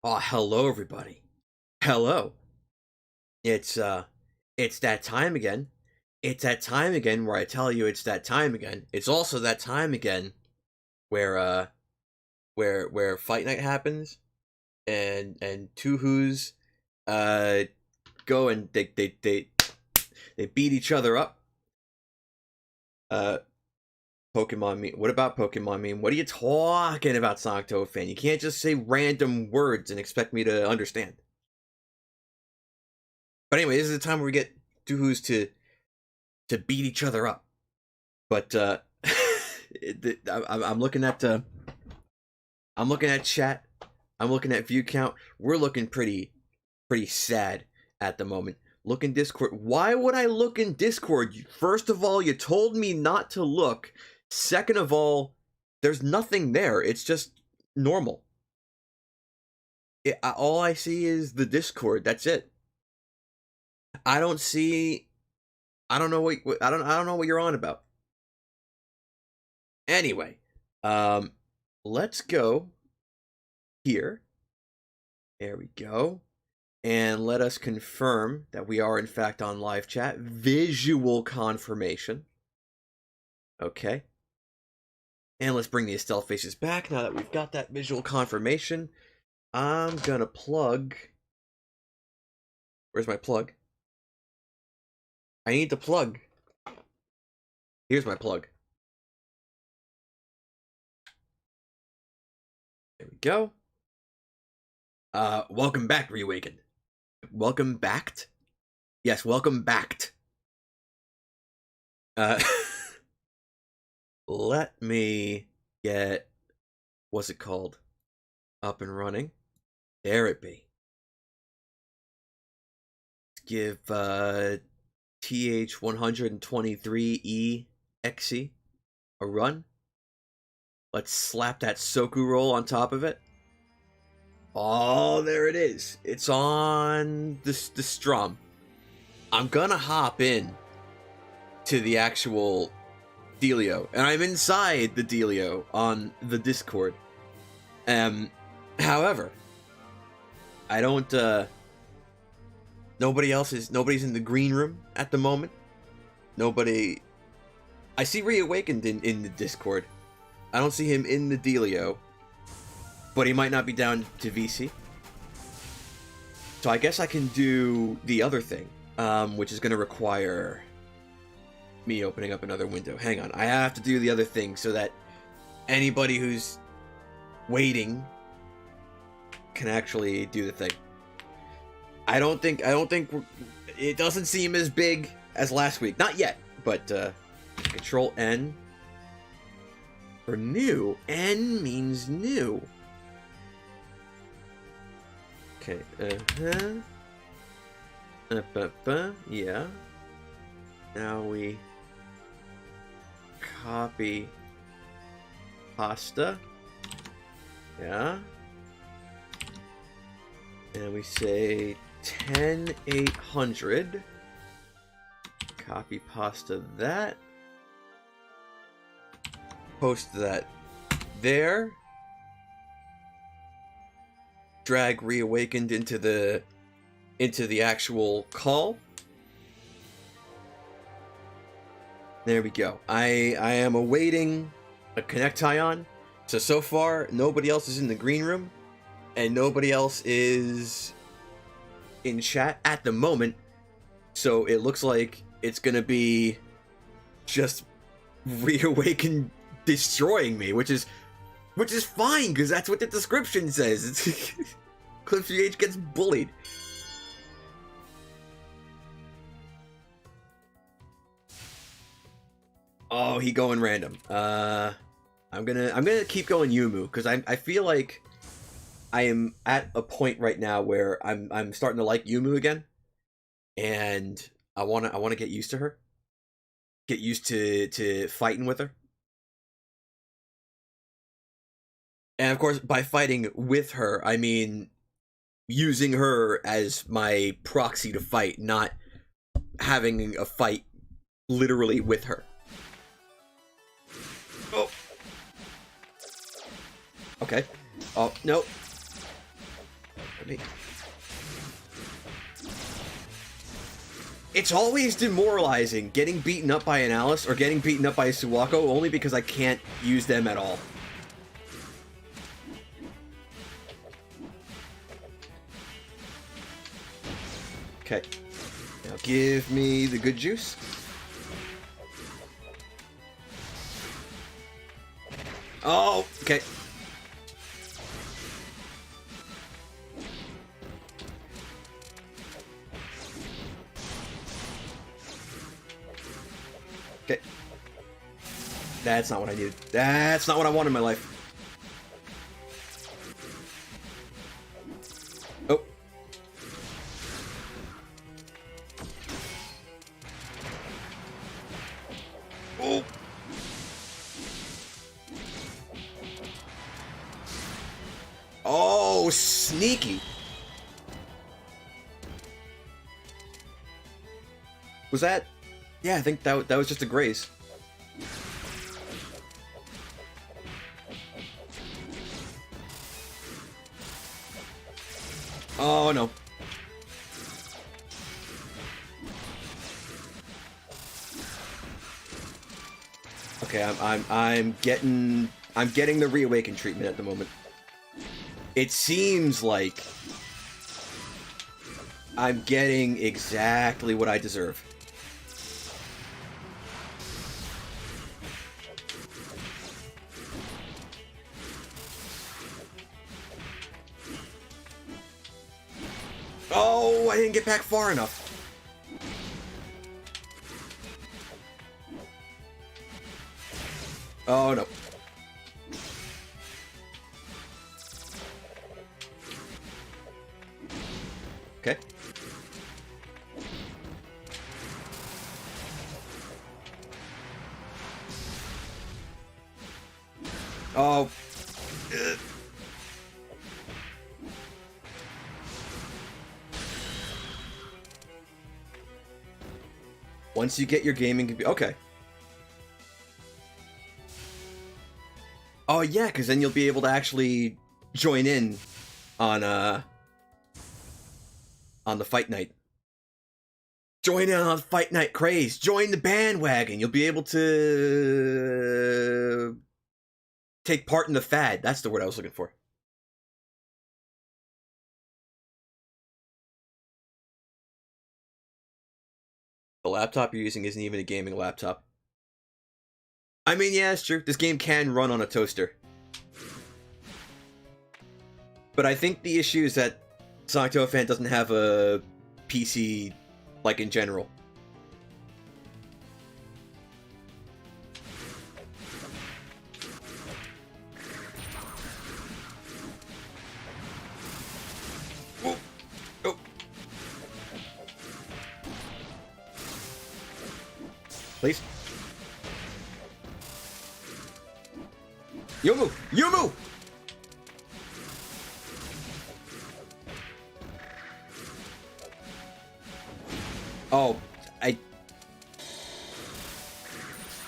Ah, hello everybody. Hello. It's it's that time again. It's that time again where I tell you it's that time again. It's also that time again where where fight night happens and Touhou's uh go and they beat each other up. Uh Pokemon meme. What about Pokemon meme? What are you talking about, Sonic Toe fan? You can't just say random words and expect me to understand. But anyway, this is the time where we get Touhou's to beat each other up. But I'm looking at chat. I'm looking at view count. We're looking pretty sad at the moment. Look in Discord. Why would I look in Discord? First of all, you told me not to look. Second of all, there's nothing there. It's just normal. All I see is the Discord. That's it. I don't see. I don't know what I don't know what you're on about. Anyway, let's go here. There we go. And let us confirm that we are in fact on live chat. Visual confirmation. Okay. And let's bring the Estelle faces back now that we've got that visual confirmation. I'm gonna plug. Where's my plug? I need the plug. Here's my plug. There we go. Welcome back, Reawakened. Welcome backed? Yes, welcome backed. Let me get, what's it called? Up and running. There it be. Give, TH123EXE a run. Let's slap that soku roll on top of it. Oh, there it is. It's on the strum. I'm gonna hop in to the actual dealio, and I'm inside the dealio on the Discord. However, I don't. Nobody's in the green room at the moment. Nobody. I see Reawakened in the Discord. I don't see him in the dealio. But he might not be down to VC. So I guess I can do the other thing, which is going to require me opening up another window. Hang on, I have to do the other thing so that anybody who's waiting can actually do the thing. I don't think it doesn't seem as big as last week. Not yet, but Control N for new. N means new. Okay, yeah. Now we copy pasta. Yeah. And we say 10800. Copy pasta that. Post that there. Drag Reawakened into the actual call. There we go. I am awaiting a connect ion. So far nobody else is in the green room and nobody else is in chat at the moment. So it looks like it's gonna be just Reawakened destroying me, which is fine, because that's what the description says. It's clipsvh gets bullied. Oh, he going random. I'm gonna keep going Yumu, because I feel like I am at a point right now where I'm starting to like Yumu again, and I wanna get used to her, get used to fighting with her. And of course, by fighting with her, I mean using her as my proxy to fight, not having a fight literally with her. Oh. Okay. Oh, no. Let me... It's always demoralizing getting beaten up by an Alice or getting beaten up by a Suwako only because I can't use them at all. Okay. Now give me the good juice. Oh, okay. Okay. That's not what I needed. That's not what I want in my life. Oh. Oh. Oh, sneaky. Was that? Yeah, I think that was just a graze. Oh no. Okay, I'm getting the reawaken treatment at the moment. It seems like I'm getting exactly what I deserve. Oh, I didn't get back far enough. Oh no. Okay. Oh. Ugh. Once you get your gaming computer, okay. Oh yeah, because then you'll be able to actually join in on the fight night. Join in on the fight night craze. Join the bandwagon. You'll be able to take part in the fad. That's the word I was looking for. The laptop you're using isn't even a gaming laptop. I mean, yeah, it's true. This game can run on a toaster. But I think the issue is that Sonic Touhou Fan doesn't have a PC, like, in general. Oh. Oh. Please. Yumu! Yumu! Oh,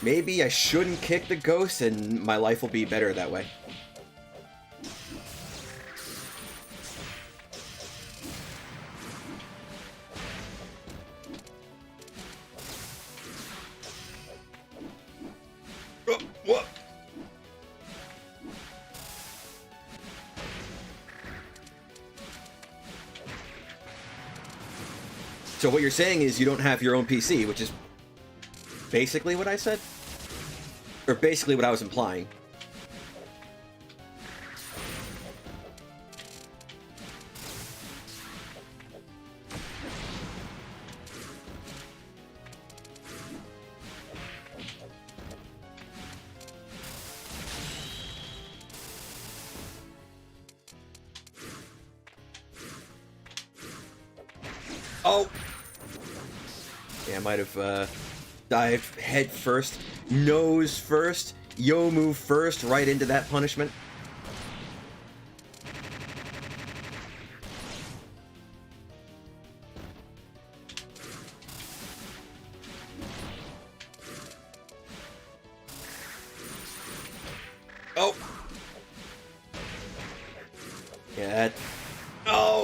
maybe I shouldn't kick the ghost and my life will be better that way. What? So what you're saying is you don't have your own PC, which is basically what I said? Or basically what I was implying. Oh! Yeah, I might have dived head first, nose first, Yomu first, right into that punishment.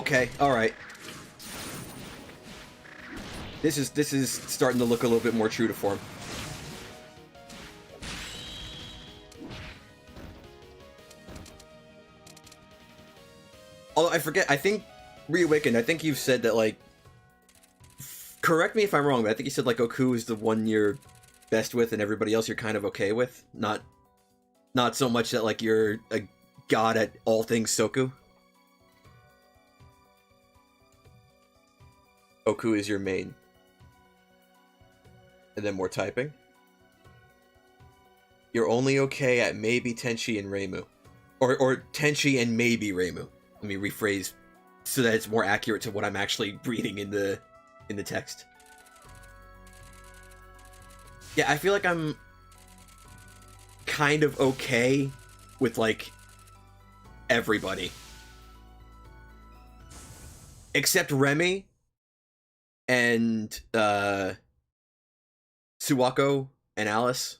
Okay, alright. This is starting to look a little bit more true to form. Although I forget, I think Reawakened, I think you've said that, like, correct me if I'm wrong, but I think you said, like, Goku is the one you're best with and everybody else you're kind of okay with. Not so much that, like, you're a god at all things Soku. Goku is your main. And then more typing. You're only okay at maybe Tenchi and Reimu. Or Tenchi and maybe Reimu. Let me rephrase so that it's more accurate to what I'm actually reading in the text. Yeah, I feel like I'm kind of okay with, like, everybody. Except Remy and Suwako and Alice.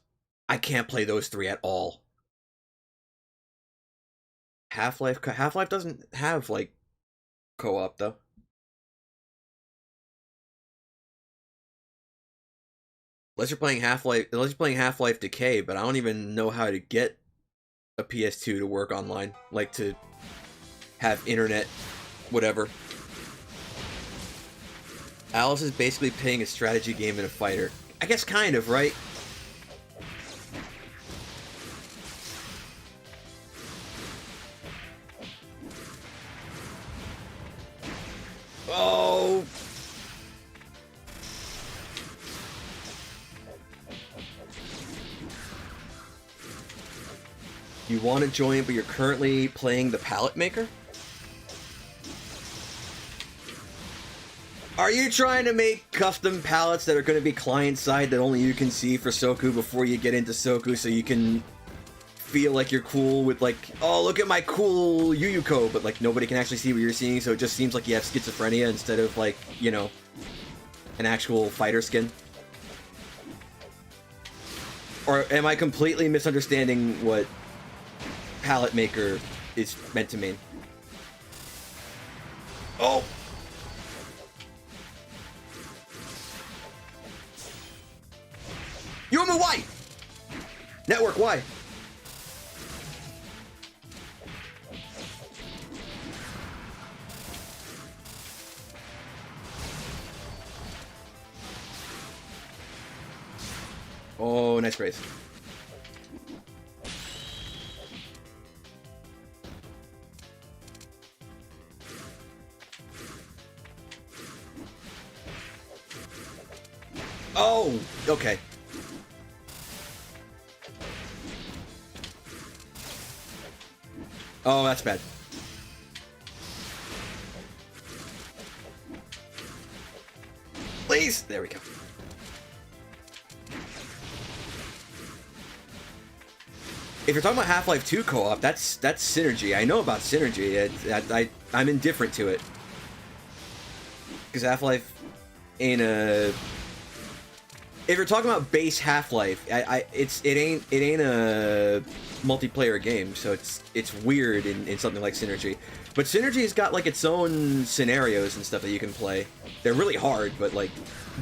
I can't play those three at all. Half-Life doesn't have, like, co-op, though. Unless you're playing Half-Life Decay, but I don't even know how to get a PS2 to work online. Like, to have internet, whatever. Alice is basically playing a strategy game in a fighter. I guess kind of, right? Oh! You want to join, but you're currently playing the palette maker? Are you trying to make custom palettes that are going to be client-side that only you can see for Soku before you get into Soku so you can feel like you're cool with, like, oh, look at my cool Yuyuko, but, like, nobody can actually see what you're seeing, so it just seems like you have schizophrenia instead of, like, you know, an actual fighter skin? Or am I completely misunderstanding what palette maker is meant to mean? Oh! Yuma, why? Network, why? Oh, nice race. Oh, okay. Oh, that's bad. Please! There we go. If you're talking about Half-Life 2 co-op, that's Synergy. I know about Synergy. I'm indifferent to it. Because Half-Life ain't a... If you're talking about base Half-Life, it ain't a multiplayer game, so it's weird in something like Synergy. But Synergy's got, like, its own scenarios and stuff that you can play. They're really hard, but, like,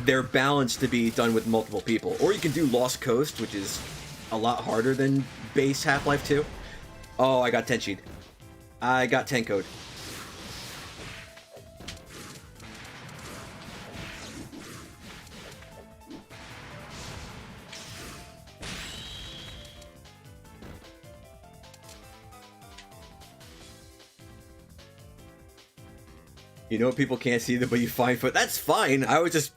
they're balanced to be done with multiple people. Or you can do Lost Coast, which is a lot harder than base Half-Life 2. Oh, I got Tenchi'd. I got Tenko'd. You know people can't see them, but you find foot. That's fine. I was just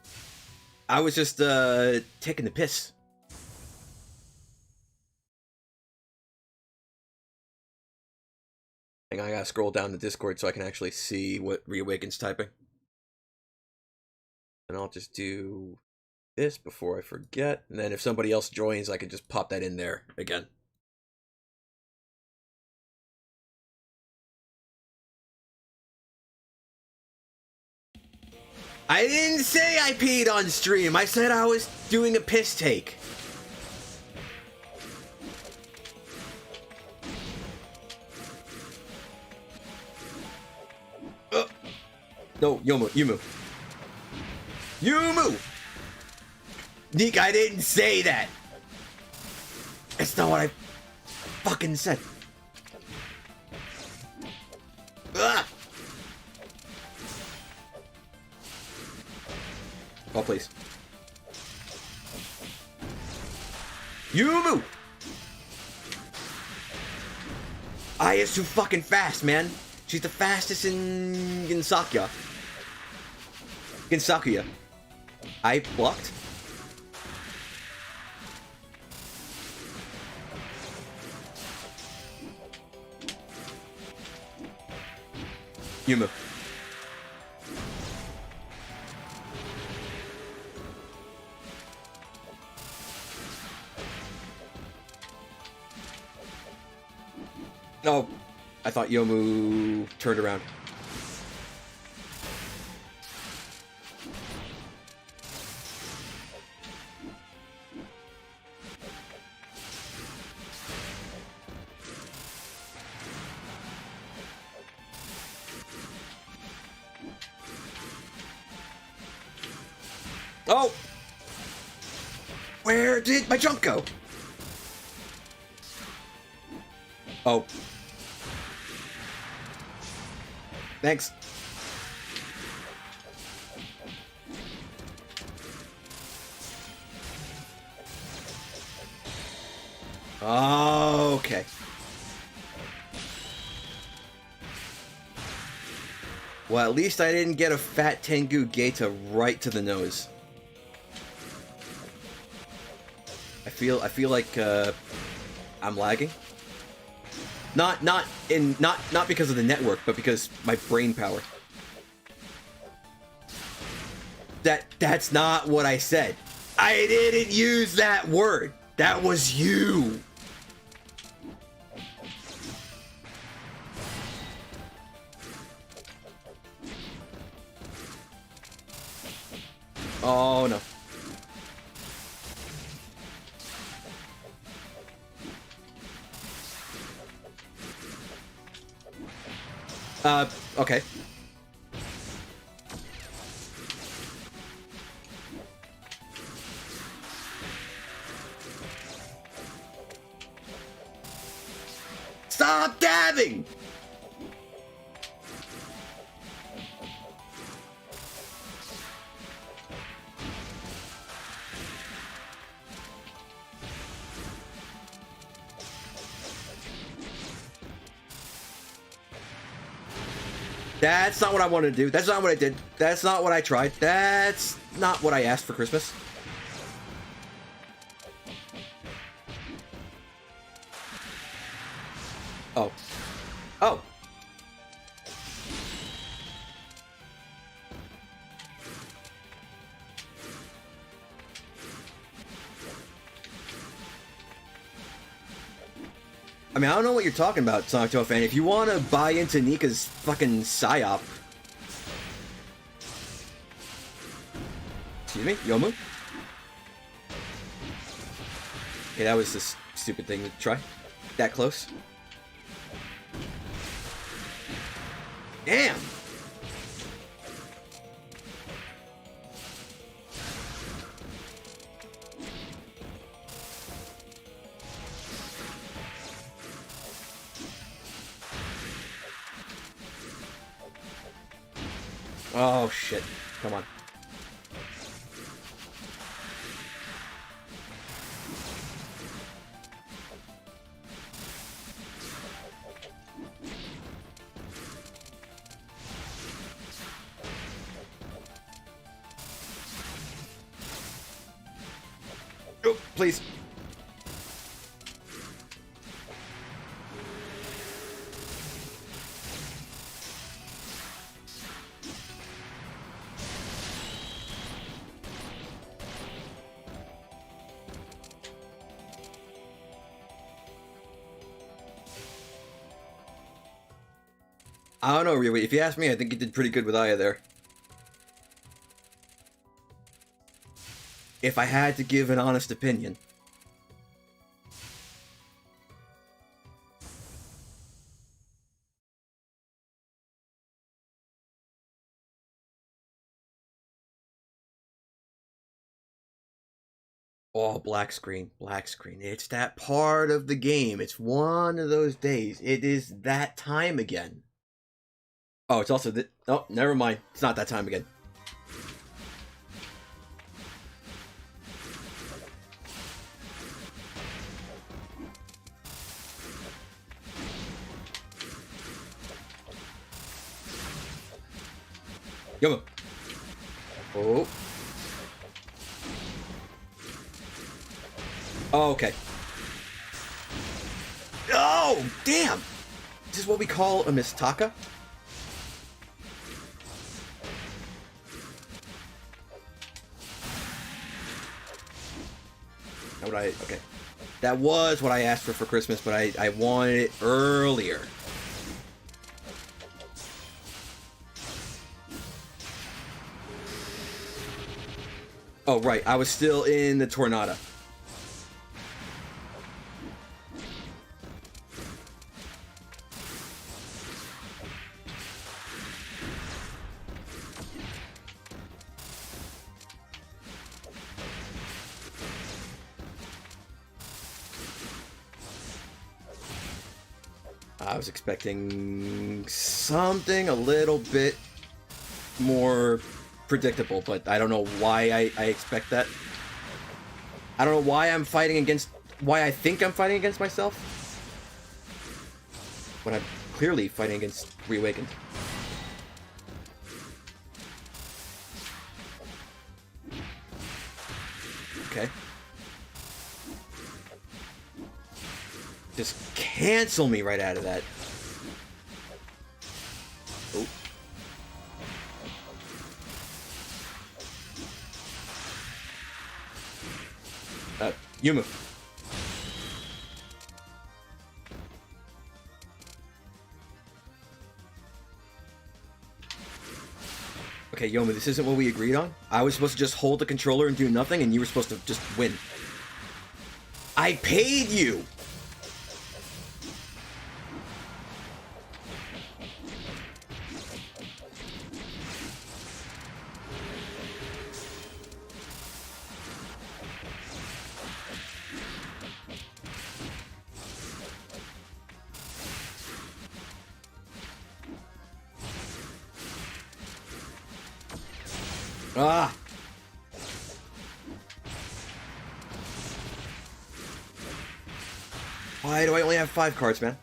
taking the piss. Hang on, I gotta scroll down the Discord so I can actually see what Reawaken's typing. And I'll just do this before I forget. And then if somebody else joins, I can just pop that in there again. I didn't say I peed on stream. I said I was doing a piss take. No, Yomu, Yumu. Yumu! Nick, I didn't say that! That's not what I fucking said. Ah! Oh, please. Yumu! Aya's too fucking fast, man. She's the fastest in Ginsakuya. Ginsakuya. I blocked. Yumu. Oh, I thought Yomu turned around. Oh! Where did my jump go? Oh. Thanks. Okay. Well, at least I didn't get a fat Tengu Gaeta right to the nose. I feel like I'm lagging. Not because of the network, but because my brain power. That's not what I said. I didn't use that word. That was you. Oh no. Okay. Stop dabbing! That's not what I wanted to do. That's not what I did. That's not what I tried. That's not what I asked for Christmas. Oh. Oh. I mean, I don't know what you're talking about, Sonic Toe fan. If you want to buy into Nika's fucking psyop... Excuse me? Yomu? Okay, that was this stupid thing to try. That close. Damn! Oh, shit. Come on. Oh, please. I don't know, really. If you ask me, I think you did pretty good with Aya there. If I had to give an honest opinion. Oh, black screen, black screen. It's that part of the game. It's one of those days. It is that time again. Oh, it's also the... Oh, never mind. It's not that time again. Yo. Oh. Oh, okay. Oh, damn! This is what we call a mistaka? Okay. That was what I asked for Christmas, but I wanted it earlier. Oh, right. I was still in the Tornado. I was expecting something a little bit more predictable, but I don't know why I expect that. I don't know why I'm fighting against... Why I think I'm fighting against myself, when I'm clearly fighting against Reawakened. Okay. Just cancel me right out of that. Oh. Yumu. Okay, Yoma, this isn't what we agreed on. I was supposed to just hold the controller and do nothing, and you were supposed to just win. I paid you! Ah! Why do I only have 5 cards, man?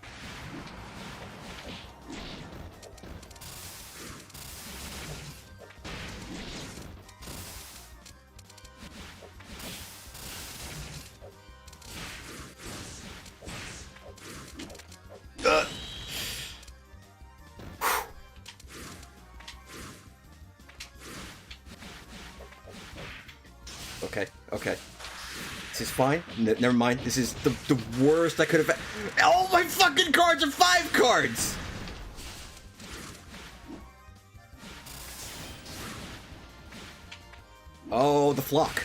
Okay. This is fine. Never mind. This is the worst I could have... All my fucking cards are 5 cards! Oh, the flock.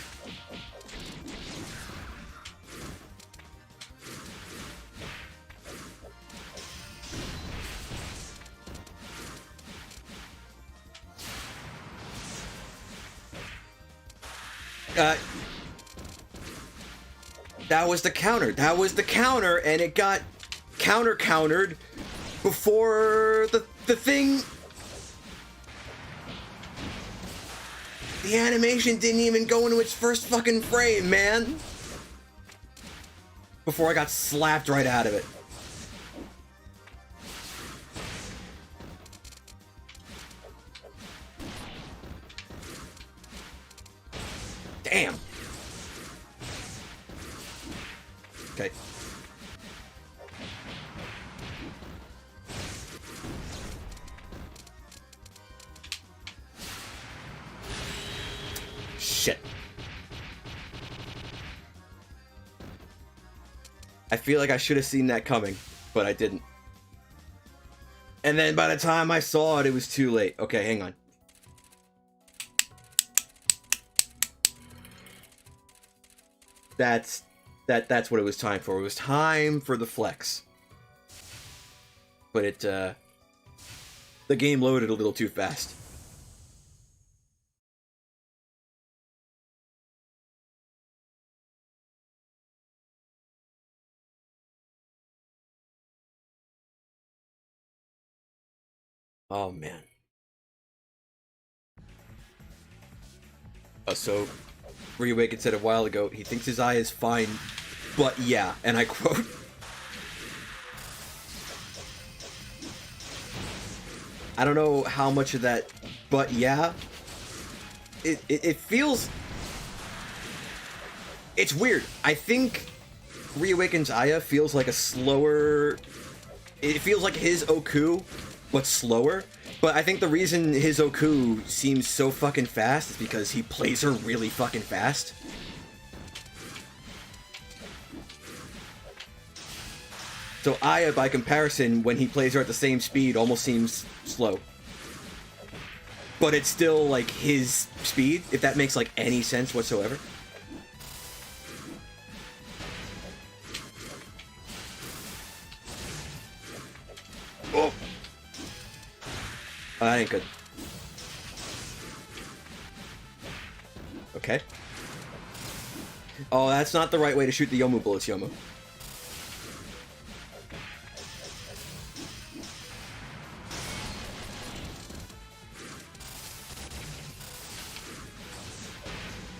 That was the counter. That was the counter, and it got countered before the thing... The animation didn't even go into its first fucking frame, man! Before I got slapped right out of it. Damn! Okay. Shit. I feel like I should have seen that coming, but I didn't. And then by the time I saw it, it was too late. Okay, hang on. That's what it was time for. It was time for the flex. But the game loaded a little too fast. Oh man. So Reawakened said a while ago, he thinks his eye is fine, but yeah, and I quote, I don't know how much of that, but yeah, it feels, it's weird. I think Reawakened's Aya feels like a slower, it feels like his Oku, but slower. But I think the reason his Oku seems so fucking fast is because he plays her really fucking fast. So Aya, by comparison, when he plays her at the same speed, almost seems slow. But it's still, like, his speed, if that makes, like, any sense whatsoever. Oh! Oh, that ain't good. Okay. Oh, that's not the right way to shoot the Yomu bullets, Yomu.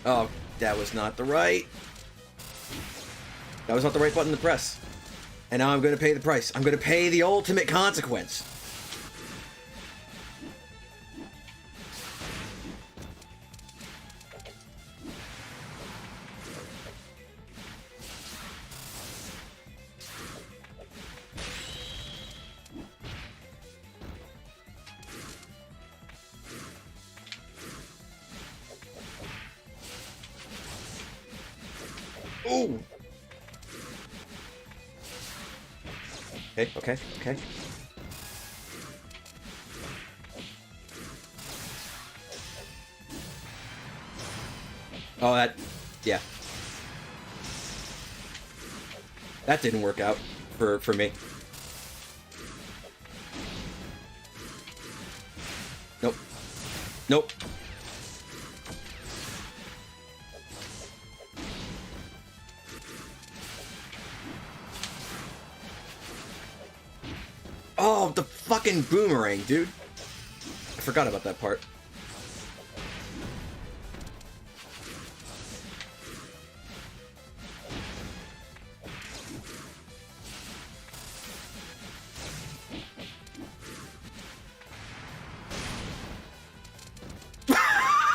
Oh, that was not the right... That was not the right button to press. And now I'm going to pay the price. I'm going to pay the ultimate consequence. Ooh! Okay, okay, okay. Oh, that... yeah. That didn't work out for me. Nope. Nope. Oh, the fucking boomerang, dude. I forgot about that part.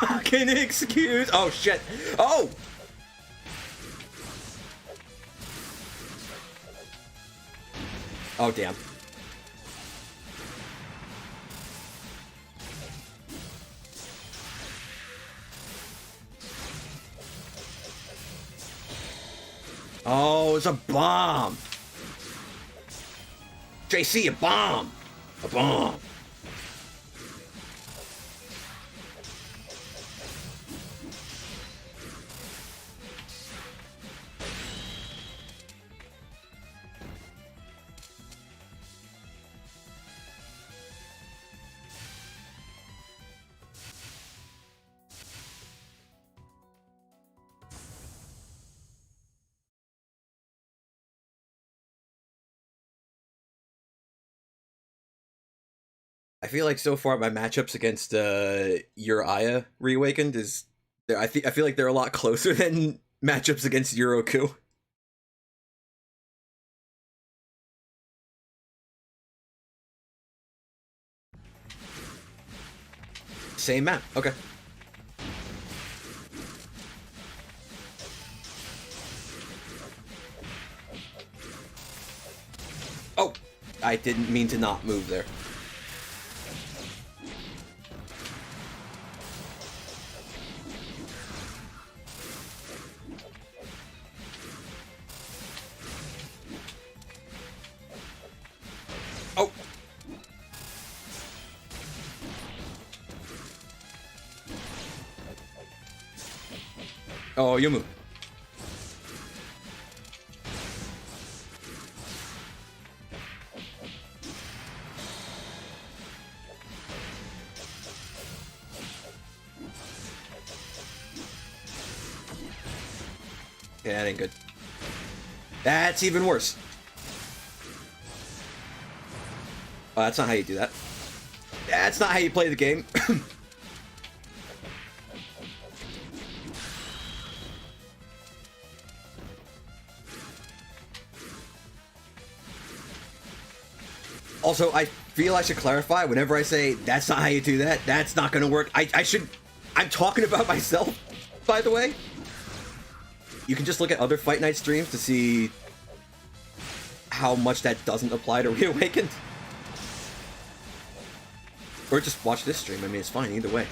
Fucking excuse. Oh, shit. Oh! Oh, damn. Oh, it's a bomb. JC, a bomb. A bomb. I feel like so far my matchups against your Aya Reawakened is... I feel like they're a lot closer than matchups against Euroku. Same map. Okay. Oh! I didn't mean to not move there. Oh! Oh, you move. Yeah, that ain't good. That's even worse. Oh, that's not how you do that. That's not how you play the game. Also, I feel I should clarify, whenever I say, that's not how you do that, that's not gonna work, I'm talking about myself, by the way. You can just look at other Fight Night streams to see how much that doesn't apply to Reawakened. Or just watch this stream, I mean, it's fine either way.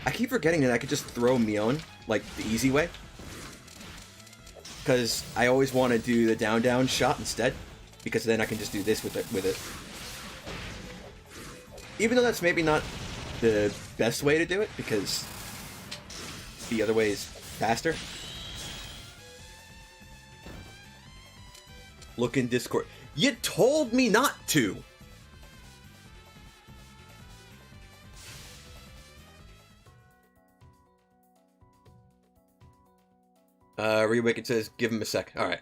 I keep forgetting that I could just throw Mion, like, the easy way. Because I always want to do the down-down shot instead. Because then I can just do this with it. Even though that's maybe not the best way to do it, because the other way is faster. Look in Discord. You told me not to! Reawakened says, give him a sec. Alright.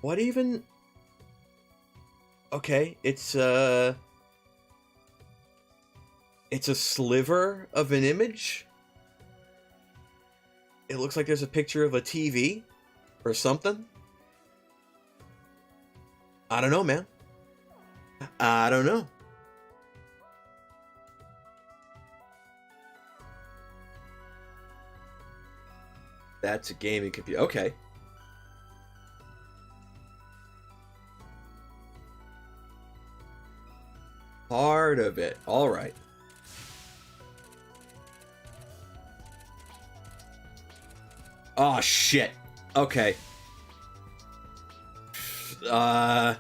What even? Okay, it's a sliver of an image. It looks like there's a picture of a TV or something. I don't know, man. I don't know. That's a gaming computer. Okay. Part of it. All right. Oh shit. Okay. All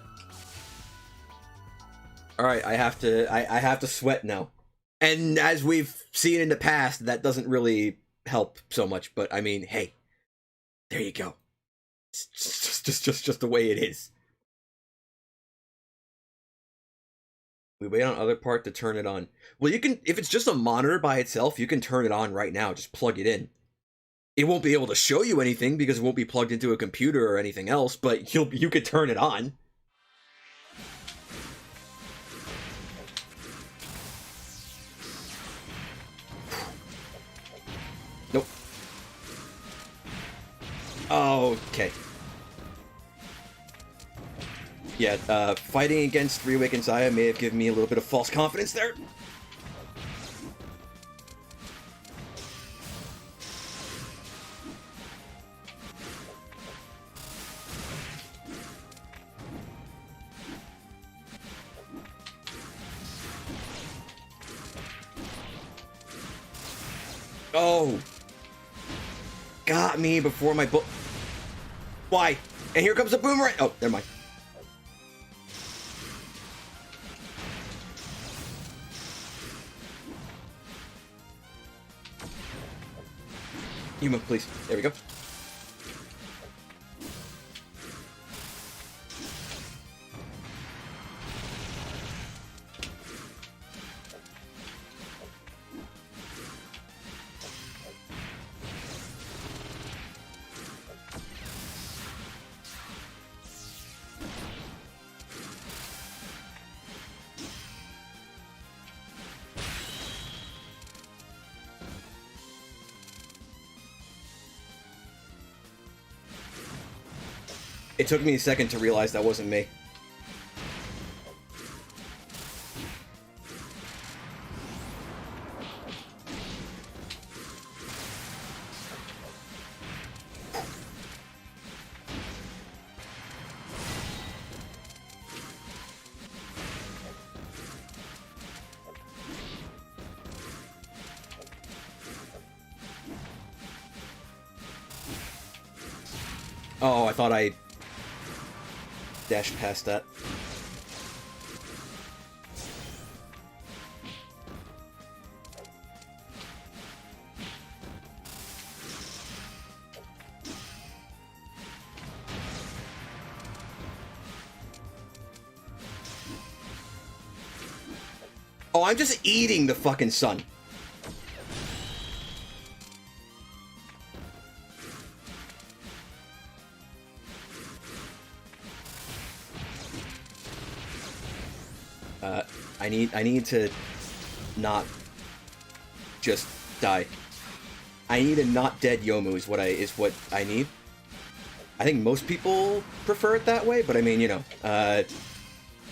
right, I have to sweat now. And as we've seen in the past, that doesn't really help so much, but I mean, hey. There you go. It's just the way it is. We wait on other part to turn it on. Well, you can, if it's just a monitor by itself, you can turn it on right now. Just plug it in. It won't be able to show you anything because it won't be plugged into a computer or anything else, but you could turn it on. Nope. Okay. Yeah, fighting against Reawakened Zaya may have given me a little bit of false confidence there. Oh! Got me before my book. Why? And here comes a boomerang! Oh, never mind. Human, please. There we go. It took me a second to realize that wasn't me. Oh, I thought I dashed past that. Oh, I'm just eating the fucking sun. need to not just die. I need a not dead Yomu is what I need. I think most people prefer it that way, but I mean, you know,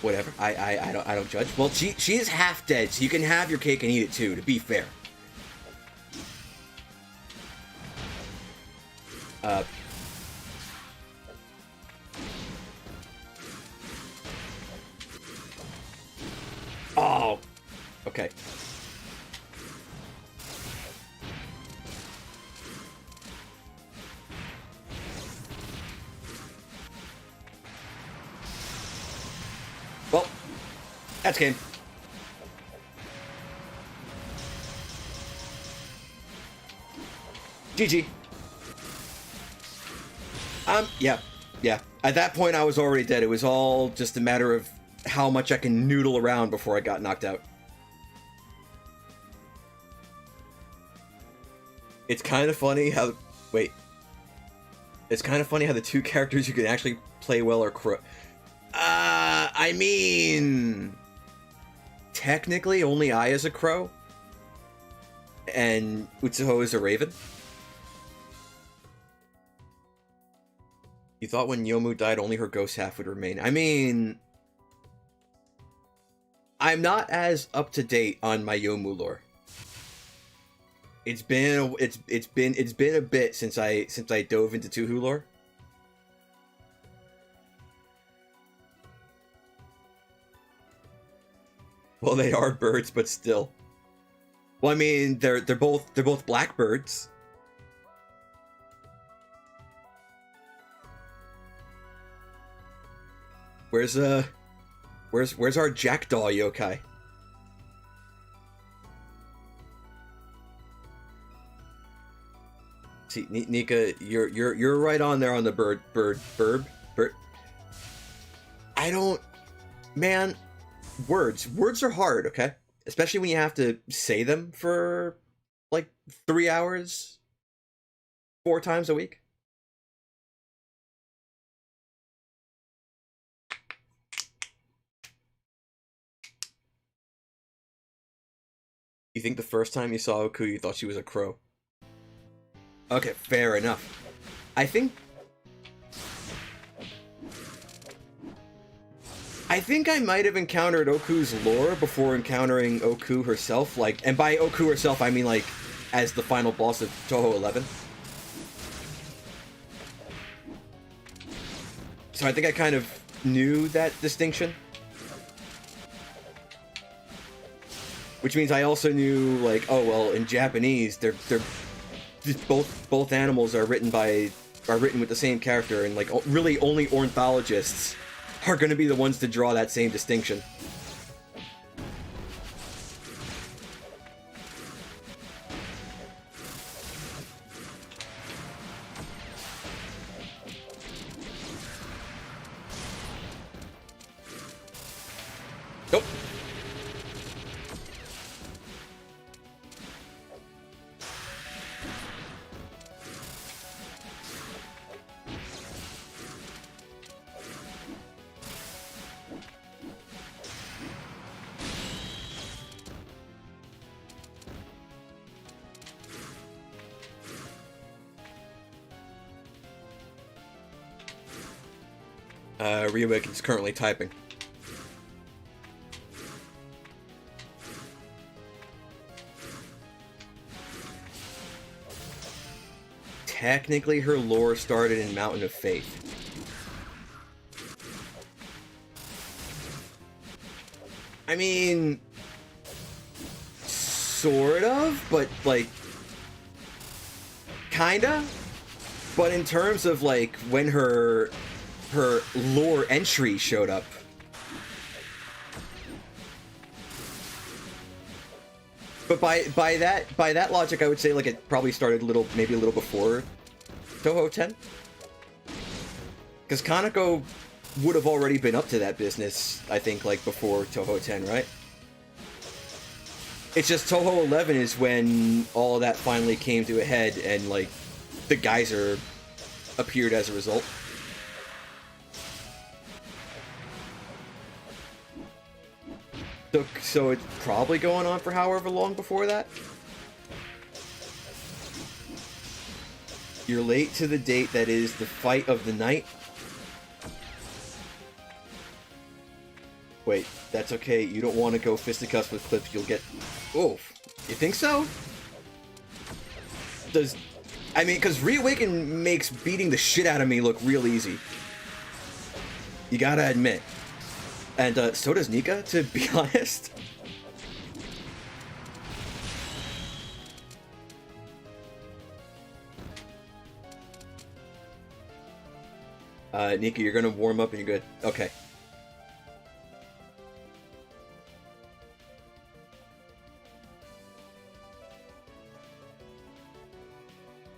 whatever. I don't judge. Well, she is half dead, so you can have your cake and eat it too, to be fair. Oh, okay. Well, that's game. GG. Yeah. At that point, I was already dead. It was all just a matter of how much I can noodle around before I got knocked out. It's kind of funny how... Wait. It's kind of funny how the two characters you can actually play well are Crow... I mean... Technically, only I is a Crow. And Utsuho is a Raven. You thought when Yomu died, only her ghost half would remain. I mean... I'm not as up to date on my Yomu lore. It's been a bit since I dove into Touhou lore. Well, they are birds, but still. Well, I mean, they're both blackbirds. Where's our jackdaw yokai? See, Nika, you're right on there on the bird. I don't, man. Words are hard, okay? Especially when you have to say them for like 3 hours, 4 times a week. You think the first time you saw Oku, you thought she was a crow? Okay, fair enough. I think I might have encountered Oku's lore before encountering Oku herself, like, and by Oku herself, I mean, like, as the final boss of Touhou 11. So I think I kind of knew that distinction. Which means I also knew, like, oh, well, in Japanese, they're both animals are written with the same character, and, like, really only ornithologists are going to be the ones to draw that same distinction. Nope. Reawaken is currently typing. Technically, her lore started in Mountain of Faith. I mean, sort of, but, like, kinda. But in terms of, like, when her lore entry showed up. But by that logic, I would say, like, it probably started maybe a little before Touhou 10. Because Kaneko would have already been up to that business, I think, like, before Touhou 10, right? It's just Touhou 11 is when all of that finally came to a head and, like, the geyser appeared as a result. So it's probably going on for however long before that? You're late to the date that is the fight of the night? Wait, that's okay. You don't want to go fisticuffs with Clips. You'll get... Oh, you think so? I mean, because Reawaken makes beating the shit out of me look real easy. You gotta admit. And so does Nika, to be honest. Nika, you're gonna warm up and you're good. Okay.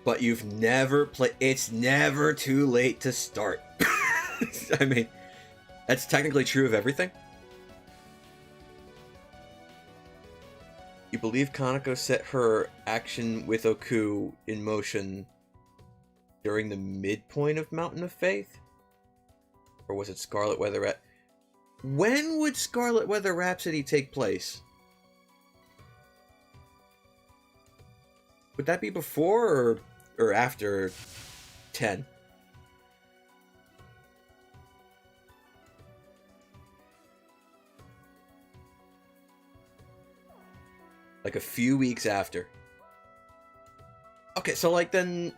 But you've never played... It's never too late to start. I mean, that's technically true of everything. You believe Kaneko set her action with Oku in motion during the midpoint of Mountain of Faith? Or was it Scarlet Weather When would Scarlet Weather Rhapsody take place? Would that be before or after 10? Like a few weeks after. Okay, so like then...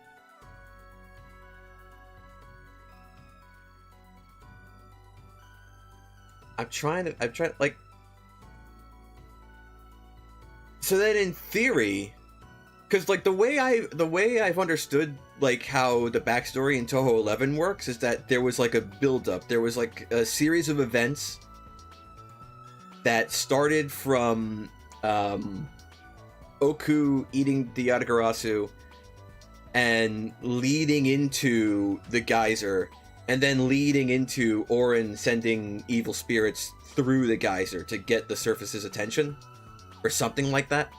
I'm trying like... So then in theory... Because like the way I've understood like how the backstory in Touhou 11 works is that there was like a build-up. There was like a series of events that started from Oku eating the Yatagarasu and leading into the geyser, and then leading into Orin sending evil spirits through the geyser to get the surface's attention, or something like that.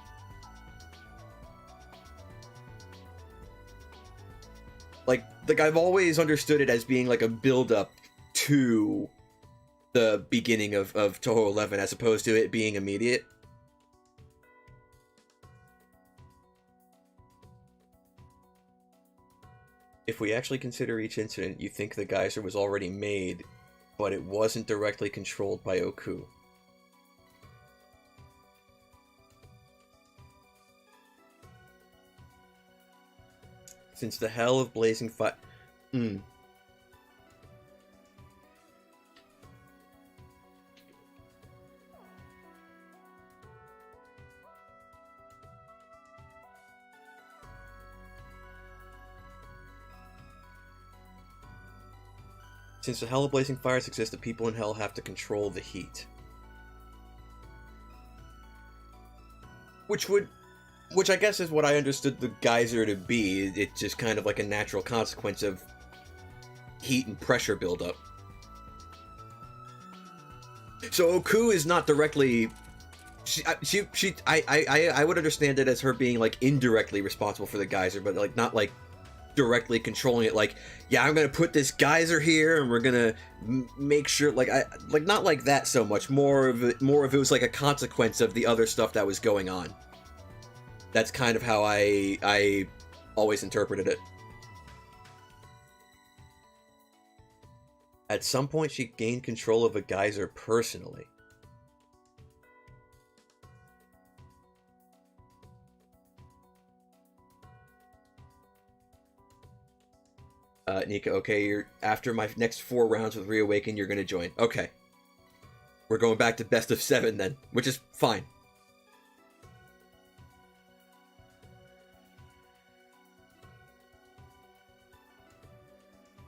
Like I've always understood it as being like a build-up to the beginning of Touhou 11, as opposed to it being immediate. If we actually consider each incident, you think the geyser was already made, but it wasn't directly controlled by Oku. Since the hell of blazing fire... Since the hell of blazing fires exist, the people in hell have to control the heat. Which I guess is what I understood the geyser to be. It's just kind of like a natural consequence of heat and pressure buildup. So Oku is not directly... I would understand it as her being like indirectly responsible for the geyser, but like not like directly controlling it. Like, yeah, I'm gonna put this geyser here, and we're gonna make sure. Like, not like that so much. More of it was like a consequence of the other stuff that was going on. That's kind of how I always interpreted it. At some point, she gained control of a geyser personally. Nika, okay, after my next 4 rounds with Reawaken, you're gonna join. Okay. We're going back to best of 7 then, which is fine.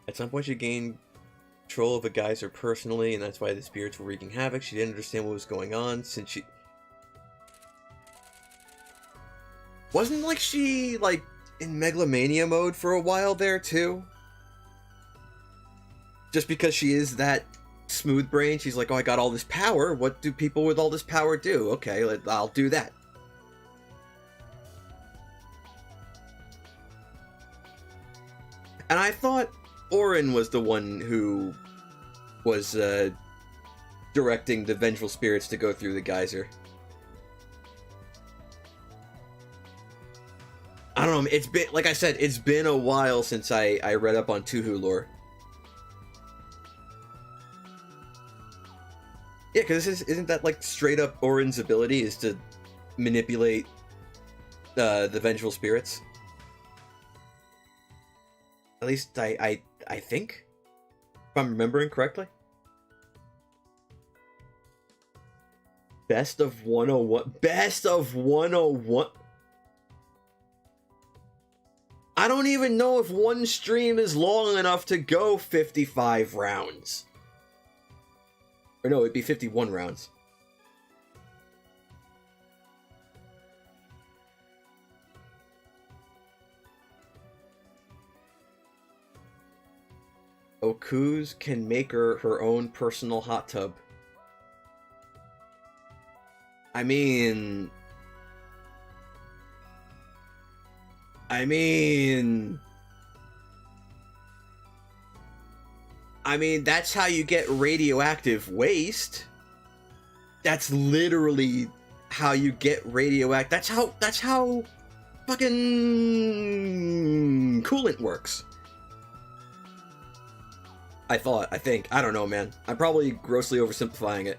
At some point, she gained control of a geyser personally, and that's why the spirits were wreaking havoc. She didn't understand what was going on, since she... Wasn't, like, she, like, in megalomania mode for a while there, too? Just because she is that smooth brain, she's like, oh, I got all this power. What do people with all this power do? Okay, I'll do that. And I thought Orin was the one who was directing the vengeful spirits to go through the geyser. I don't know, it's been, like I said, it's been a while since I read up on Touhou lore. Yeah, because isn't that like straight up Orin's ability is to manipulate the vengeful spirits? At least I think, if I'm remembering correctly. Best of 101. Best of 101. I don't even know if one stream is long enough to go 55 rounds. Or no, it'd be 51 rounds. Oku's can make her own personal hot tub. I mean, that's how you get radioactive waste. That's literally how you get radioactive. That's how fucking coolant works. I think. I don't know, man. I'm probably grossly oversimplifying it.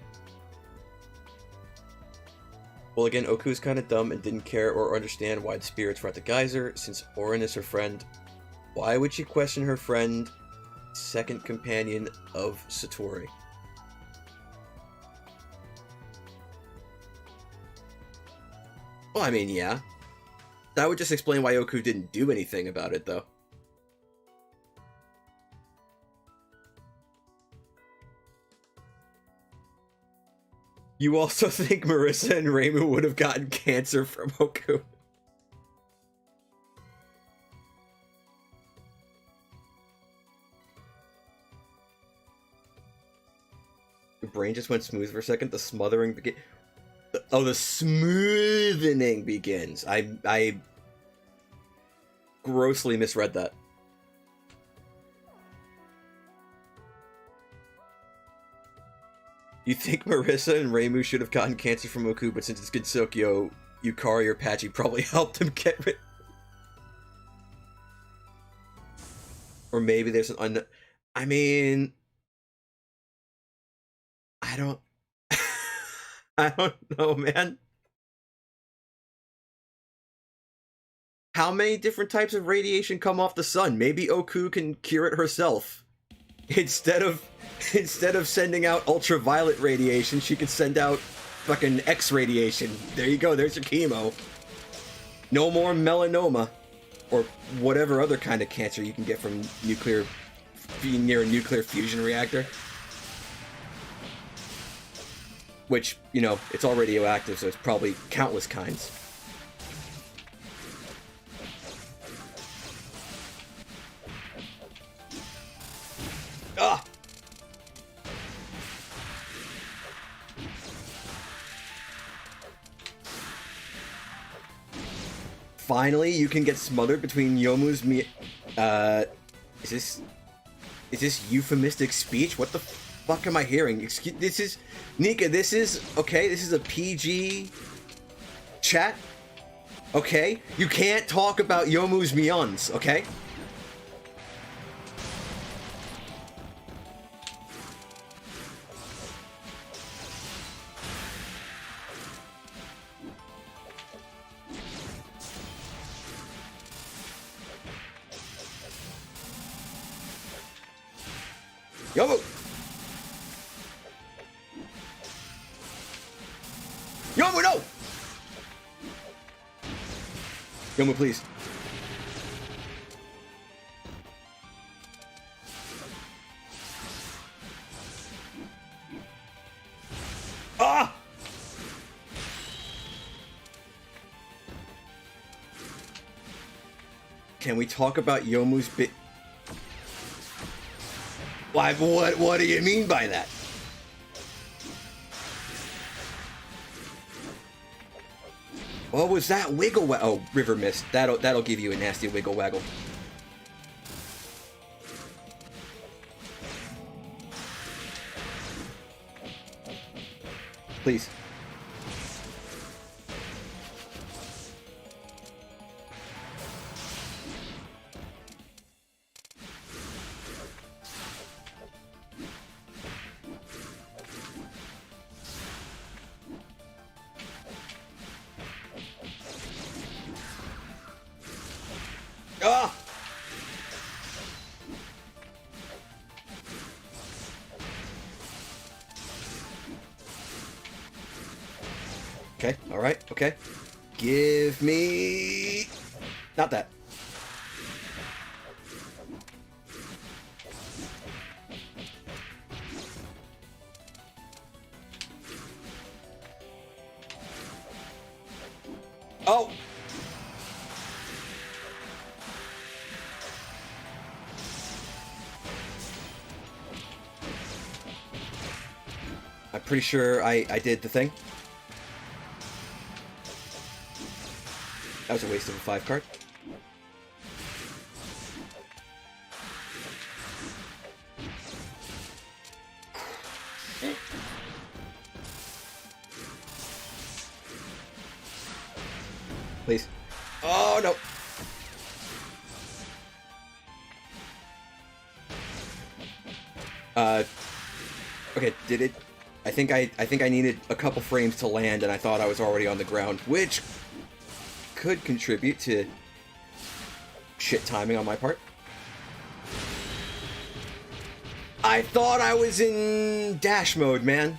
Well, again, Oku's kind of dumb and didn't care or understand why the spirits were at the geyser. Since Orin is her friend, why would she question her friend, second companion of Satori? Well, I mean, yeah. That would just explain why Oku didn't do anything about it, though. You also think Marissa and Reimu would have gotten cancer from Oku? Your brain just went smooth for a second. The smothering begins. Oh, the smoothening begins. I grossly misread that. You think Marissa and Reimu should have gotten cancer from Oku, but since it's Gensokyo, Yukari or Patchy probably helped them get rid. Or maybe there's an I mean, I don't I don't know, man. How many different types of radiation come off the sun? Maybe Oku can cure it herself. Instead of sending out ultraviolet radiation, she could send out fucking X radiation. There you go, there's your chemo. No more melanoma. Or whatever other kind of cancer you can get from being near a nuclear fusion reactor. Which, you know, it's all radioactive, so it's probably countless kinds. Ah! Finally, you can get smothered between Yomu's is this euphemistic speech? What the fuck am I hearing? Excuse, this is Nika, this is okay, this is a PG chat. Okay? You can't talk about Yomu's Mion's, okay? Yomu! Yomu, no! Yomu, please. Ah! Can we talk about Yomu's bit? Why, what do you mean by that? What was that wiggle oh, River Mist. That'll give you a nasty wiggle waggle. Please. Ah! Okay, alright, okay. Give me... Not that. Oh! I'm pretty sure I did the thing. That was a waste of a 5 card. Please. Oh no. Okay, did it? I think I needed a couple frames to land, and I thought I was already on the ground, which could contribute to shit timing on my part. I thought I was in dash mode, man.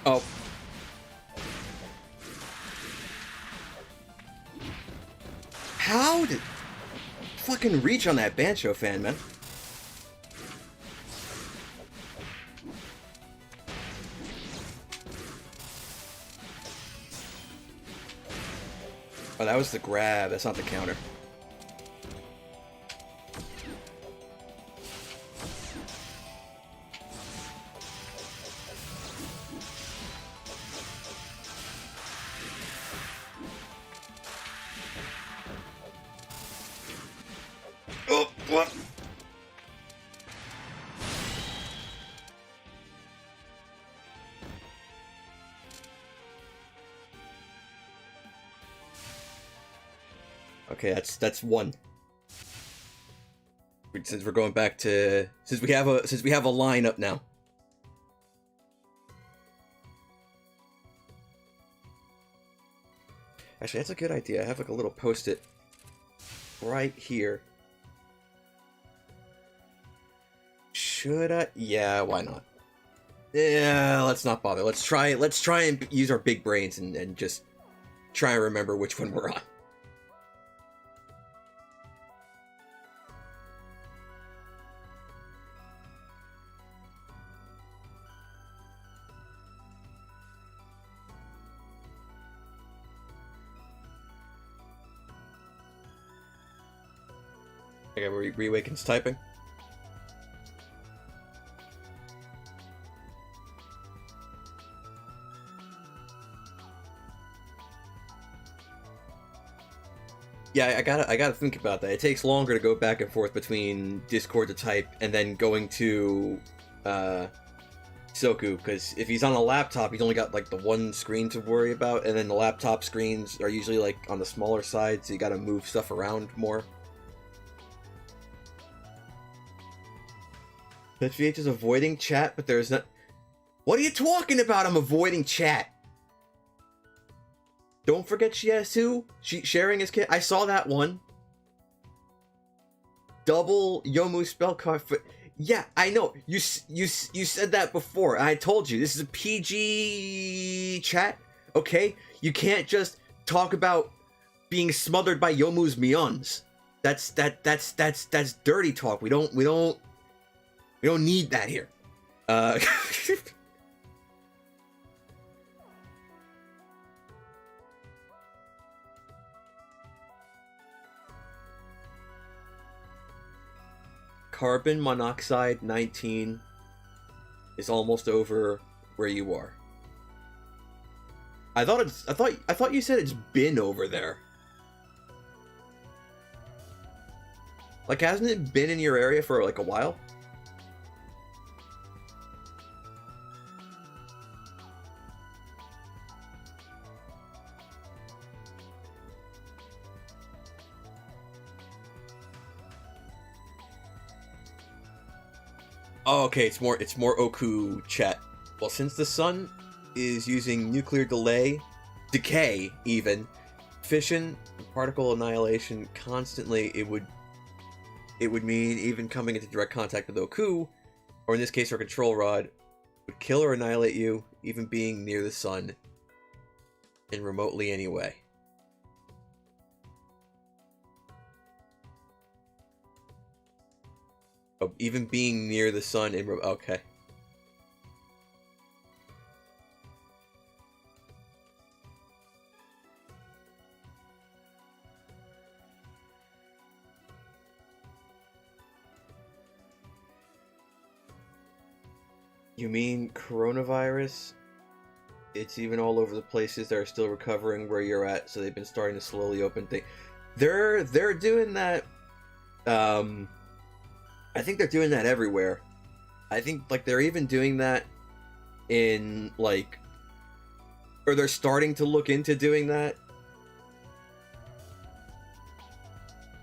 Oh. How did... Fucking reach on that Bancho fan, man. Oh, that was the grab. That's not the counter. Oh, what? Okay, that's one. Since we're going back to since we have a lineup now. Actually, that's a good idea. I have like a little post-it right here. Should I? Yeah, why not? Yeah, let's not bother. Let's try and use our big brains and just try and remember which one we're on. Okay, Reawaken's typing. Yeah, I gotta think about that. It takes longer to go back and forth between Discord to type and then going to Soku, because if he's on a laptop, he's only got like the one screen to worry about, and then the laptop screens are usually like on the smaller side, so you gotta move stuff around more. xVH is avoiding chat, but there's not... What are you talking about? I'm avoiding chat. Don't forget she has two. She sharing his kit. I saw that one. Double Yomu spell card for... Yeah, I know. You said that before. I told you. This is a PG chat, okay? You can't just talk about being smothered by Yomu's Mion's. That's dirty talk. We don't need that here. Carbon monoxide 19 is almost over where you are. I thought you said it's been over there. Like, hasn't it been in your area for like a while? Oh, okay, it's more Oku chat. Well, since the sun is using nuclear decay even, fission, particle annihilation constantly, it would mean even coming into direct contact with Oku, or in this case our control rod, would kill or annihilate you, even being near the sun, in remotely any way. Oh, even being near the sun in okay. You mean coronavirus? It's even all over the places that are still recovering where you're at, so they've been starting to slowly open things. They're doing that. I think they're doing that everywhere. I think like they're even doing that in like, or they're starting to look into doing that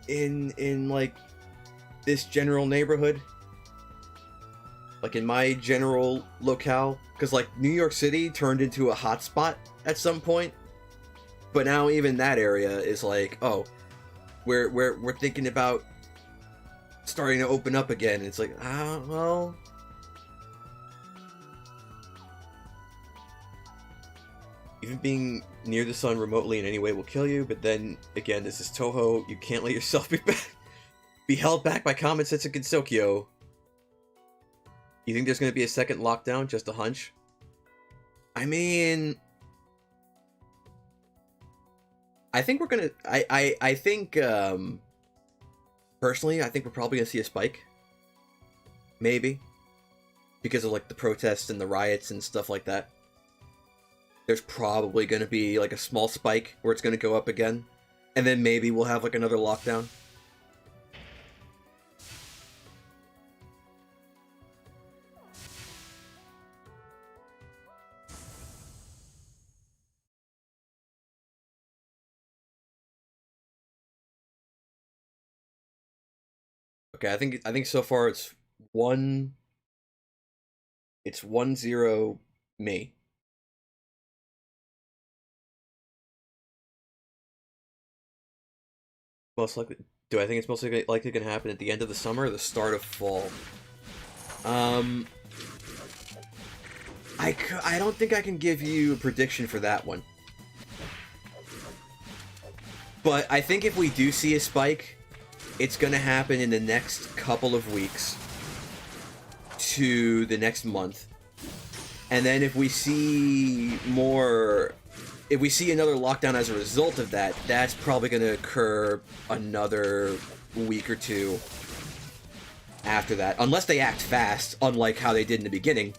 in like this general neighborhood. Like in my general locale, because like New York City turned into a hotspot at some point, but now even that area is like, oh, we're thinking about starting to open up again. It's like, well, even being near the sun remotely in any way will kill you. But then again, this is Touhou. You can't let yourself be held back by common sense and Gensokyo. You think there's going to be a second lockdown? Just a hunch? I mean, I think we're going to... I think, personally, I think we're probably going to see a spike. Maybe. Because of, like, the protests and the riots and stuff like that. There's probably going to be, like, a small spike where it's going to go up again. And then maybe we'll have, like, another lockdown. Okay, I think so far it's 1-0 me. Most likely, do I think it's most likely going to happen at the end of the summer or the start of fall? I don't think I can give you a prediction for that one. But I think if we do see a spike, it's going to happen in the next couple of weeks to the next month. And then if we see more... If we see another lockdown as a result of that, that's probably going to occur another week or two after that. Unless they act fast, unlike how they did in the beginning.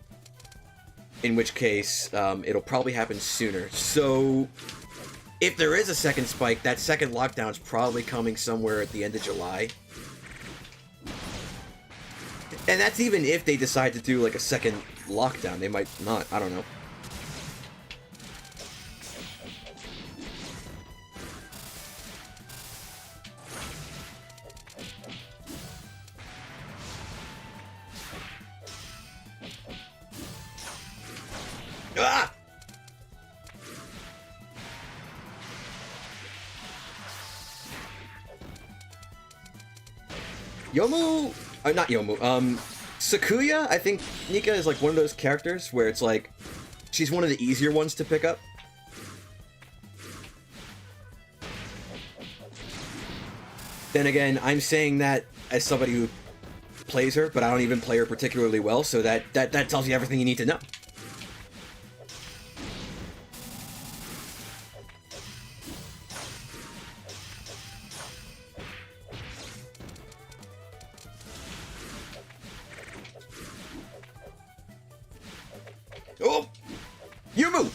In which case, it'll probably happen sooner. So... if there is a second spike, that second lockdown is probably coming somewhere at the end of July. And that's even if they decide to do like a second lockdown. They might not. I don't know. Ah! Yomu, not Yomu, Sakuya, I think Nika is like one of those characters where it's like, she's one of the easier ones to pick up. Then again, I'm saying that as somebody who plays her, but I don't even play her particularly well, so that tells you everything you need to know. Oh! Yumu!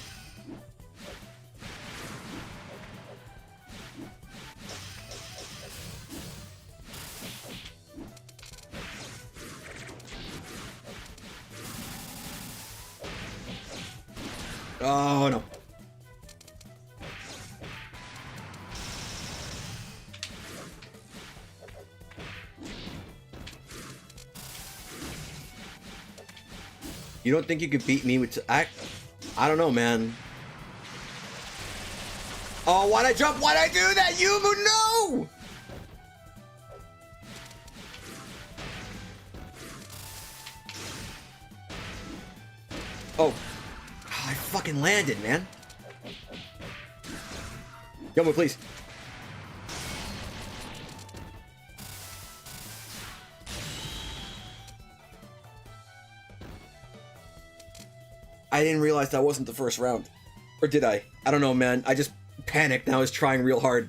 Oh no. You don't think you could beat me with... I don't know, man. Oh, why'd I jump? Why'd I do that? Yumu, no! Oh. I fucking landed, man. Yomo, please. I didn't realize that wasn't the first round. Or did I? I don't know, man. I just panicked and I was trying real hard.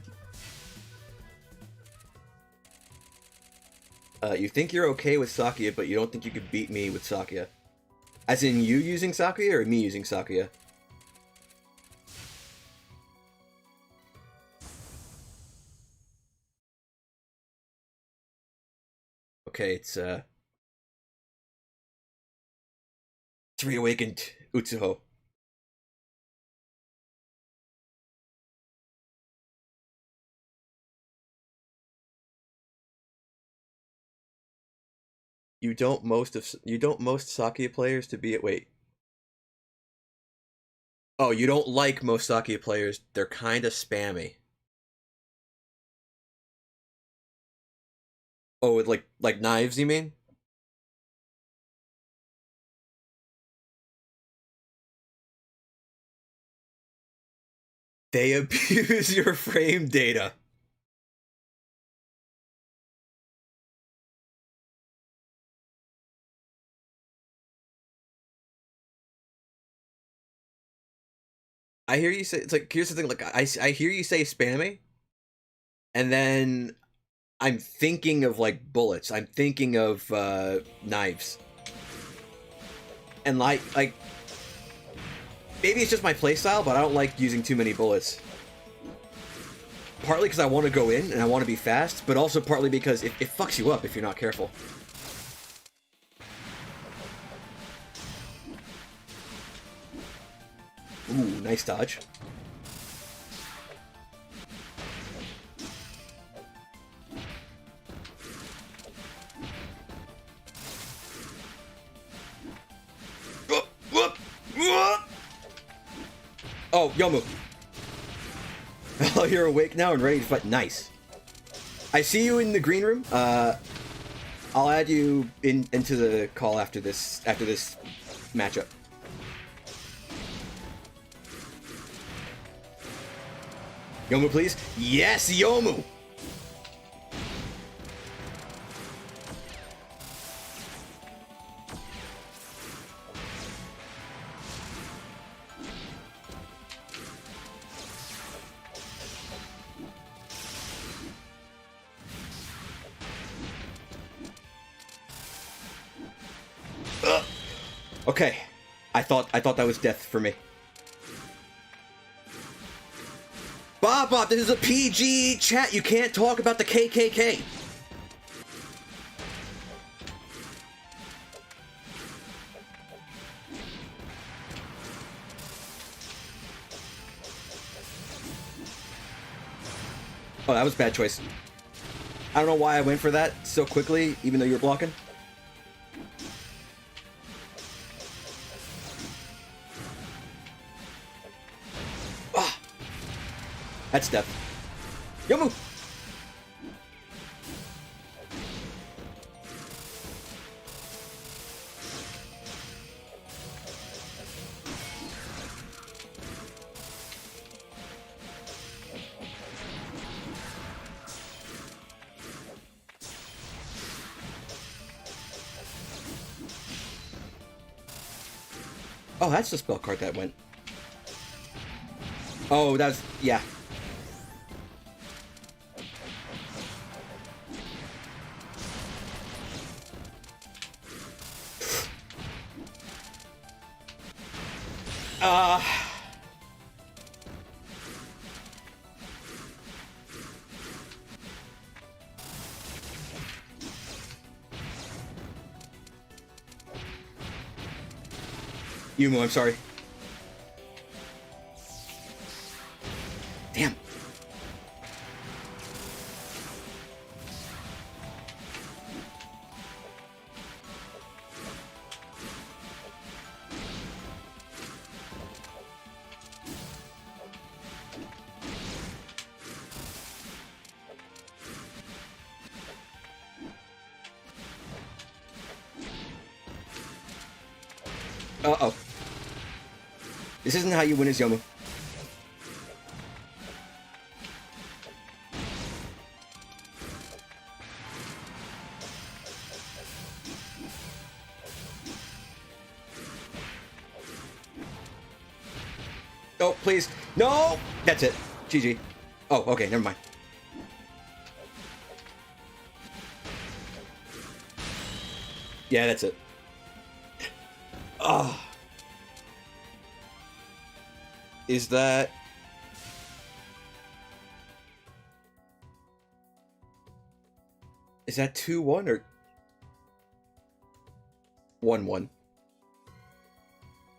You think you're okay with Sakuya, but you don't think you could beat me with Sakuya. As in you using Sakuya or me using Sakuya? Okay, it's reawakened Utsuho. You don't most Sakuya players to be at wait. Oh, you don't like most Sakuya players. They're kind of spammy. Oh, with like knives, you mean? They abuse your frame data. I hear you say, it's like, here's the thing, like, I hear you say spammy, and then I'm thinking of, like, bullets. I'm thinking of, knives. And, like, maybe it's just my playstyle, but I don't like using too many bullets. Partly because I want to go in, and I want to be fast, but also partly because it fucks you up if you're not careful. Ooh, nice dodge. Oh, Yomu. Oh, you're awake now and ready to fight. Nice. I see you in the green room. I'll add you into the call after this matchup. Yomu, please. Yes, Yomu. Okay, I thought that was death for me. Bob, this is a PG chat. You can't talk about the KKK. Oh, that was a bad choice. I don't know why I went for that so quickly, even though you were blocking. That's death. Yomu! Oh, that's the spell card that went. Oh, that's... yeah. Yumo, I'm sorry. Damn. Uh-oh. This isn't how you win as Yomu. Oh, please. No! That's it. GG. Oh, okay, never mind. Yeah, that's it. Oh. Is that... Is that 2-1 or... 1-1?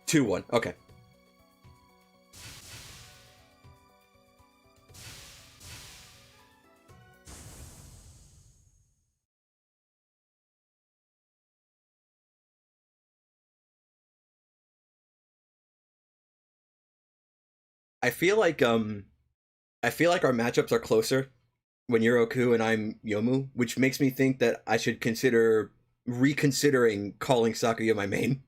2-1, okay. I feel like our matchups are closer when you're Oku and I'm Yomu, which makes me think that I should consider reconsidering calling Sakuya my main.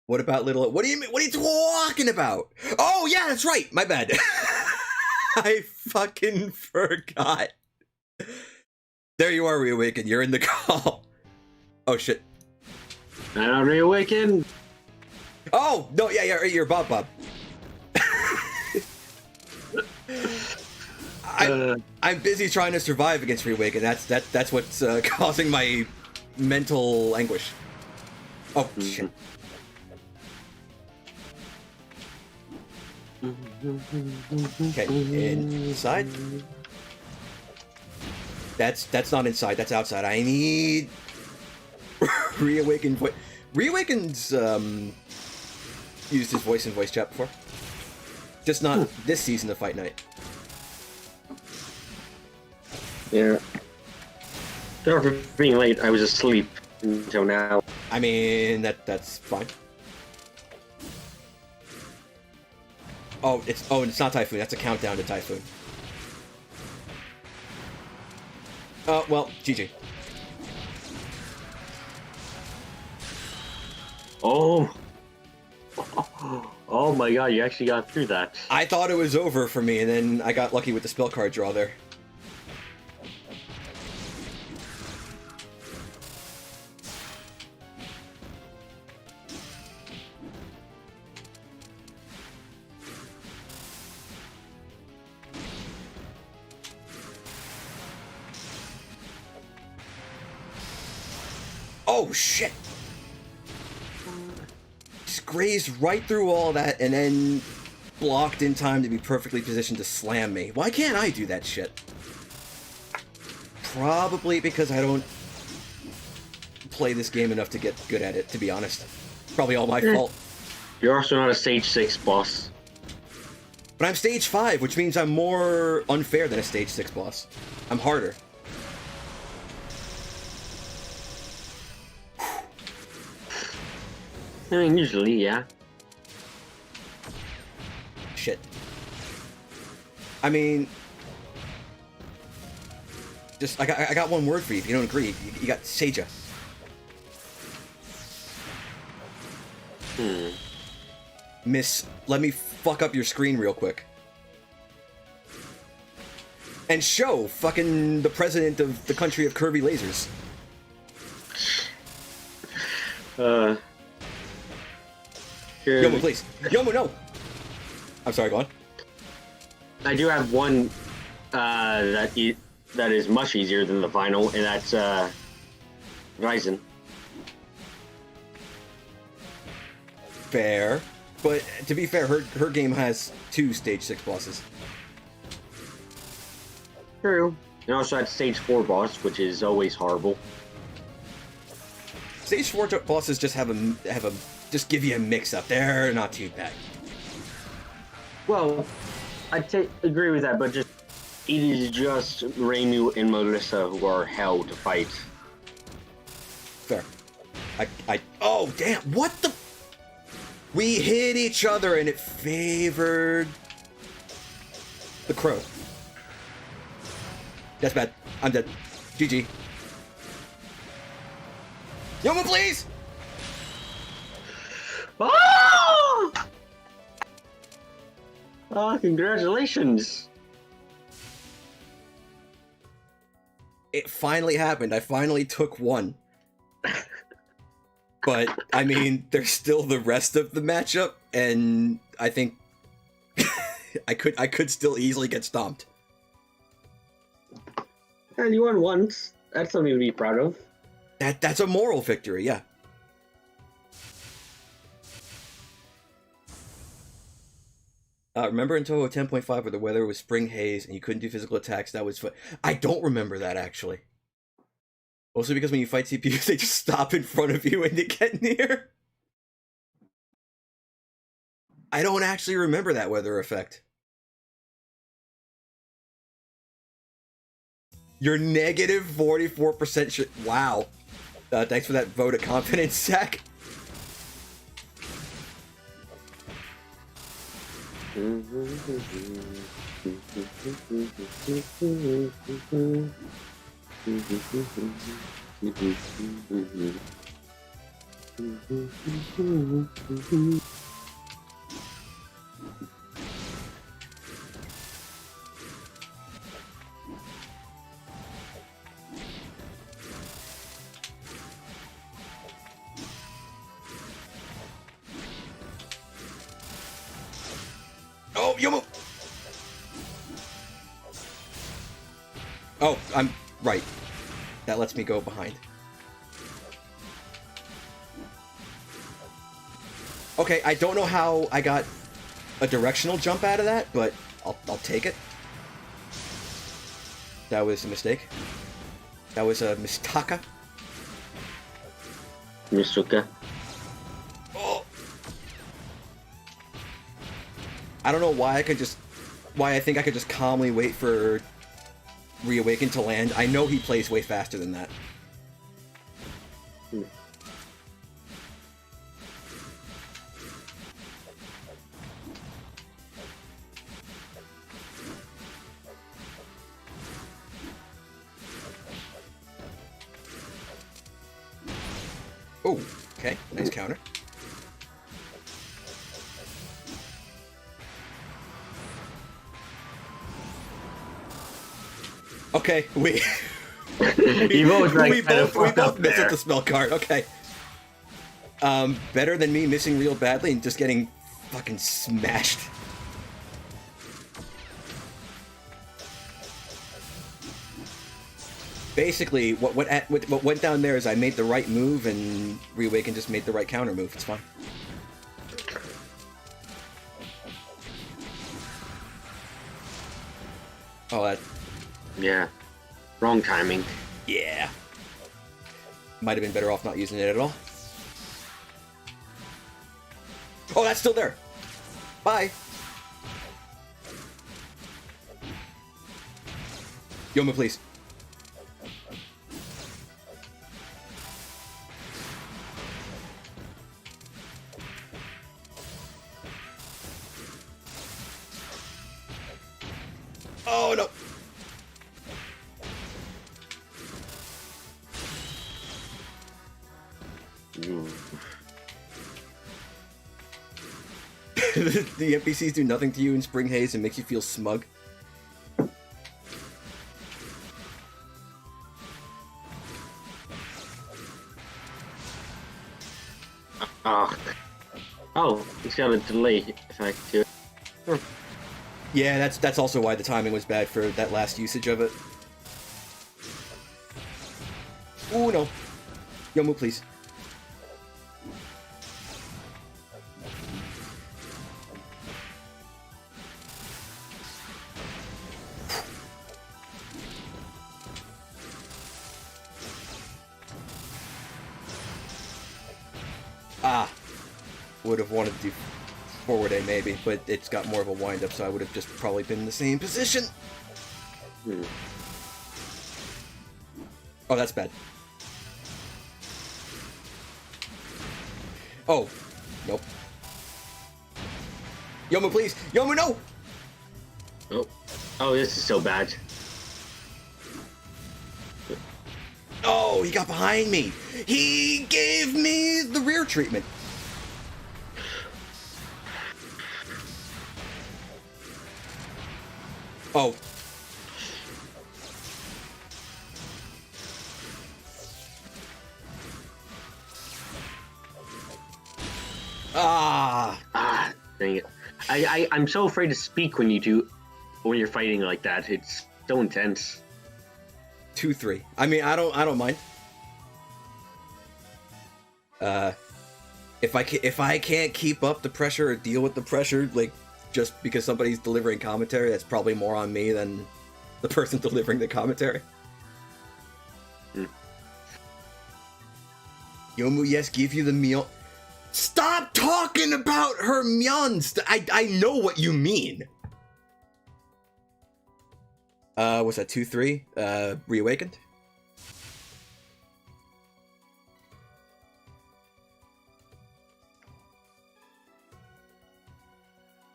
What about little... What do you mean? What are you talking about? Oh, yeah, that's right. My bad. I fucking forgot. There you are, Reawaken. You're in the call. Oh, shit. I reawaken. Oh no, yeah, you're Bob. I'm busy trying to survive against Reawaken. That's what's causing my mental anguish. Oh shit. Okay, inside. That's not inside. That's outside. I need. Reawaken. Reawaken's used his voice in voice chat before. Just not this season of Fight Night. Yeah. Sorry for being late. I was asleep until now. I mean, that's fine. Oh, it's not Typhoon. That's a countdown to Typhoon. Oh well, GG. Oh. Oh my god, you actually got through that. I thought it was over for me, and then I got lucky with the spell card draw there. Oh shit! Just grazed right through all that and then blocked in time to be perfectly positioned to slam me. Why can't I do that shit? Probably because I don't play this game enough to get good at it, to be honest. Probably all my fault. You're also not a stage 6 boss. But I'm stage 5, which means I'm more unfair than a stage 6 boss. I'm harder. I mean, usually, yeah. Shit. I mean... Just, I got one word for you if you don't agree. You got Seija. Miss, let me fuck up your screen real quick. And show fucking the president of the country of curvy lasers. Uh, Yomo, please. Yomo, no! I'm sorry, go on. I do have one that is much easier than the final, and that's Ryzen. Fair. But to be fair, her game has 2 stage 6 bosses. True. And also had stage 4 boss, which is always horrible. Stage 4 bosses just just give you a mix up. They're not too bad. Well, I agree with that, but it is just Reinu and Melissa who are hell to fight. Fair. Oh, damn, what the? We hit each other and it favored the crow. That's bad. I'm dead. GG. Yomo, please! Oh! Oh, congratulations. It finally happened. I finally took one. But, I mean, there's still the rest of the matchup, and I think I could still easily get stomped. And you won once. That's something to be proud of. That's a moral victory, yeah. Remember in Touhou 10.5 where the weather was spring haze and you couldn't do physical attacks? That was fun. I don't remember that, actually. Mostly because when you fight CPUs, they just stop in front of you when they get near. I don't actually remember that weather effect. You're negative 44% wow. Thanks for that vote of confidence, Zach. Oh, Yomo! Oh, I'm right. That lets me go behind. Okay, I don't know how I got a directional jump out of that, but I'll take it. That was a mistake. That was a mistaka. Misuka. Oh! I don't know why I think I could just calmly wait for Reawaken to land. I know he plays way faster than that. Oh, okay. Nice counter. Okay, we both missed at the spell card. Okay. Better than me missing real badly and just getting fucking smashed. Basically, what went down there is I made the right move and Reawaken just made the right counter move. It's fine. Oh, that. Yeah. Wrong timing. Yeah. Might have been better off not using it at all. Oh, that's still there. Bye. Yoma, please. Oh, no. The NPCs do nothing to you in Spring Haze and makes you feel smug. Oh, it's got a delay effect to it. Yeah, that's also why the timing was bad for that last usage of it. Ooh, no. Yomu, please. Ah. Would have wanted to do forward A maybe, but it's got more of a wind-up, so I would have just probably been in the same position. Oh, that's bad. Oh. Nope. Yomu, please! Yomu, no! Oh. Oh, this is so bad. Oh, he got behind me! He gave me the rear treatment! Oh. Ah, dang it. I'm so afraid to speak when you're fighting like that. It's so intense. 2-3. I mean, I don't mind. If I can't keep up the pressure or deal with the pressure, like, just because somebody's delivering commentary, that's probably more on me than the person delivering the commentary. Yomu, yes, give you the meal. Stop talking about her myuns! I know what you mean! What's that, 2-3? Reawakened?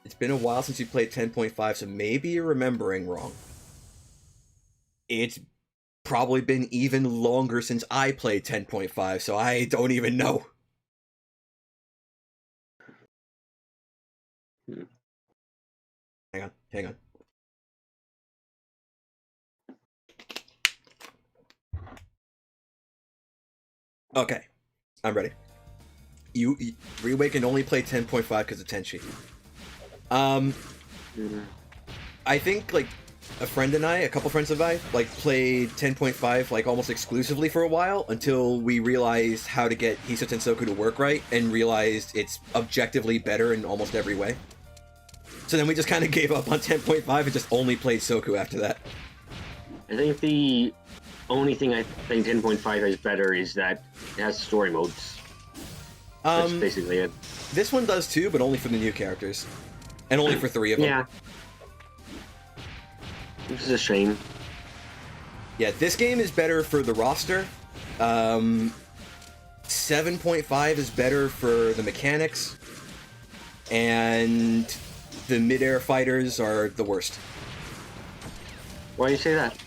It's been a while since you played 10.5, so maybe you're remembering wrong. It's probably been even longer since I played 10.5, so I don't even know. Hang on. Okay, I'm ready. You Reawakened only played 10.5 because of Tenchi. I think, like, a couple friends of mine, like, played 10.5, like, almost exclusively for a while, until we realized how to get Hisoutensoku to work right, and realized it's objectively better in almost every way. So then we just kind of gave up on 10.5 and just only played Soku after that. I think the only thing I think 10.5 is better is that it has story modes. That's basically it. This one does too, but only for the new characters. And only for 3 of them. Yeah. Which is a shame. Yeah, this game is better for the roster. 7.5 is better for the mechanics. And the mid-air fighters are the worst. Why do you say that?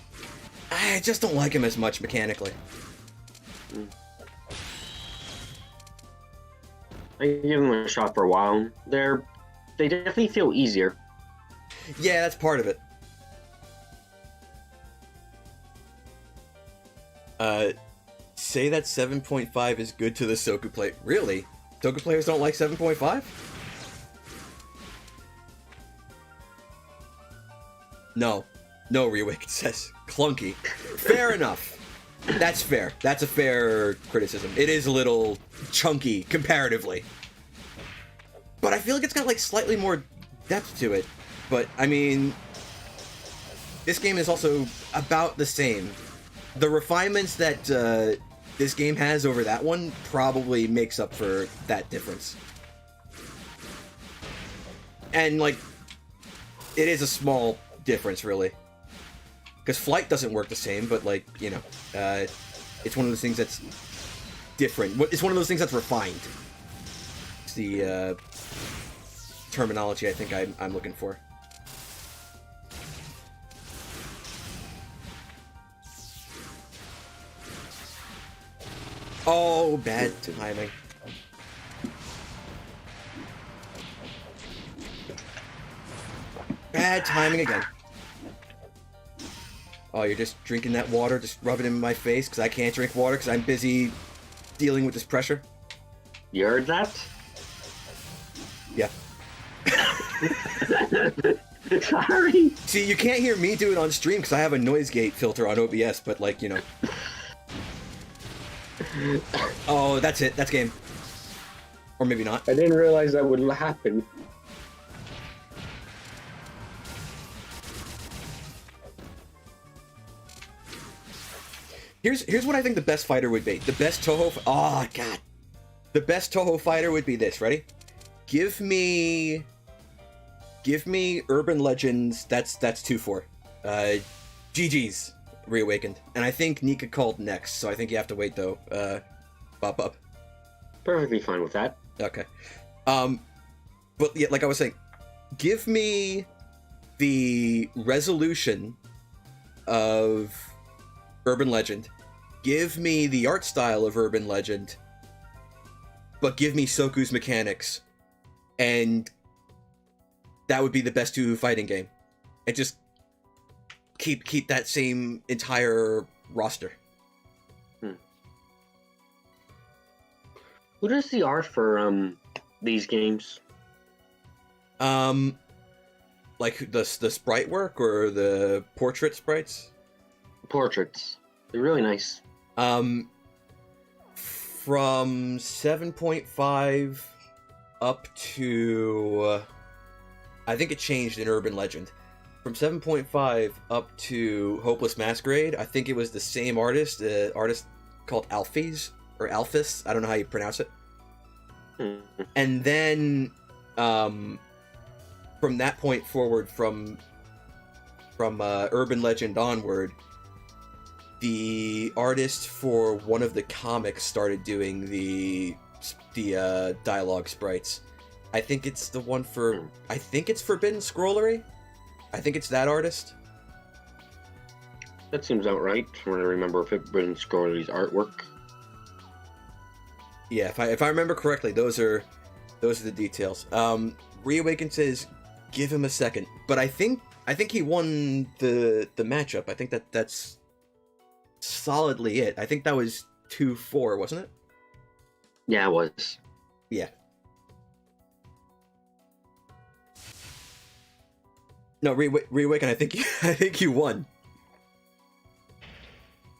I just don't like him as much mechanically. I give them a shot for a while. They definitely feel easier. Yeah, that's part of it. Say that 7.5 is good to the Soku play. Really? Soku players don't like 7.5? No, Reawakened says clunky. Fair enough. That's fair. That's a fair criticism. It is a little chunky comparatively. But I feel like it's got, like, slightly more depth to it. But, I mean, this game is also about the same. The refinements that this game has over that one probably makes up for that difference. And, like, it is a small difference, really. Because flight doesn't work the same, but, like, you know, it's one of those things that's different. It's one of those things that's refined. It's the terminology I think I'm looking for. Oh, bad timing. Bad timing again. Oh, you're just drinking that water, just rub it in my face, because I can't drink water because I'm busy dealing with this pressure? You heard that? Yeah. Sorry. See, you can't hear me do it on stream because I have a noise gate filter on OBS, but like, you know. Oh, that's it. That's game. Or maybe not. I didn't realize that would happen. Here's what I think the best fighter would be. The best Touhou... Oh, God. The best Touhou fighter would be this. Ready? Give me Urban Legends. That's 2-4. GG's Reawakened. And I think Nika called next, so I think you have to wait, though. Up. Perfectly fine with that. Okay. But yeah, like I was saying, give me the resolution of Urban Legend. Give me the art style of Urban Legend. But give me Soku's mechanics. And that would be the best Touhou fighting game. And just keep that same entire roster. Who does the art for these games? Like the sprite work or the portrait sprites? Portraits. They're really nice. From 7.5 up to I think it changed in Urban Legend. From 7.5 up to Hopeless Masquerade, I think it was the same artist, artist called Alphys or Alphys. I don't know how you pronounce it. And then from that point forward, from Urban Legend onward, the artist for one of the comics started doing the dialogue sprites. I think it's the one for... I think it's Forbidden Scrollery? I think it's that artist. That seems outright. I'm trying to remember Forbidden Scrollery's artwork. Yeah, if I remember correctly, those are the details. Reawaken says, give him a second. But I think he won the matchup. I think that's solidly it. I think that was 2-4, wasn't it? Yeah, it was. Yeah. No, Reawaken, I think you won.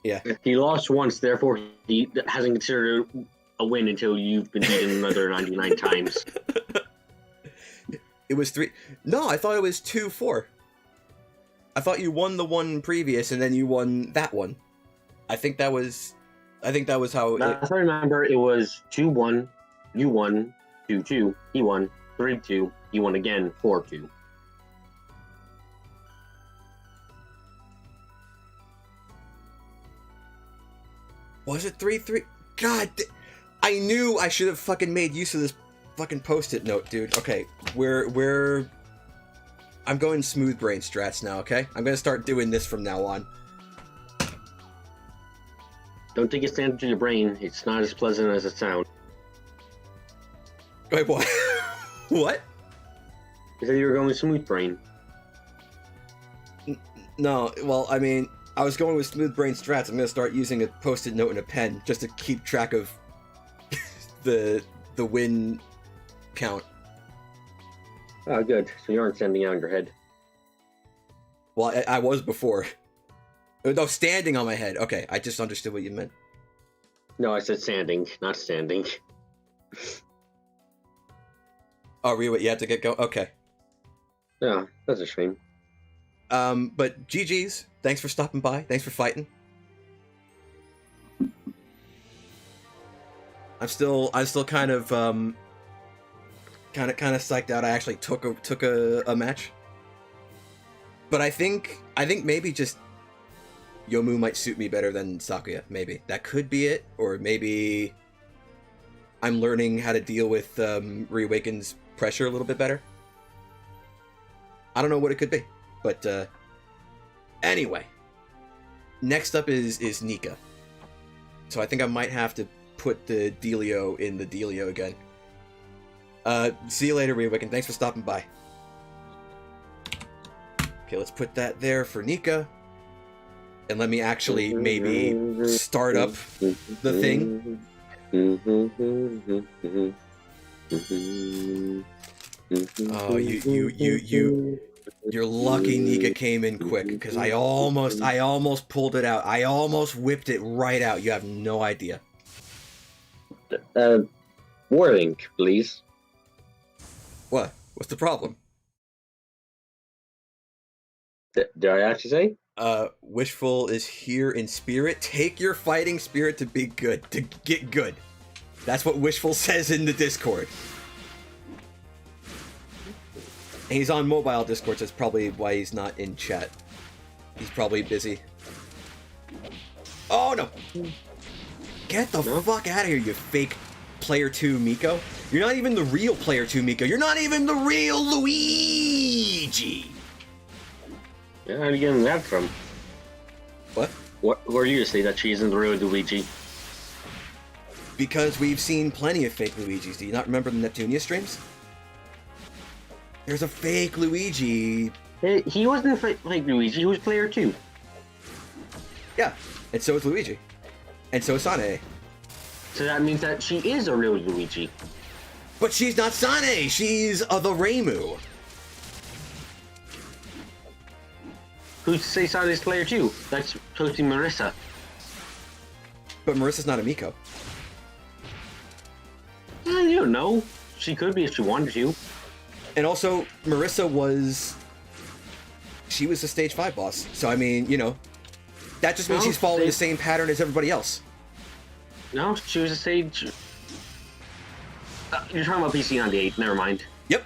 Yeah. He lost once, therefore he hasn't considered a win until you've been beaten another 99 times. It was 3... No, I thought it was 2-4. I thought you won the one previous and then you won that one. I think that was how... If I remember, it was 2-1, you won, 2-2, he won, 3-2, he won again, 4-2. Was it 3-3? God, I knew I should have fucking made use of this fucking post-it note, dude. Okay, I'm going smooth brain strats now, okay? I'm gonna start doing this from now on. Don't take it stand to your brain. It's not as pleasant as it sounds. Wait, what? What? You said you were going with smooth brain. No, well, I mean, I was going with smooth brain strats. I'm gonna start using a post-it note and a pen just to keep track of the win count. Oh, good. So you aren't standing on your head. Well, I was before. No, standing on my head. Okay, I just understood what you meant. No, I said standing, not standing. Oh, really? You have to get go? Okay. Yeah, that's a shame. But GG's. Thanks for stopping by. Thanks for fighting. I'm still kind of psyched out. I actually took a match. But I think maybe just Yomu might suit me better than Sakuya. Maybe that could be it, or maybe I'm learning how to deal with Reawaken's pressure a little bit better. I don't know what it could be, but anyway. Next up is Nika. So I think I might have to put the Delio in the Delio again. See you later, Reawaken. Thanks for stopping by. Okay, let's put that there for Nika. And let me actually maybe start up the thing. Oh, you're lucky Nika came in quick, because I almost pulled it out. I almost whipped it right out. You have no idea. Warning, please. What? What's the problem? Did I actually say? Wishful is here in spirit. Take your fighting spirit to be good, to get good. That's what Wishful says in the Discord. And he's on mobile Discord, so that's probably why he's not in chat. He's probably busy. Oh, no! Get the fuck out of here, you fake Player 2 Miko. You're not even the real Player 2 Miko. You're not even the real Luigi! Yeah, how are you getting that from? What? Who are you to say that she isn't the real Luigi? Because we've seen plenty of fake Luigis. Do you not remember the Neptunia streams? There's a fake Luigi. He wasn't fake Luigi, he was Player 2. Yeah, and so is Luigi. And so is Sane. So that means that she is a real Luigi. But she's not Sane! She's the Reimu. Who's to say Sane's Player 2? That's supposed to be Marissa. But Marissa's not a Miko. You don't know. She could be if she wanted to. And also, Marissa was... She was the Stage 5 boss. So, I mean, you know... That just means she's following the same pattern as everybody else. No, she was a Stage... you're talking about PC98, never mind. Yep.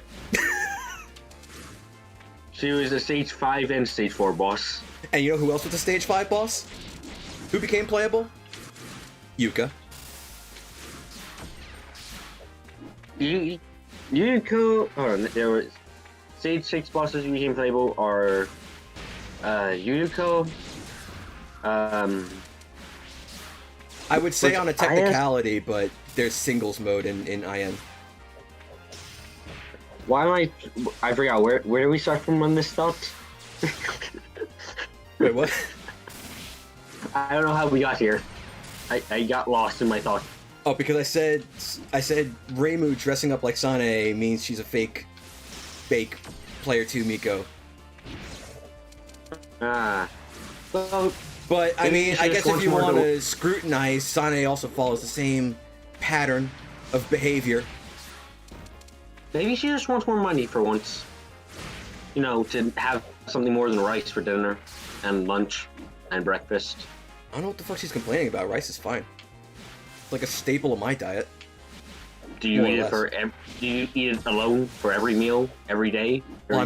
She was a Stage 5 and Stage 4 boss. And you know who else was a Stage 5 boss? Who became playable? Yuka. Yuko... Oh, there was... Stage 6 bosses who became playable are... Yuko... I would say on a technicality, but there's singles mode in IN. Why am I forgot, where do we start from on this stopped? Wait, what? I don't know how we got here. I got lost in my thoughts. Oh, because I said Reimu dressing up like Sane means she's a fake Player 2 Miko. Well, but, I mean, I guess if you want to scrutinize, Sane also follows the same pattern of behavior. maybe she just wants more money for once. You know, to have something more than rice for dinner, and lunch, and breakfast. I don't know what the fuck she's complaining about. Rice is fine. It's like a staple of my diet. Do you eat it do you eat it alone for every meal, every day? Well,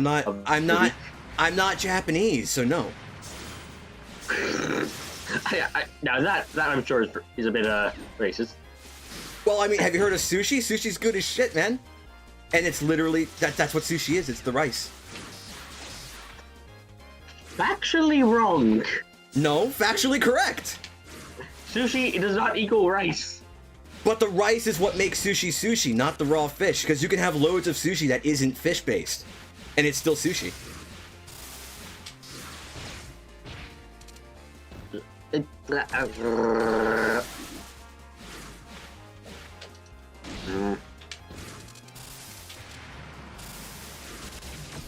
I'm not Japanese, so no. Now that I'm sure is a bit racist. Well, I mean, have you heard of sushi? Sushi's good as shit, man. And it's literally that's what sushi is. It's the rice. Factually wrong. No, factually correct. Sushi does not equal rice. But the rice is what makes sushi sushi, not the raw fish. Because you can have loads of sushi that isn't fish-based, and it's still sushi.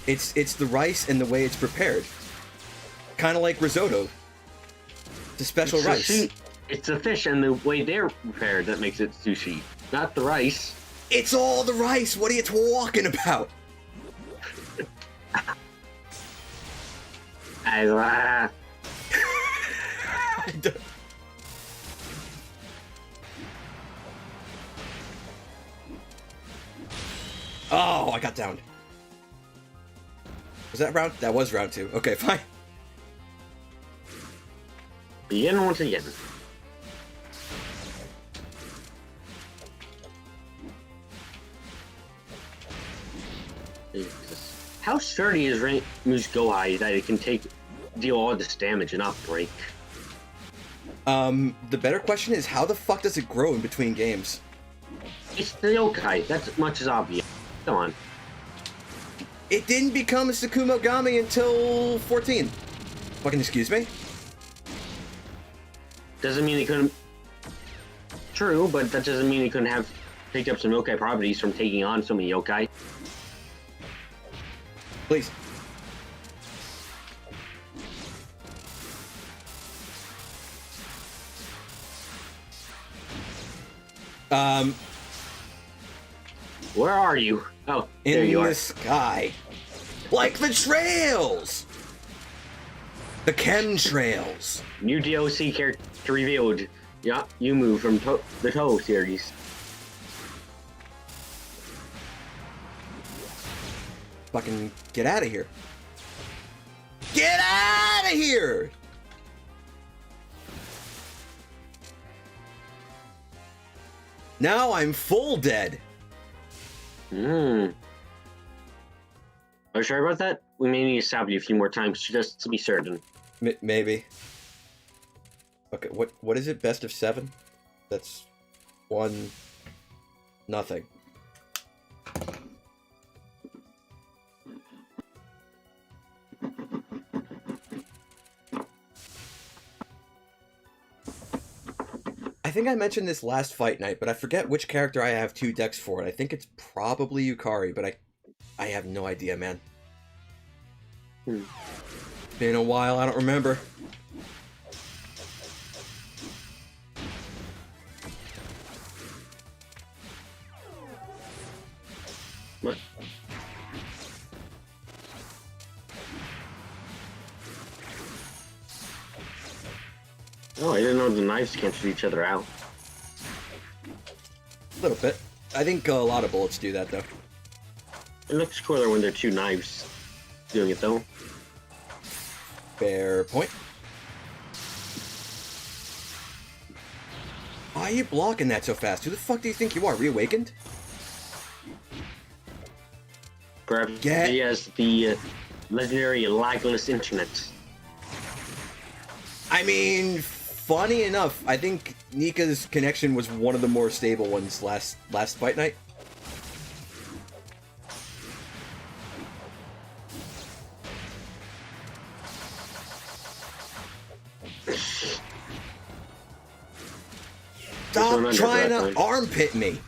It's the rice and the way it's prepared. Kind of like risotto. It's a special rice. It's the fish and the way they're prepared that makes it sushi, not the rice. It's all the rice. What are you talking about? Oh, I got downed. Was that round? That was round 2. Okay, fine. Begin once again. How sturdy is Reimu's Gohai that it can deal all this damage and not break? The better question is, how the fuck does it grow in between games? It's the yokai. That's much as obvious. Come on. It didn't become a Tsukumogami until 14. Fucking excuse me? Doesn't mean it couldn't. True, but that doesn't mean he couldn't have picked up some yokai properties from taking on so many yokai. Please. Where are you? Oh, there In you are. the sky. Like the trails! The chemtrails. New DLC character revealed. Yeah, you move from the Touhou series. Fucking get out of here. Get out of here! Now I'm full dead. Are you sure about that? We may need to stab you a few more times just to be certain. Maybe. Okay, what is it? Best of 7? That's 1... nothing. I think I mentioned this last fight night, but I forget which character I have 2 decks for, and I think it's probably Yukari, but I have no idea, man. Been a while, I don't remember. What? Oh, I didn't know the knives cancel each other out. A little bit. I think a lot of bullets do that, though. It looks cooler when they're 2 knives doing it, though. Fair point. Why are you blocking that so fast? Who the fuck do you think you are, reawakened? Perhaps he has the legendary lagless internet. I mean, funny enough, I think Nika's connection was one of the more stable ones last fight night. Stop trying to armpit me!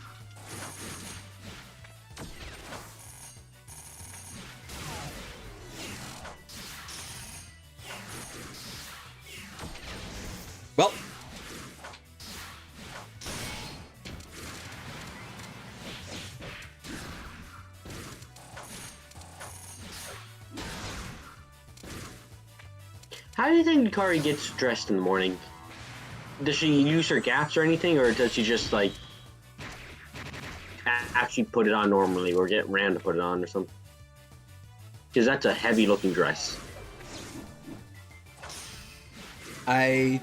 Well. How do you think Kari gets dressed in the morning? Does she use her gaps or anything, or does she just, like, actually put it on normally, or get Ran to put it on or something? Because that's a heavy-looking dress. I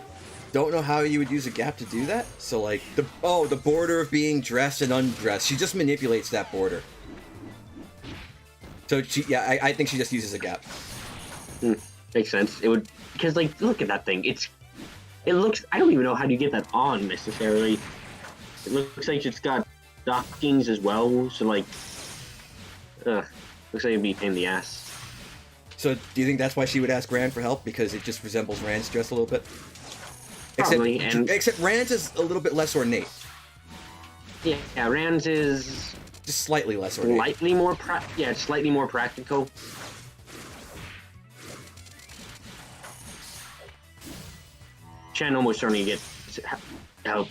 don't know how you would use a gap to do that. So, like, the border of being dressed and undressed. She just manipulates that border. So, I think she just uses a gap. Makes sense. It would, because, like, look at that thing. It looks, I don't even know how you get that on, necessarily. It looks like it's got dockings as well, so, like, looks like it'd be a pain in the ass. So, do you think that's why she would ask Rand for help? Because it just resembles Rand's dress a little bit? Probably, except Rand's is a little bit less ornate. Yeah, Rand's is... Just slightly less ornate. Slightly more, it's slightly more practical. Chen almost certainly gets help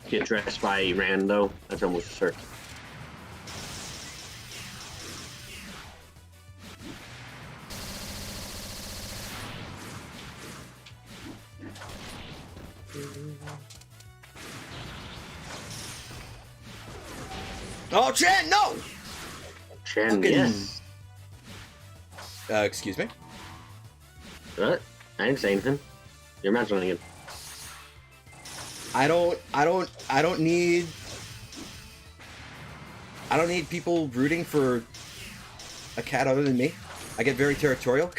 get dressed by Rand, though. That's almost certain. Oh, Chen, no! Chen, fucking... yes. Excuse me? What? I didn't say anything. You're imagining it. I don't need people rooting for a cat other than me. I get very territorial.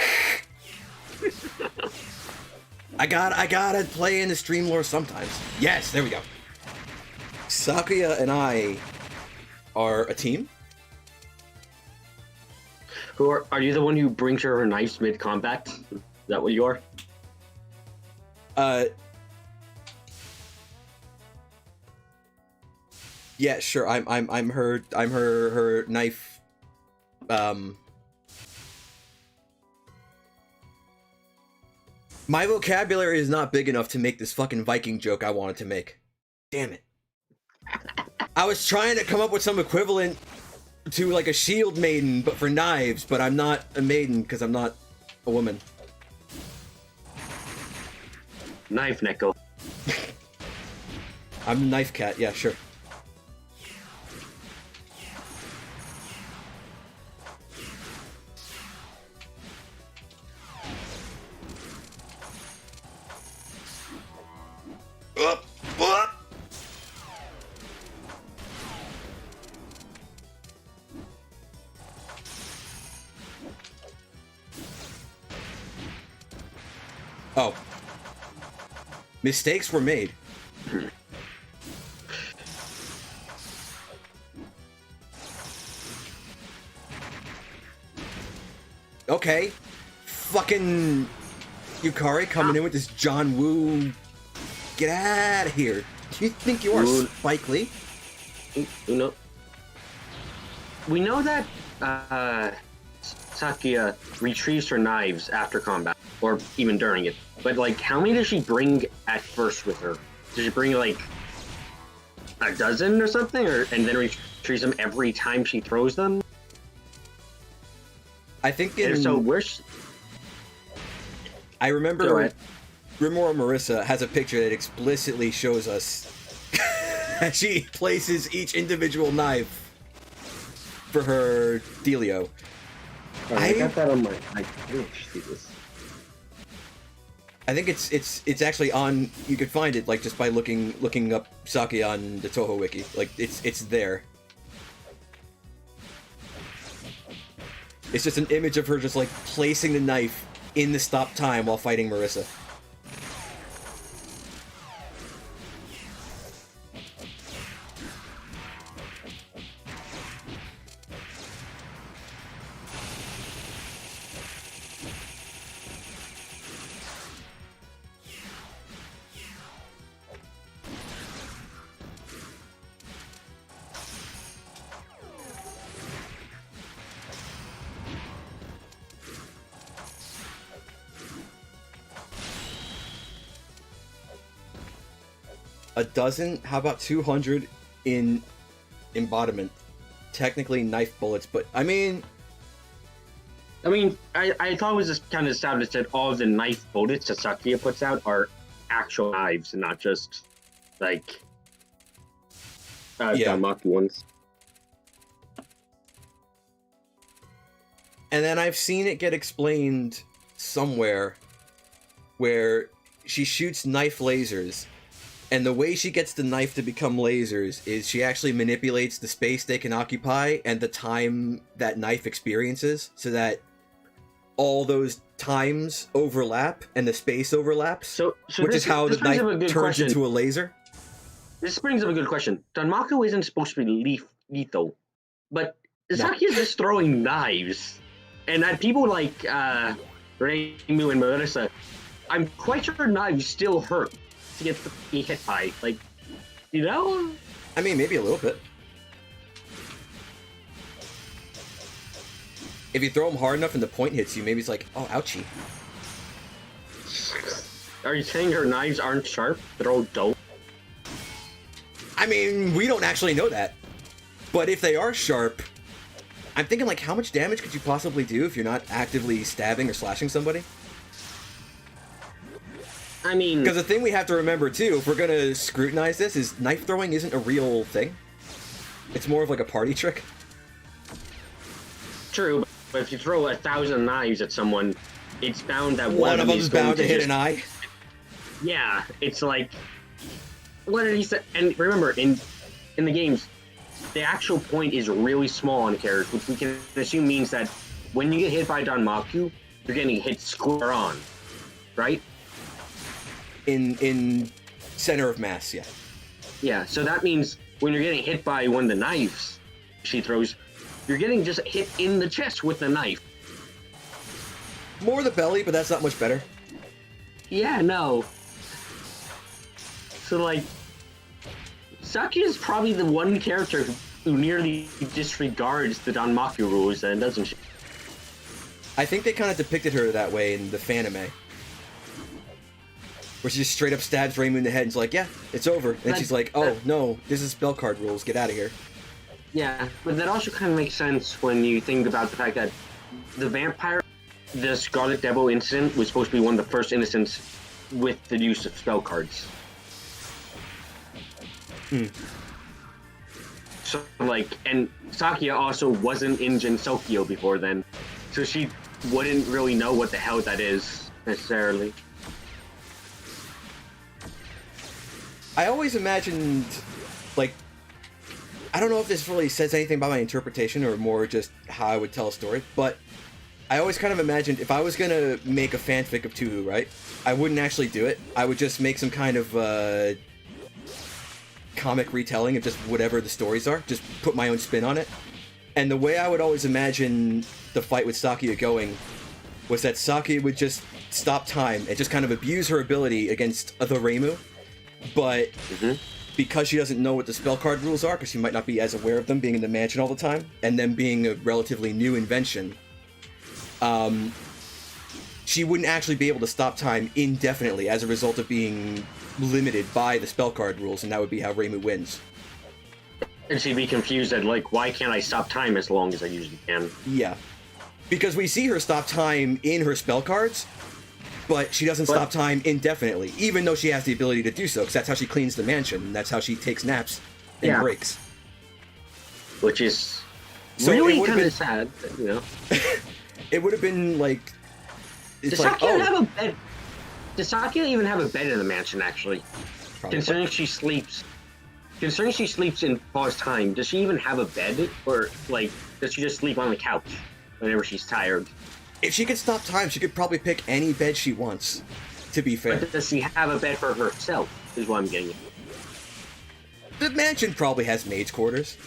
I gotta play in the stream lore sometimes. Yes, there we go. Sakuya and I are a team. Are you the one who brings her knives mid-combat? Is that what you are? Yeah, sure. I'm her knife. My vocabulary is not big enough to make this fucking Viking joke I wanted to make. Damn it. I was trying to come up with some equivalent to like a shield maiden, but for knives, but I'm not a maiden because I'm not a woman. Knife Neko. I'm the knife cat, yeah, sure. Up, up. Oh. Mistakes were made. Okay. Fucking Yukari coming in with this John Woo. Get out of here. Do you think you are Spike Lee? We know that Sakia retrieves her knives after combat, or even during it. But like, how many does she bring at first with her? Does she bring like a dozen or something, and then retrieves them every time she throws them? I think And so where's? I remember Rimura Marissa has a picture that explicitly shows us that she places each individual knife for her dealio. I got that on my. I think it's actually on. You could find it like just by looking up Saki on the Touhou wiki. Like it's there. It's just an image of her just like placing the knife in the stop time while fighting Marissa. A dozen? How about 200 in embodiment? Technically knife bullets, but I mean, I thought it was just kind of established that all of the knife bullets that Sakia puts out are actual knives and not just like Danmaku ones. And then I've seen it get explained somewhere where she shoots knife lasers. And the way she gets the knife to become lasers is she actually manipulates the space they can occupy and the time that knife experiences so that all those times overlap and the space overlaps, so which is how the knife turns into a laser. This brings up a good question. Danmaku isn't supposed to be lethal, but Saki is just throwing knives. And that people like Reimu and Marissa, I'm quite sure knives still hurt to get hit by, like, you know? I mean, maybe a little bit. If you throw them hard enough and the point hits you, maybe it's like, oh, ouchie. Are you saying her knives aren't sharp? Throw dope? I mean, we don't actually know that. But if they are sharp, I'm thinking, like, how much damage could you possibly do if you're not actively stabbing or slashing somebody? I mean... Because the thing we have to remember, too, if we're going to scrutinize this, is knife throwing isn't a real thing. It's more of like a party trick. True, but if you throw 1,000 knives at someone, it's bound that one of them is bound to hit an eye. Yeah, it's like... What did he say? And remember, in the games, the actual point is really small on characters, which we can assume means that when you get hit by Danmaku, you're getting hit square on, right? In center of mass, yeah. Yeah, so that means when you're getting hit by one of the knives she throws, you're getting just hit in the chest with the knife. More the belly, but that's not much better. Saki is probably the one character who nearly disregards the Danmaku rules, then, doesn't she? I think they kind of depicted her that way in the fanime. Where she just straight up stabs Reimu in the head and is like, yeah, it's over. And she's like, oh, no, this is spell card rules, get out of here. Yeah, but that also kind of makes sense when you think about the fact that the vampire, the Scarlet Devil incident was supposed to be one of the first incidents with the use of spell cards. So, like, and Sakia also wasn't in Jinsokyo before then, so she wouldn't really know what the hell that is, necessarily. I always imagined, like, I don't know if this really says anything about my interpretation or more just how I would tell a story, but I always kind of imagined if I was going to make a fanfic of Touhou, right, I wouldn't actually do it. I would just make some kind of comic retelling of just whatever the stories are, just put my own spin on it. And the way I would always imagine the fight with Sakia going was that Sakia would just stop time and just kind of abuse her ability against the Reimu, but because she doesn't know what the spell card rules are, because she might not be as aware of them being in the mansion all the time, and them being a relatively new invention, she wouldn't actually be able to stop time indefinitely as a result of being limited by the spell card rules, and that would be how Reimu wins. And she'd be confused at, like, why can't I stop time as long as I usually can? Yeah. Because we see her stop time in her spell cards, but she doesn't stop time indefinitely, even though she has the ability to do so, because that's how she cleans the mansion, and that's how she takes naps and breaks. Which is so really kind of sad, you know? It would have been, like... Does Sakia even have a bed in the mansion, actually? Probably. Considering she sleeps in pause time, does she even have a bed? Or, like, does she just sleep on the couch whenever she's tired? If she could stop time, she could probably pick any bed she wants, to be fair. But does she have a bed for herself, is what I'm getting at. The mansion probably has maids' quarters.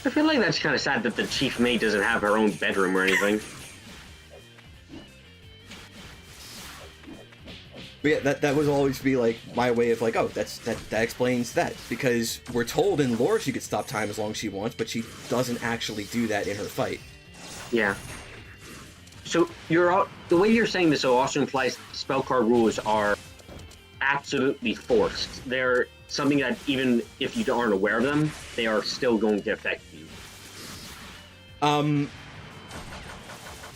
I feel like that's kind of sad that the chief maid doesn't have her own bedroom or anything. But yeah, that would always be, like, my way of, like, oh, that explains that. Because we're told in lore she could stop time as long as she wants, but she doesn't actually do that in her fight. Yeah. So, the way you're saying this also implies spell card rules are absolutely forced. They're something that even if you aren't aware of them, they are still going to affect you.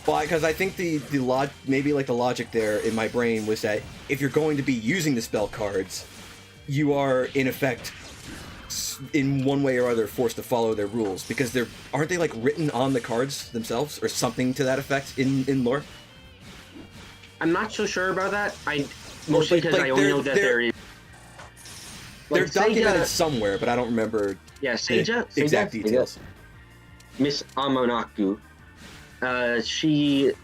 Well, because I think the logic there in my brain was that if you're going to be using the spell cards, you are in effect, in one way or other, forced to follow their rules, because aren't they like written on the cards themselves or something to that effect in lore? I'm not so sure about that. Mostly because I only know that they're documented somewhere, but I don't remember. Yeah, Seija, exact details. Miss Amonaku. She's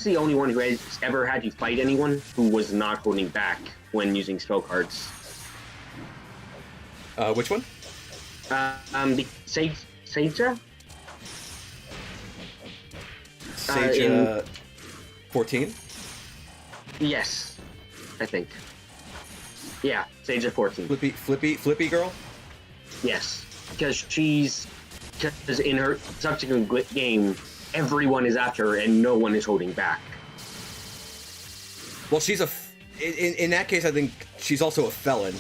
the only one who has ever had to fight anyone who was not holding back when using spell cards. Which one? Seija? Seija 14? Yes, I think. Yeah, Seija 14. Flippy girl? Yes, because in her subsequent game, everyone is after her and no one is holding back. Well, in that case, I think she's also a felon.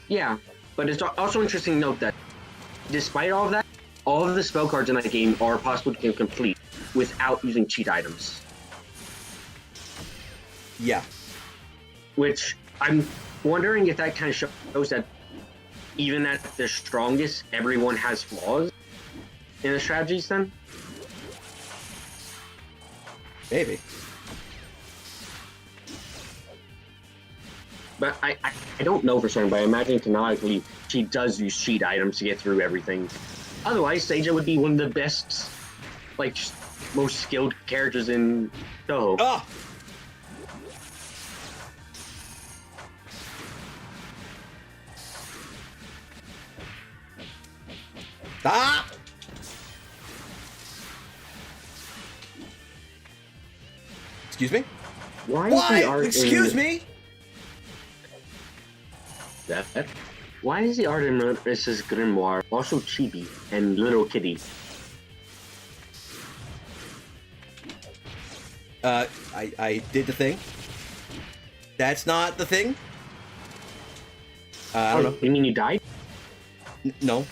Yeah, but it's also interesting to note that despite all of that, all of the spell cards in that game are possible to complete without using cheat items. Yeah. Which I'm wondering if that kind of shows that even at the strongest, everyone has flaws in the strategies then? Maybe. But I don't know for certain, but I imagine canonically she does use cheat items to get through everything. Otherwise, Seija would be one of the best, like, most skilled characters in Touhou. Ah! Ah! Excuse me? Why? Excuse me? that. Why is the art in Mrs. Grimoire also chibi and little kitty? I did the thing. That's not the thing. I don't know. You mean you died? No.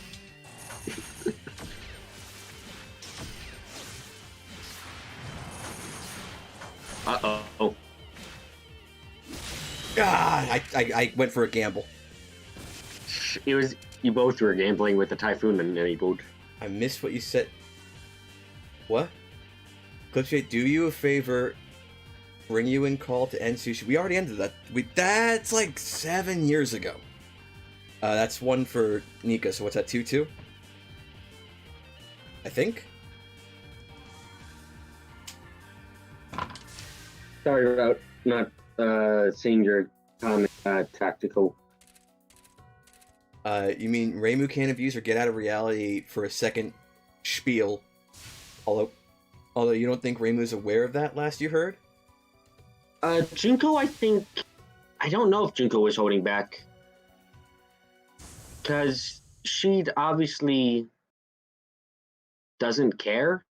Uh-oh. God, I went for a gamble. It was, you both were gambling with the typhoon and you both. I missed what you said. What? clipsvh, do you a favor. Bring you in call to end sushi. We already ended that. That's like 7 years ago. That's one for Nika. So what's that? 2-2? I think. Sorry about not seeing your comment. Tactical. You mean Reimu can't abuse or get out of reality for a second spiel? Although you don't think Reimu's aware of that. Last you heard. Junko, I don't know if Junko was holding back. Because she obviously doesn't care,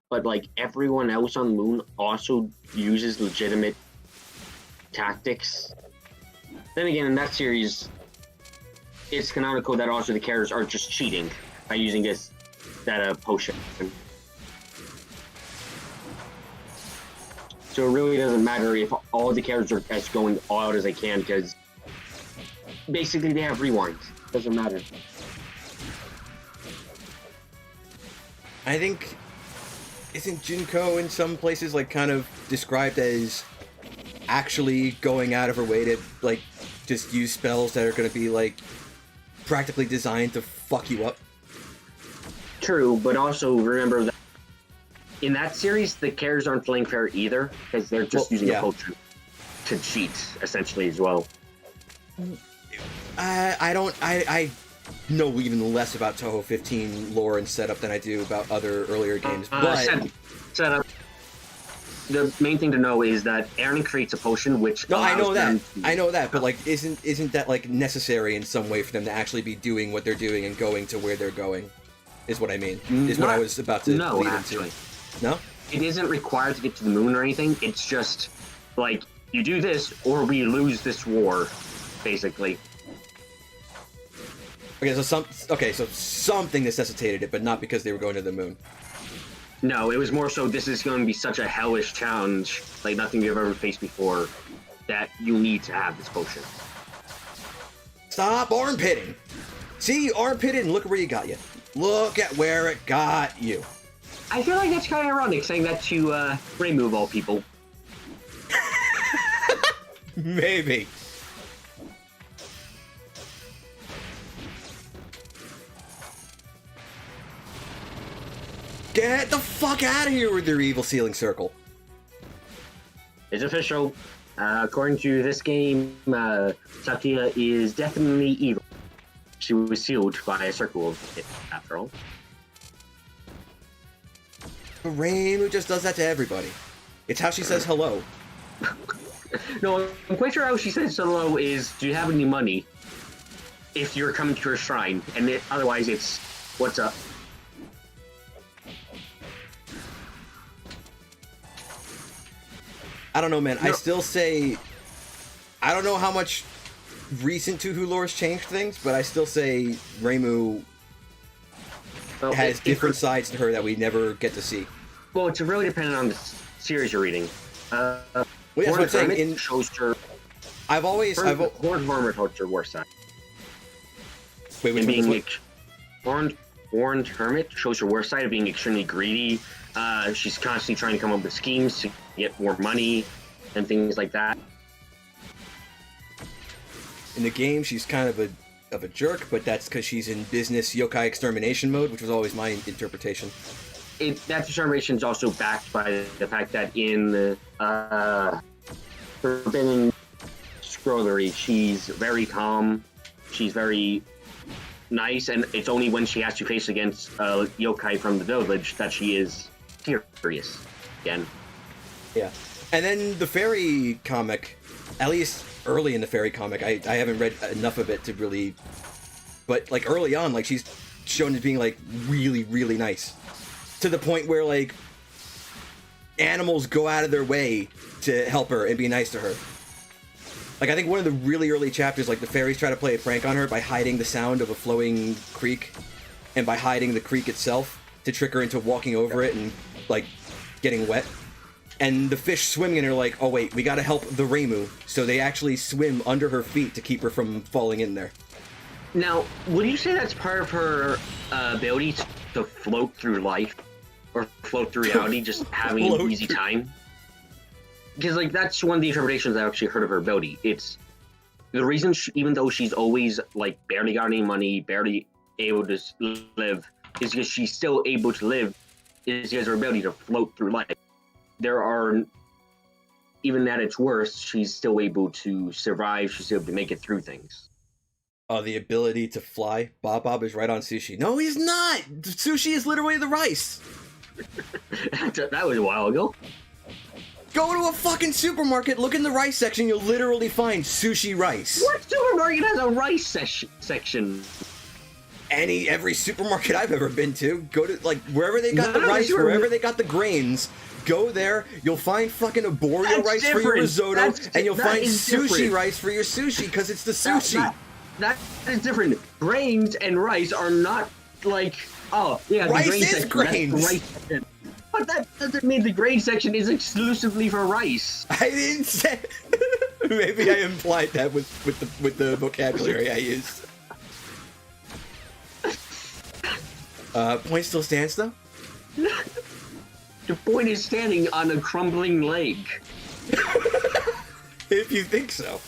but like everyone else on the moon also uses legitimate tactics. Then again, in that series, it's canonical that also the characters are just cheating by using that potion. So it really doesn't matter if all the characters are just going all out as they can, because basically they have rewinds. Doesn't matter. I think, isn't Junko in some places like kind of described as actually going out of her way to like just use spells that are going to be like practically designed to fuck you up? True, but also remember that in that series, the characters aren't playing fair either, because they're just using a potion to cheat, essentially, as well. I know even less about Touhou 15 lore and setup than I do about other earlier games, but... Setup. The main thing to know is that Aaron creates a potion which... No, I know that, but like, isn't that like necessary in some way for them to actually be doing what they're doing and going to where they're going? Is what I mean. Is what I was about to lead into. No? It isn't required to get to the moon or anything. It's just, like, you do this or we lose this war, basically. Okay, so something necessitated it, but not because they were going to the moon. No, it was more so this is going to be such a hellish challenge, like nothing you've ever faced before, that you need to have this potion. Stop armpitting! See, armpitted and look where you got you. Look at where it got you. I feel like that's kind of ironic, saying that to Reimu of all people. Maybe. Get the fuck out of here with your evil sealing circle. It's official. According to this game, Sakia is definitely evil. She was sealed by a circle of it, after all. Reimu just does that to everybody. It's how she says hello. No, I'm quite sure how she says hello is, do you have any money? If you're coming to her shrine, and otherwise it's, what's up? I don't know, man. No. I still say... I don't know how much recent Touhou lore has changed things, but I still say Reimu has different sides to her that we never get to see. Well, it's really dependent on the series you're reading. Well, that's what I'm saying. Shows her... Horned Hermit shows her worst side. Wait, which one? Horned Hermit shows her worst side of being extremely greedy. She's constantly trying to come up with schemes to get more money and things like that. In the game, she's kind of a jerk, but that's because she's in business yokai extermination mode, which was always my interpretation. That determination is also backed by the fact that in the Forbidden Scrollery, she's very calm, she's very nice, and it's only when she has to face against yokai from the village that she is furious again. Yeah. And then the fairy comic, at least early in the fairy comic, I haven't read enough of it to really, but like early on, like she's shown as being like really, really nice, to the point where like animals go out of their way to help her and be nice to her. Like I think one of the really early chapters, like the fairies try to play a prank on her by hiding the sound of a flowing creek, and by hiding the creek itself to trick her into walking over it and like getting wet. And the fish swimming in her like, oh wait, we gotta help the Reimu, so they actually swim under her feet to keep her from falling in there. Now, would you say that's part of her ability to float through life, or float through reality, just having an easy time? Because like that's one of the interpretations I actually heard of her ability. It's the reason, even though she's always like barely got any money, barely able to live, is because she's still able to live. Is because her ability to float through life. There are, even at its worst, she's still able to survive. She's able to make it through things. Oh, the ability to fly. Bob is right on sushi. No, he's not. Sushi is literally the rice. That was a while ago. Go to a fucking supermarket, look in the rice section, you'll literally find sushi rice. What supermarket has a rice section? Every supermarket I've ever been to, go to, like, wherever they got the rice, wherever they got the grains, go there, you'll find fucking arborio rice for your risotto, and you'll find sushi rice for your sushi, because it's the sushi. That is different. Grains and rice are not, like, oh, yeah, the rice grain is section, grains! That's the rice section. But that doesn't mean the grain section is exclusively for rice. I didn't say... Maybe I implied that with the vocabulary I used. Point still stands, though? The point is standing on a crumbling leg. If you think so.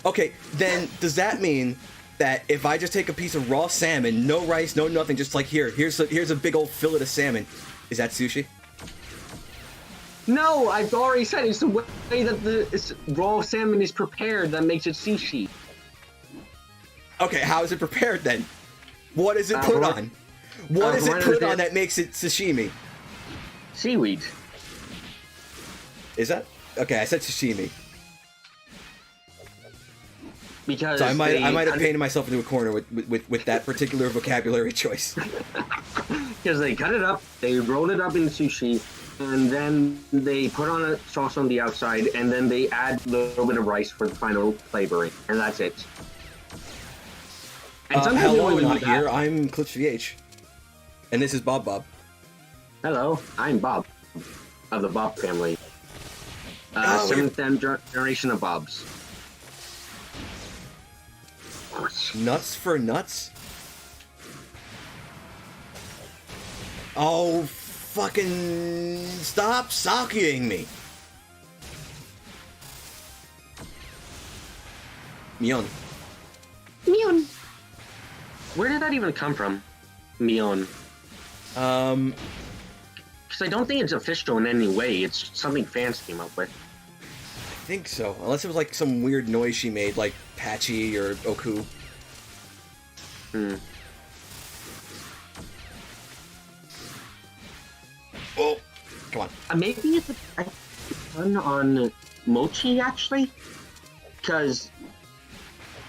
Okay, then does that mean that if I just take a piece of raw salmon, no rice, no nothing, just like here's a big old fillet of salmon, is that sushi? No, I've already said it's the way that the raw salmon is prepared that makes it sushi. Okay, how is it prepared then? What is it put on? What is it put on that makes it sashimi? Seaweed. Is that? Okay, I said sashimi. Because so I might have painted myself into a corner with that particular vocabulary choice. Because they cut it up, they roll it up in sushi, and then they put on a sauce on the outside, and then they add a little bit of rice for the final flavoring, and that's it. And hello, not here. I'm clipsvh, and this is Bob. Hello, I'm Bob, of the Bob family. Seventh generation of Bobs. Nuts for nuts? Oh, fucking stop socking me. Mion. Mion. Where did that even come from? Mion. Because I don't think it's official in any way. It's something fans came up with. I think so. Unless it was like some weird noise she made, like Patchy or Oku. Oh, come on. Maybe it's a pun on mochi, actually. Because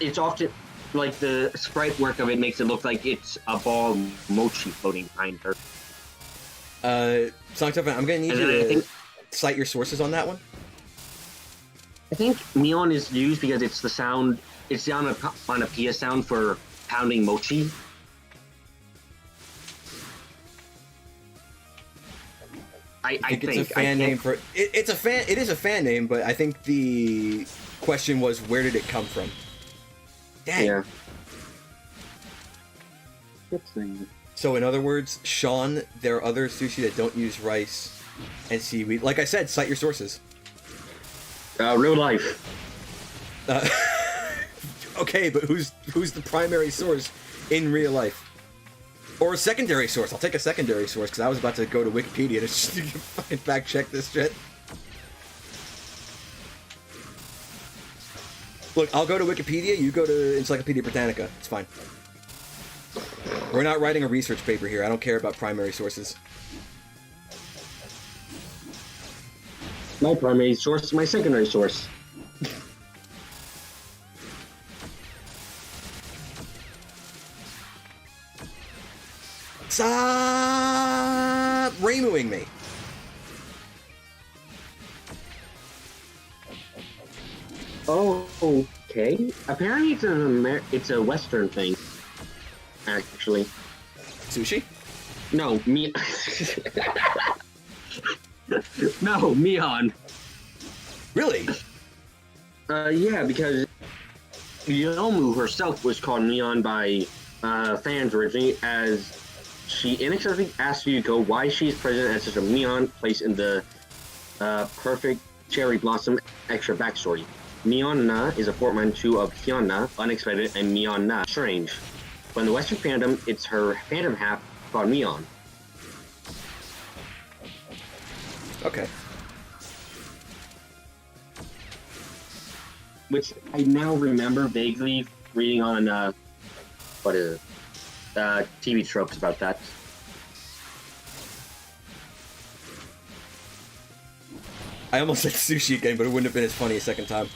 it's often, like, the sprite work of it makes it look like it's a ball of mochi floating behind her. Song Tough, I'm gonna need you to cite your sources on that one. I think Mion is used because it's the sound, it's the onomatopoeia sound for pounding mochi. I think it's a fan name for it is a fan name, but I think the question was, where did it come from? Dang. Yeah. Good thing. So in other words, Sean, there are other sushi that don't use rice and seaweed. Like I said, cite your sources. Real life. Okay, but who's the primary source in real life? Or a secondary source. I'll take a secondary source, because I was about to go to Wikipedia to fucking fact check this shit. Look, I'll go to Wikipedia, you go to Encyclopedia Britannica. It's fine. We're not writing a research paper here. I don't care about primary sources. My primary source, my secondary source. Stop Raimuing me. Oh, okay. Apparently, it's a Western thing. Actually, Sushi? no, me. No, Mion. Really? Yeah, because Yomu herself was called Mion by fans originally, as she inexplicably asked Yuko why she's present at such a Mion place in the perfect cherry blossom extra backstory. Mion-na is a portmanteau of Hyun-na, unexpected, and Mion-na, strange. But in the Western fandom, it's her phantom half called Mion. Okay. Which I now remember vaguely reading on, what is it? TV tropes about that. I almost said sushi again, but it wouldn't have been as funny a second time.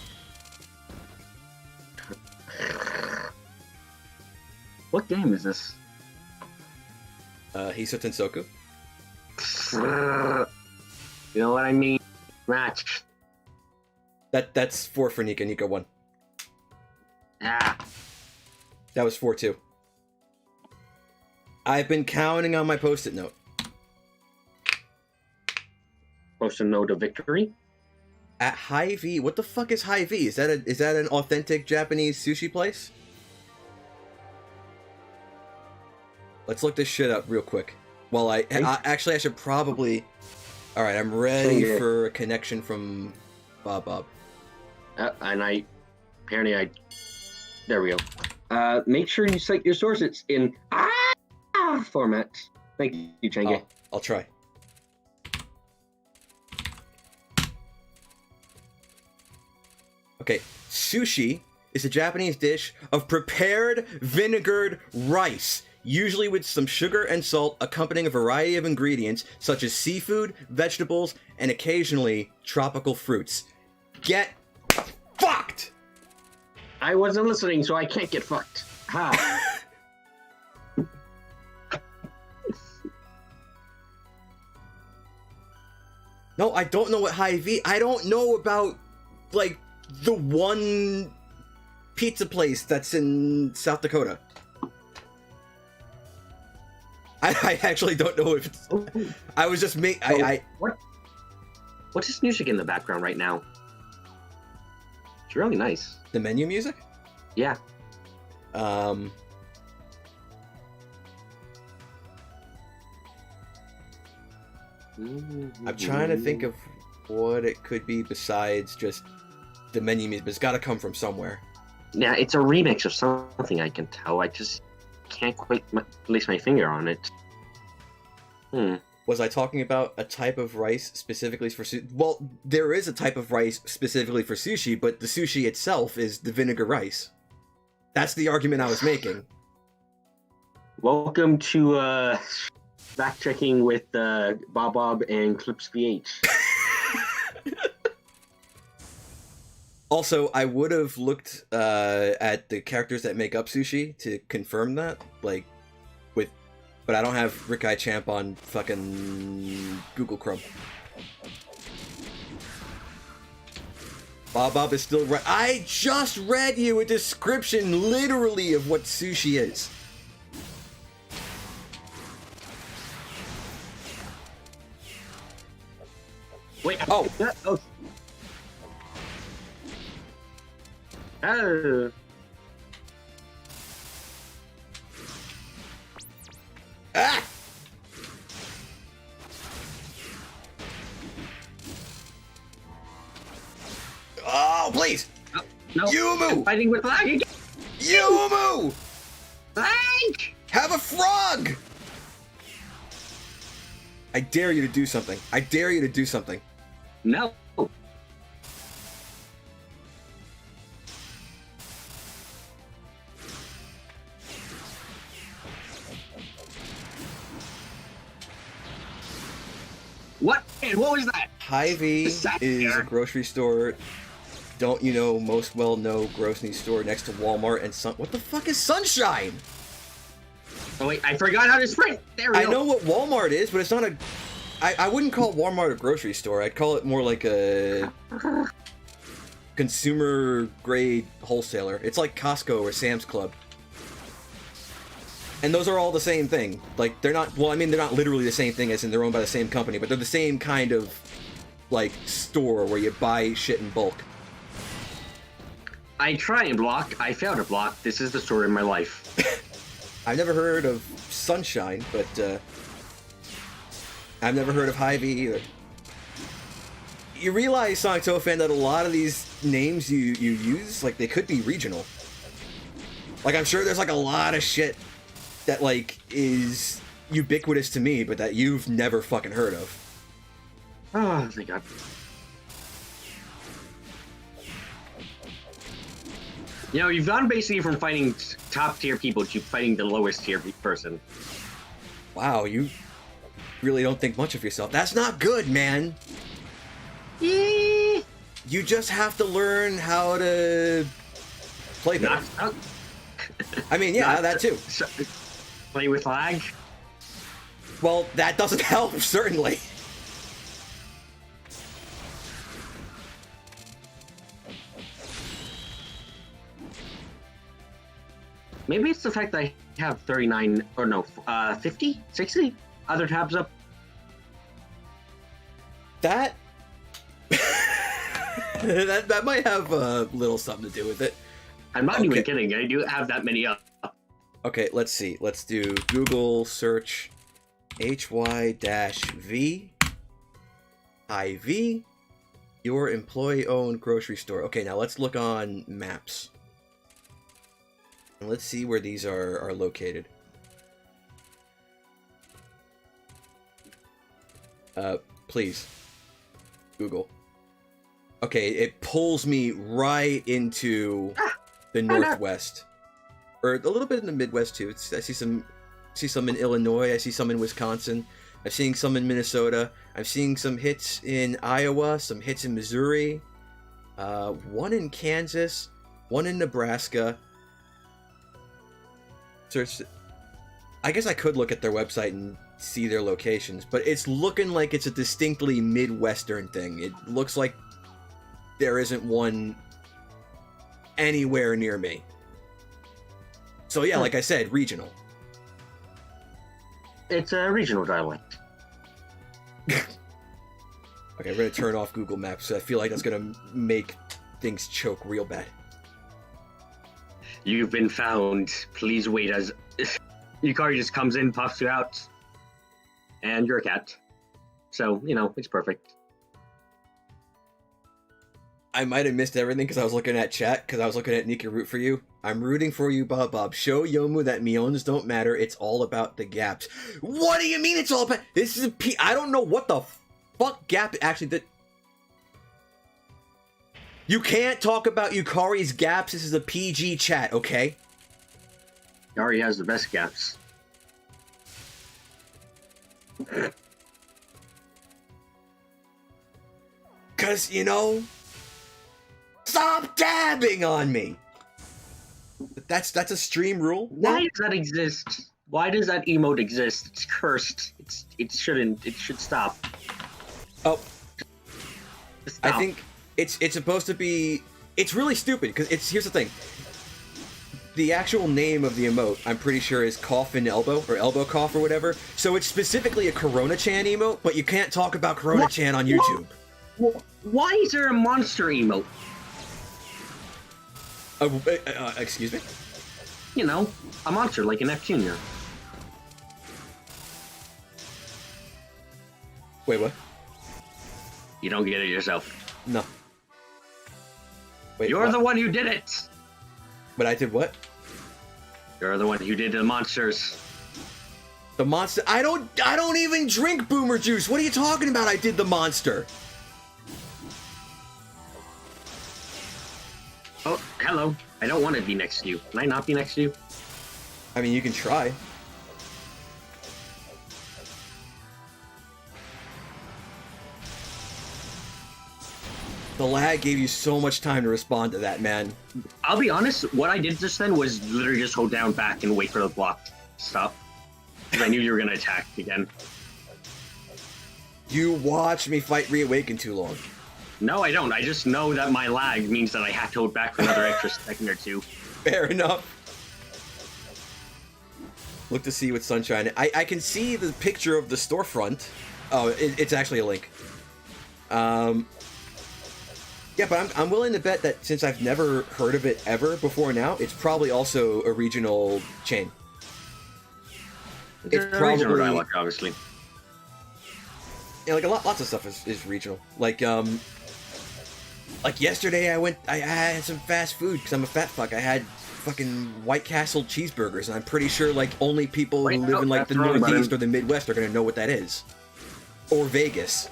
What game is this? Hisoutensoku. You know what I mean? Match. That's 4 for Nika. Nika 1. Ah. That was 4-2. I've been counting on my post-it note. Post a note of victory. At Hy-Vee? What the fuck is Hy-Vee? Is that an authentic Japanese sushi place? Let's look this shit up real quick. Well, I should probably... Alright, I'm ready for a connection from Bob. And there we go. Make sure you cite your sources in format. Thank you, Chenge. I'll try. Okay, sushi is a Japanese dish of prepared vinegared rice, usually with some sugar and salt, accompanying a variety of ingredients such as seafood, vegetables, and occasionally tropical fruits. Get fucked! I wasn't listening, so I can't get fucked. Ha! No, I don't know what Hy-Vee. I don't know about, like, the one pizza place that's in South Dakota. I actually don't know if it's... I was just What's this music in the background right now? It's really nice. The menu music? Yeah. I'm trying to think of what it could be besides just the menu music, but it's got to come from somewhere. Yeah, it's a remix of something, I can tell. I just can't quite place my finger on it. Was I talking about a type of rice specifically for sushi? Well, there is a type of rice specifically for sushi, but the sushi itself is the vinegar rice. That's the argument I was making. Welcome to fact-checking with Bob and clipsvh. Also, I would have looked at the characters that make up sushi to confirm that, but I don't have Rikai Champ on fucking Google Chrome. Bob is still right. I just read you a description, literally, of what sushi is. Wait. Oh. Oh. Ah! Oh, please! No. Yumu! I'm fighting with lag again. Yumu! Lag! Have a frog! I dare you to do something. I dare you to do something. No. What? And what was that? Hy-Vee is a grocery store. Don't you know, most well-known grocery store next to Walmart and What the fuck is Sunshine? Oh wait, I forgot how to sprint. There we go. I know what Walmart is, but it's not a. I wouldn't call Walmart a grocery store. I'd call it more like a consumer grade wholesaler. It's like Costco or Sam's Club. And those are all the same thing. Like, they're not, well, I mean, they're not literally the same thing as in they're owned by the same company, but they're the same kind of, like, store where you buy shit in bulk. I try and block, I fail to block. This is the story of my life. I've never heard of Sunshine, but, I've never heard of Hy-Vee either. You realize, Sonic Toe fan, that a lot of these names you use, like, they could be regional. Like, I'm sure there's, like, a lot of shit that, like, is ubiquitous to me, but that you've never fucking heard of. Oh, my God. You know, you've gone basically from fighting top-tier people to fighting the lowest-tier person. Wow, you really don't think much of yourself. That's not good, man! Yeah. You just have to learn how to play better. I mean, yeah, that too. Play with lag? Well, that doesn't help, certainly. Maybe it's the fact that I have 39, or no, 50, 60 other tabs up. That... that might have a little something to do with it. I'm not even kidding, I do have that many up. Okay, let's see. Let's do Google search HY-V Hy-Vee, your employee-owned grocery store. Okay, now let's look on maps. And let's see where these are located. Please. Google. Okay, it pulls me right into the Northwest. Or a little bit in the Midwest too. I see some in Illinois. I see some in Wisconsin. I'm seeing some in Minnesota. I'm seeing some hits in Iowa. Some hits in Missouri. One in Kansas. One in Nebraska. Search. I guess I could look at their website and see their locations, but it's looking like it's a distinctly Midwestern thing. It looks like there isn't one anywhere near me. So yeah, like I said, regional. It's a regional dialect. Okay, we're gonna turn off Google Maps. I feel like that's gonna make things choke real bad. You've been found. Please wait as Yukari just comes in, puffs you out, and you're a cat. So, you know, it's perfect. I might have missed everything because I was looking at chat, because I was looking at Nika root for you. I'm rooting for you, Bob Bob. Show Yomu that Miones don't matter. It's all about the gaps. What do you mean it's all about? This is I don't know what the fuck gap actually did. You can't talk about Yukari's gaps. This is a PG chat, okay? Yukari has the best gaps. Cause, you know, stop dabbing on me. That's a stream rule. Why does that exist? Why does that emote exist? It's cursed. It should stop. Oh, Stop. I think it's supposed to be. It's really stupid because here's the thing. The actual name of the emote, I'm pretty sure, is cough and elbow or elbow cough or whatever. So it's specifically a Corona-chan emote, but you can't talk about Corona-chan on YouTube. Why is there a monster emote? Excuse me? You know, a monster like an F Jr. Wait, what? You don't get it yourself. No. Wait, You're what? the one who did it! But I did what? You're the one who did the monsters. The monster? I don't even drink boomer juice! What are you talking about? I did the monster! Oh, hello. I don't want to be next to you. Can I not be next to you? I mean, you can try. The lag gave you so much time to respond to that, man. I'll be honest, what I did just then was literally just hold down back and wait for the block to stop. Because I knew you were going to attack again. You watched me fight Reawaken too long. No, I don't. I just know that my lag means that I have to hold back for another extra second or two. Fair enough. Look to see what Sunshine... I can see the picture of the storefront. Oh, it's actually a link. Yeah, but I'm willing to bet that since I've never heard of it ever before now, it's probably also a regional chain. It's probably regional dialect, obviously. Yeah, like lots of stuff is regional. Like yesterday I had some fast food because I'm a fat fuck. I had fucking White Castle cheeseburgers, and I'm pretty sure like only people who live in like the Northeast or the Midwest are gonna know what that is. Or Vegas.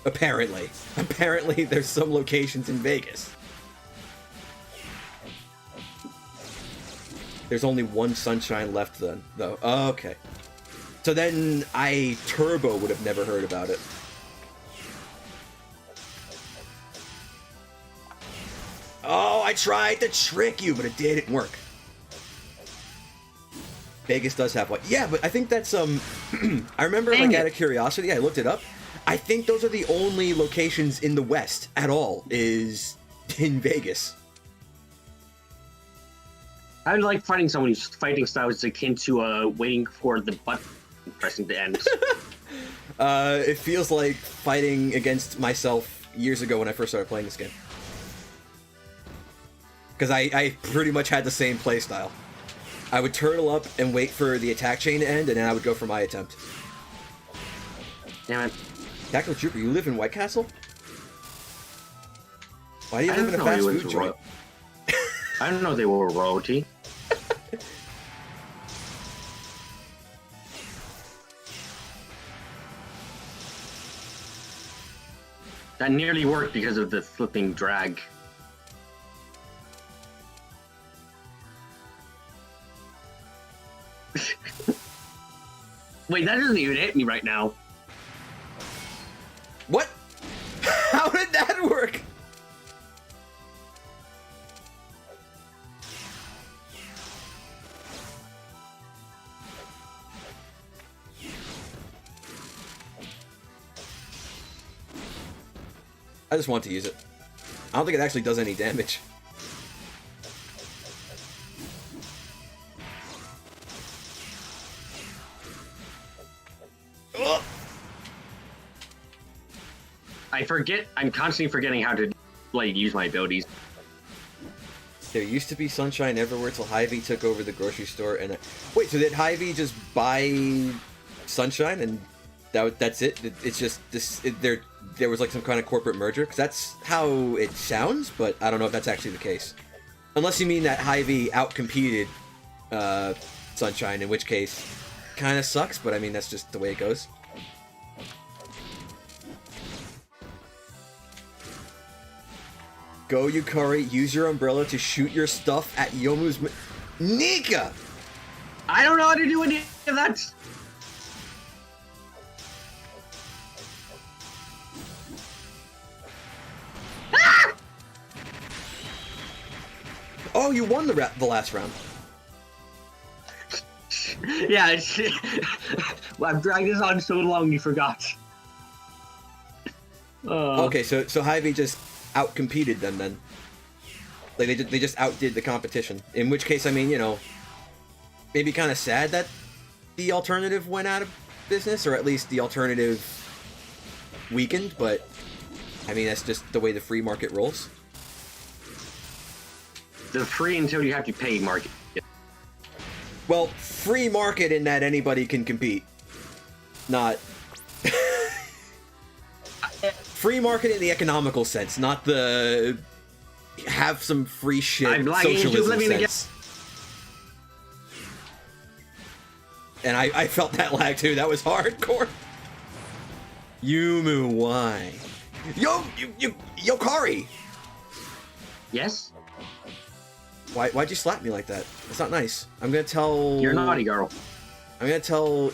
Apparently. Apparently there's some locations in Vegas. There's only one Sunshine left then, though. Oh, okay. So then Turbo would have never heard about it. Oh, I tried to trick you, but it didn't work. Vegas does have one. Yeah, but I think that's, I remember, like, out of curiosity, I looked it up. I think those are the only locations in the West at all, is in Vegas. I like fighting someone whose fighting style is akin to waiting for the button pressing to end. It feels like fighting against myself years ago when I first started playing this game. Because I pretty much had the same playstyle. I would turtle up and wait for the attack chain to end, and then I would go for my attempt. Damn it. Tactical Trooper, you live in White Castle? Why do you live in a fast food joint? I don't know they were royalty. That nearly worked because of the flipping drag. Wait, that doesn't even hit me right now. What? How did that work? I just want to use it. I don't think it actually does any damage. Ugh. I'm constantly forgetting how to, like, use my abilities. There used to be Sunshine everywhere till Hy-Vee took over the grocery store and... Wait, so did Hy-Vee just buy Sunshine and that's it? It's just this... There was like some kind of corporate merger? Because that's how it sounds, but I don't know if that's actually the case. Unless you mean that Hy-Vee outcompeted Sunshine, in which case kind of sucks, but I mean that's just the way it goes. Go Yukari, use your umbrella to shoot your stuff at Yomu's... Nika! I don't know how to do any of that! Ah! Oh, you won the last round. Yeah, well, I've dragged this on so long you forgot. Okay, so Hy-Vee just outcompeted them then. Like they just outdid the competition. In which case, I mean, you know, maybe kind of sad that the alternative went out of business, or at least the alternative weakened, but I mean, that's just the way the free market rolls. The free until you have to pay market. Well, free market in that anybody can compete. Not... free market in the economical sense, not the... have some free shit socialism sense. And I felt that lag too, that was hardcore. Yumu, why? Yokari! Yes? Why'd you slap me like that? That's not nice. I'm gonna tell... You're naughty, girl. I'm gonna tell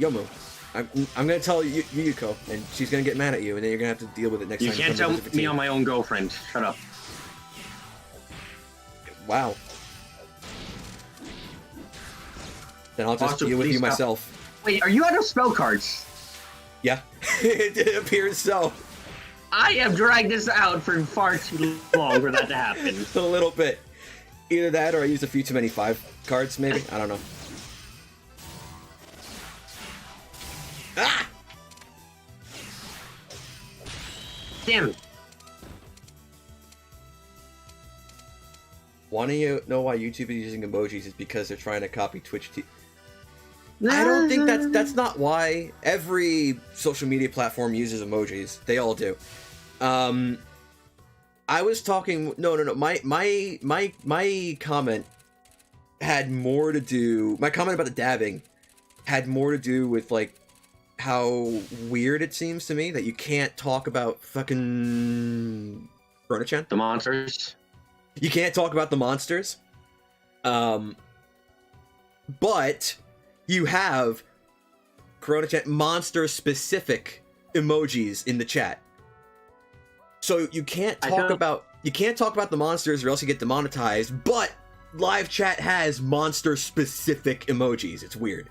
Yomu. I'm gonna tell Yuyuko, and she's gonna get mad at you, and then you're gonna have to deal with it next You time. can't tell me on my own girlfriend. Shut up. Wow. Then I'll just Also, deal with you please stop. myself. Wait, are you out of spell cards? Yeah, it appears so. I have dragged this out for far too long for that to happen. A little bit. Either that, or I used a few too many 5 cards, maybe. I don't know. Ah! Damn it. Want to know why YouTube is using emojis is because they're trying to copy Twitch TV. I don't think that's not why. Every social media platform uses emojis. They all do. I was talking. No. My comment had more to do. My comment about the dabbing had more to do with like how weird it seems to me that you can't talk about fucking Corona-chan. The monsters. You can't talk about the monsters. But you have Corona-chan monster-specific emojis in the chat. So you can't talk about the monsters or else you get demonetized, but live chat has monster-specific emojis. It's weird.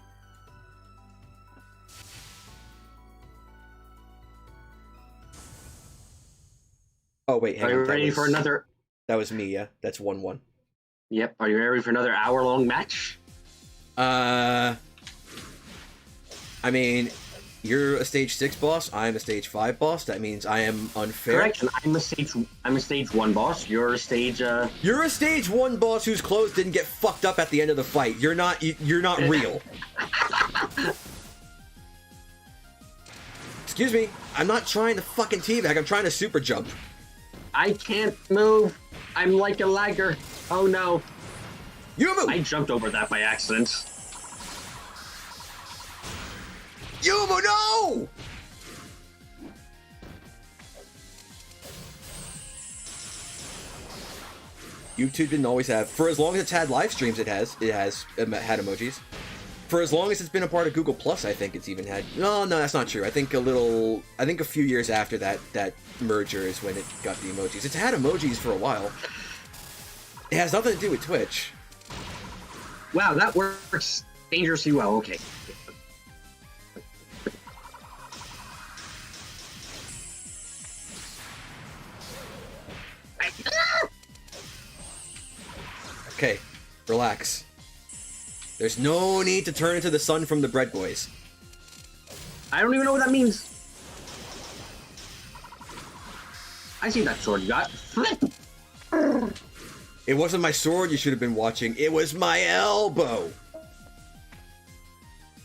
Oh wait, hang on. Are you ready for another? That was me, yeah. That's 1-1. Yep. Are you ready for another hour-long match? I mean, you're a stage 6 boss. I'm a stage 5 boss. That means I am unfair. Correct. And I'm a stage 1 boss. You're a stage. You're a stage 1 boss whose clothes didn't get fucked up at the end of the fight. You're not real. Excuse me. I'm not trying to fucking teabag. I'm trying to super jump. I can't move. I'm like a lagger. Oh no. You move. I jumped over that by accident. Yumu, no! YouTube didn't always have. For as long as it's had live streams, it has had emojis. For as long as it's been a part of Google Plus, I think it's even had. No, that's not true. I think a few years after that merger is when it got the emojis. It's had emojis for a while. It has nothing to do with Twitch. Wow, that works dangerously well. Okay. Okay, relax. There's no need to turn into the sun from the bread boys. I don't even know what that means. I see that sword you got. Flip! It wasn't my sword you should have been watching. It was my elbow.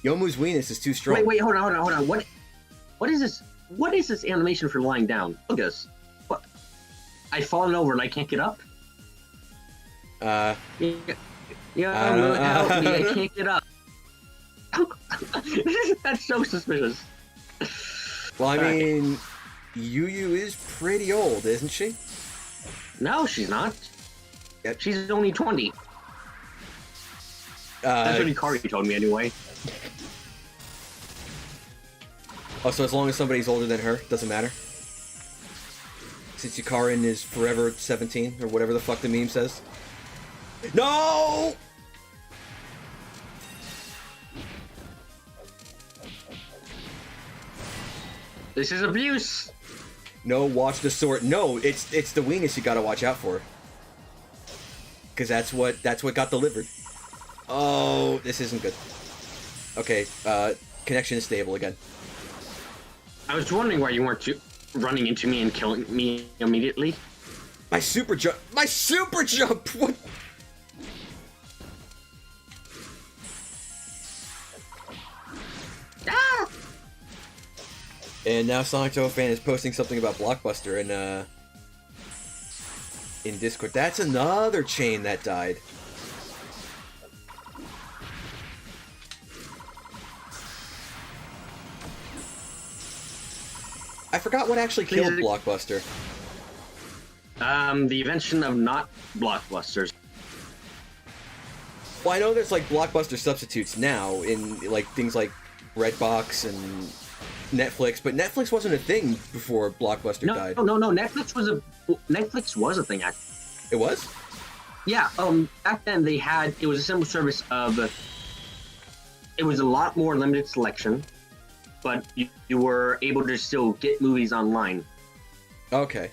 Yomu's weenus is too strong. Wait, hold on. What is this? What is this animation for lying down? Look at this. What? I've fallen over and I can't get up? Help me, I can't get up. That's so suspicious. Well, I mean, Yuyu is pretty old, isn't she? No, she's not. Yep. She's only 20. That's what Ikari told me anyway. Oh, so as long as somebody's older than her, doesn't matter? Since Yukarin is forever 17, or whatever the fuck the meme says. No! This is abuse. No, watch the sword. No, it's the weenus you gotta watch out for. Because that's what got delivered. Oh, this isn't good. Okay, connection is stable again. I was wondering why you weren't running into me and killing me immediately. My super jump! My super jump! What? Ah! And now Sonic Toe fan is posting something about Blockbuster in Discord. That's another chain that died. I forgot what actually killed Blockbuster. The invention of not blockbusters. Well, I know there's like Blockbuster substitutes now in like things like Redbox and Netflix, but Netflix wasn't a thing before Blockbuster died. No. Netflix was a thing. Actually, It was? yeah. Back then it was a simple service of. It was a lot more limited selection, but you were able to still get movies online. Okay.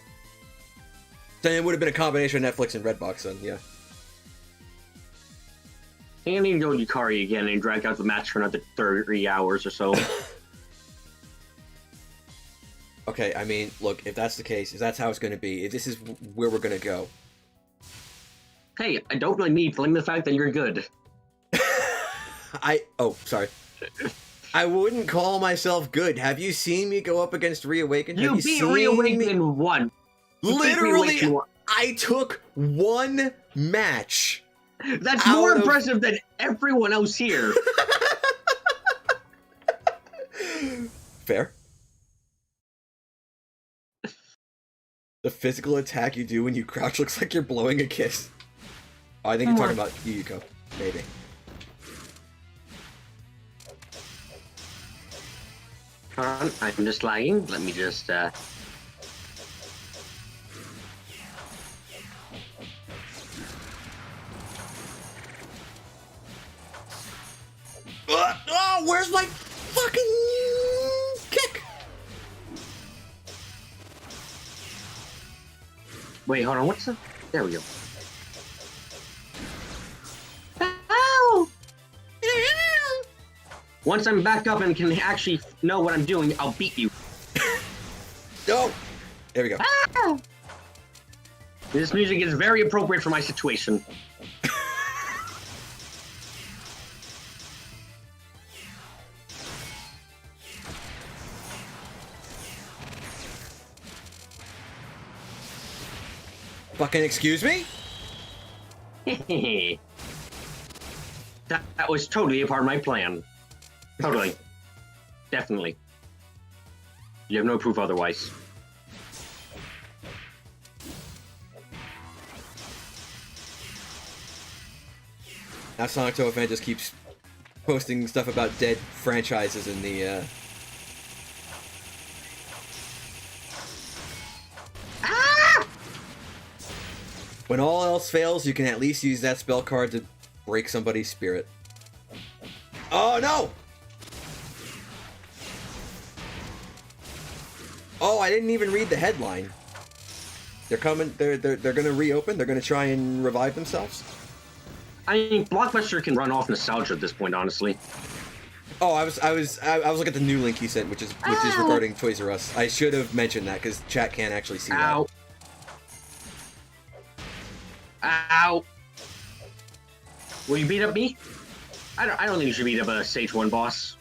Then it would have been a combination of Netflix and Redbox then, yeah. I think I need to go to Yukari again and drag out the match for another 30 hours or so. Okay, I mean, look, if that's the case, if that's how it's going to be, if this is where we're going to go. Hey, I don't really need to limit the fact that you're good. Oh, sorry. I wouldn't call myself good. Have you seen me go up against Reawakened? You beat Reawakened in one. Literally, I took one match. That's more impressive than everyone else here. Fair. The physical attack you do when you crouch looks like you're blowing a kiss. Oh, I think you're talking about Yuyuko. Maybe. Hold on, I'm just lagging. Let me just, Oh, where's my fucking kick? Wait, hold on, what's the... There we go. Ow! Once I'm back up and can actually know what I'm doing, I'll beat you. No! There we go. Ah! This music is very appropriate for my situation. Fucking excuse me? that was totally a part of my plan. Totally. Definitely. You have no proof otherwise. Now Sonic Toe fan just keeps posting stuff about dead franchises in the, When all else fails, you can at least use that spell card to break somebody's spirit. Oh, no! Oh, I didn't even read the headline. They're coming, they're gonna reopen? They're gonna try and revive themselves? I mean, Blockbuster can run off nostalgia at this point, honestly. Oh, I was looking at the new link you sent, which is regarding Toys R Us. I should have mentioned that, because chat can't actually see Ow. that. Ow! Will you beat up me? I don't think you should beat up a stage 1 boss.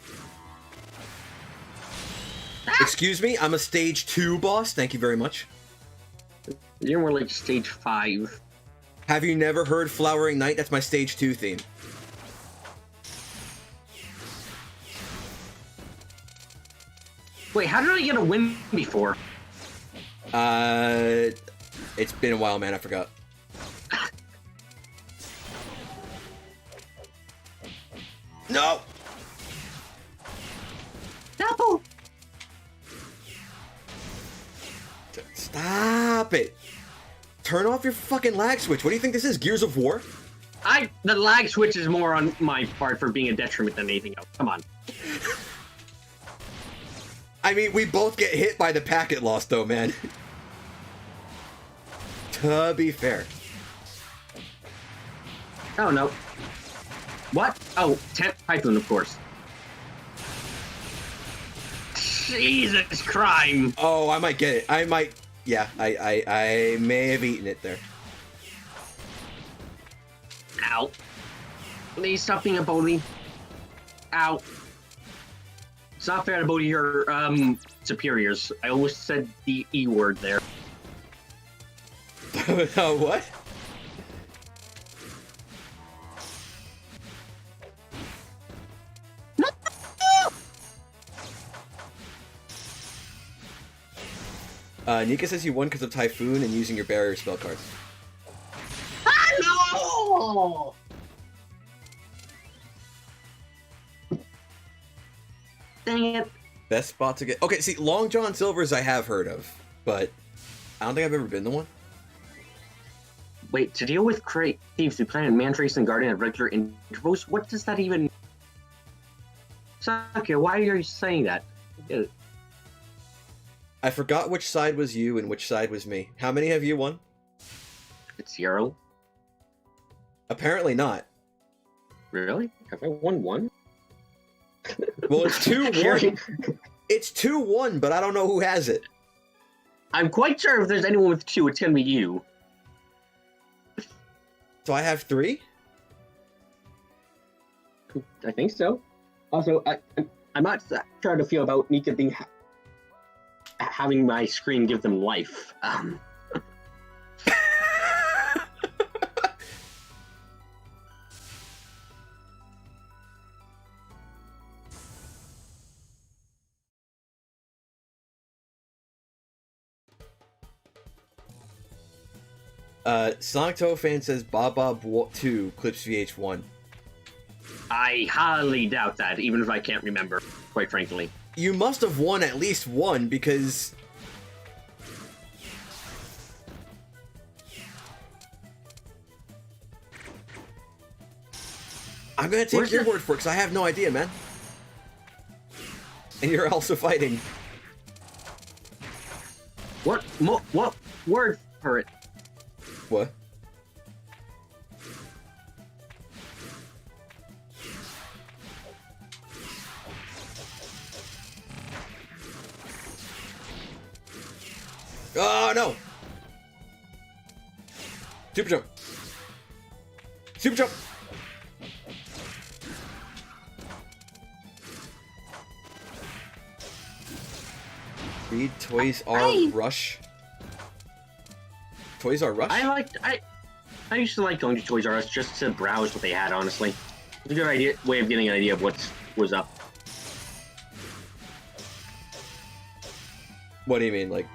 Excuse me, I'm a stage 2 boss. Thank you very much. You're more like stage 5. Have you never heard Flowering Night? That's my stage 2 theme. Wait, how did I get a win before? It's been a while, man. I forgot. No! No! Stop it! Turn off your fucking lag switch. What do you think this is? Gears of War? The lag switch is more on my part for being a detriment than anything else. Come on. I mean, we both get hit by the packet loss, though, man. To be fair. Oh, no. What? Oh, 10th Typhoon, of course. Jesus crime! Oh, I might get it. I might... Yeah, I may have eaten it there. Ow. Please stop being a bully. Ow. It's not fair to bully your, superiors. I almost said the E word there. What? Nika says you won because of Typhoon and using your barrier spell cards. Ah, no! Dang it. Best spot to get... Okay, see, Long John Silver's I have heard of, but I don't think I've ever been to one. Wait, to deal with thieves who plant Mantrace and Guardian at regular intervals? What does that even... Sake, why are you saying that? I forgot which side was you and which side was me. How many have you won? It's 0. Apparently not. Really? Have I won 1? Well, it's 2-1. It's 2-1, but I don't know who has it. I'm quite sure if there's anyone with 2, it's gonna be you. So I have 3? I think so. Also, I'm not sure how to feel about Nika being having my screen give them life. Sonic Toe fan says Bob 2, clipsvh 1. I highly doubt that, even if I can't remember, quite frankly. You must have won at least one, because... I'm gonna take your word for it, because I have no idea, man. And you're also fighting. What word for it? What? Oh, no! Super jump! Super jump! Read Toys R Rush. Toys R Rush? I used to like going to Toys R Us just to browse what they had, honestly. It's a good way of getting an idea of what was up. What do you mean, like?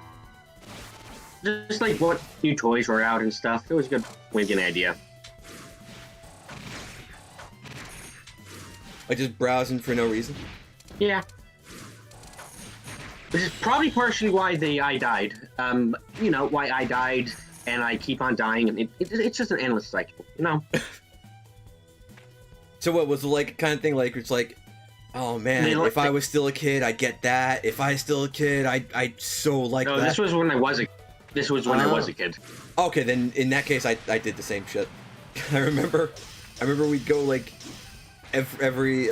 Just like what new toys were out and stuff. It was a good way of getting an idea. Like just browsing for no reason? Yeah. Which is probably partially why I died. You know, why I died and I keep on dying. I mean, it's just an endless cycle, you know? So what, was it like kind of thing like, it's like, oh man, if I was still a kid, I'd get that. If I was still a kid, I'd so like that. No, this was when I was a kid. Okay, then in that case, I did the same shit. I remember we'd go like every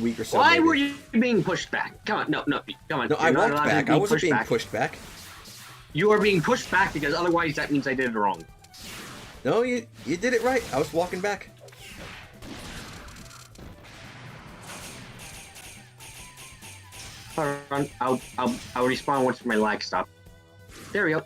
week or so. Why maybe. were you being pushed back? Come on, no, come on. No, I walked back. I wasn't being pushed back. You are being pushed back because otherwise that means I did it wrong. No, you did it right. I was walking back. Hold on, I'll respawn once my lag stops. There we go.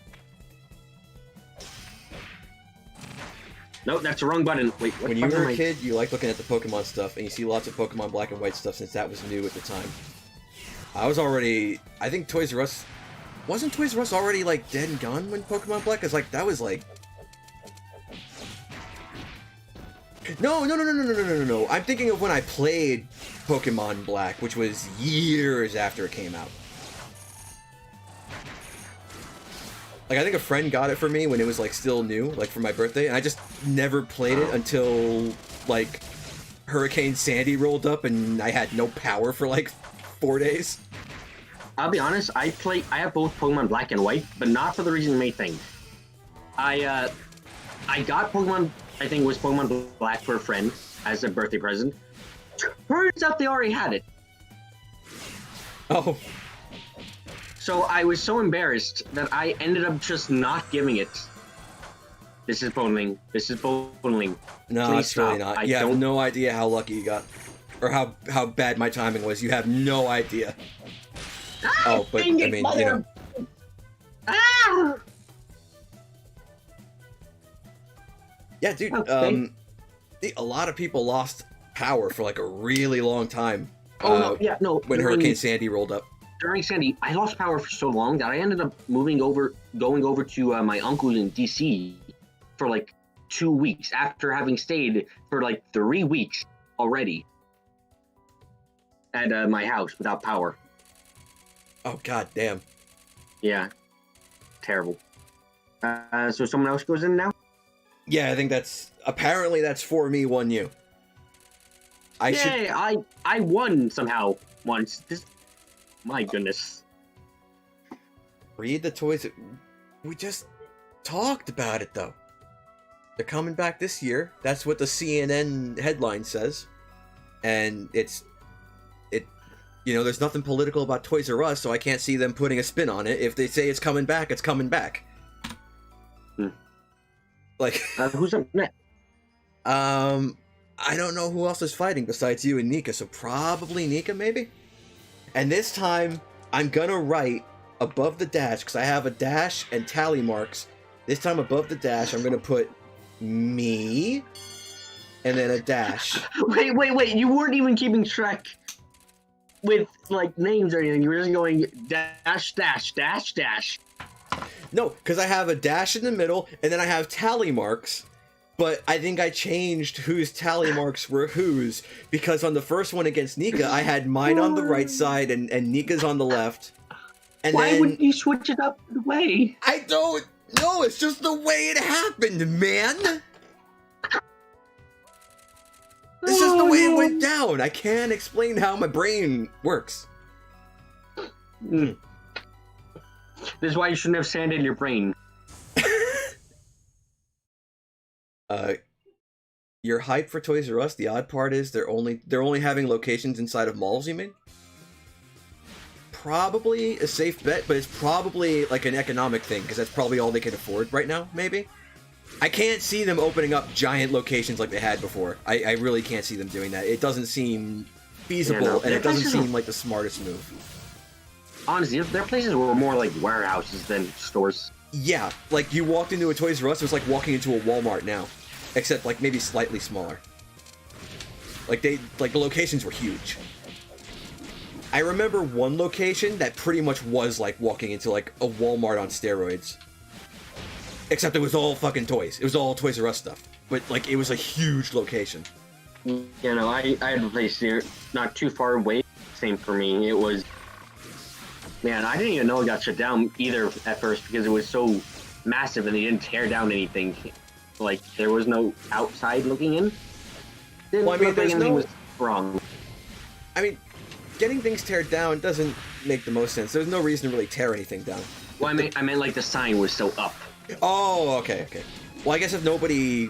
Nope, that's the wrong button. Wait, what? When you were a kid, you liked looking at the Pokemon stuff, and you see lots of Pokemon Black and White stuff since that was new at the time. I think Toys R Us... Wasn't Toys R Us already, like, dead and gone when Pokemon Black? Because, like, that was, like... No. I'm thinking of when I played Pokemon Black, which was years after it came out. Like, I think a friend got it for me when it was, like, still new, like, for my birthday, and I just never played it until, like, Hurricane Sandy rolled up and I had no power for, like, 4 days. I'll be honest, I have both Pokemon Black and White, but not for the reason you may think. I got Pokemon, I think it was Pokemon Black for a friend as a birthday present. Turns out they already had it. Oh. So I was so embarrassed that I ended up just not giving it. This is bowling. No, Please it's stop. really not. You have no idea how lucky you got. Or how bad my timing was. You have no idea. Oh, but, I mean, you know. Ah! Yeah, dude, Okay. A lot of people lost power for, like, a really long time. No. When Hurricane Sandy rolled up. During Sandy, I lost power for so long that I ended up going over to my uncle in DC for like 2 weeks after having stayed for like 3 weeks already. at my house without power. Oh god damn. Yeah, terrible. So someone else goes in now. Yeah, I think apparently that's 4 me, 1 you. I won somehow once. My goodness. Read the toys. We just talked about it though. They're coming back this year. That's what the CNN headline says. And there's nothing political about Toys R Us, so I can't see them putting a spin on it. If they say it's coming back, it's coming back. Like, who's up next? I don't know who else is fighting besides you and Nika, so probably Nika, maybe? And this time, I'm gonna write above the dash, because I have a dash and tally marks. This time above the dash, I'm gonna put me, and then a dash. Wait, you weren't even keeping track with, like, names or anything. You were just going dash, dash, dash, dash. No, because I have a dash in the middle, and then I have tally marks. But I think I changed whose tally marks were whose, because on the first one against Nika, I had mine on the right side and Nika's on the left. And why wouldn't you switch it up the way? I don't know, it's just the way it happened, man! It's just the way it went down. I can't explain how my brain works. This is why you shouldn't have sand in your brain. You're hyped for Toys R Us. The odd part is they're only having locations inside of malls, you mean? Probably a safe bet, but it's probably like an economic thing, because that's probably all they can afford right now, maybe? I can't see them opening up giant locations like they had before. I really can't see them doing that. It doesn't seem feasible, and it doesn't seem like the smartest move. Honestly, their places were more like warehouses than stores. Yeah, like you walked into a Toys R Us, it was like walking into a Walmart now. Except like maybe slightly smaller. Like the locations were huge. I remember one location that pretty much was like walking into like a Walmart on steroids. Except it was all fucking toys. It was all Toys R Us stuff. But like it was a huge location. You know, I had a place here not too far away. Same for me. It was, man, I didn't even know it got shut down either at first because it was so massive and they didn't tear down anything. Like, there was no outside looking in. Didn't well, I mean, look like anything was wrong. I mean, getting things teared down doesn't make the most sense. There's no reason to really tear anything down. Well, I meant like the sign was so up. Oh, okay. Well, I guess if nobody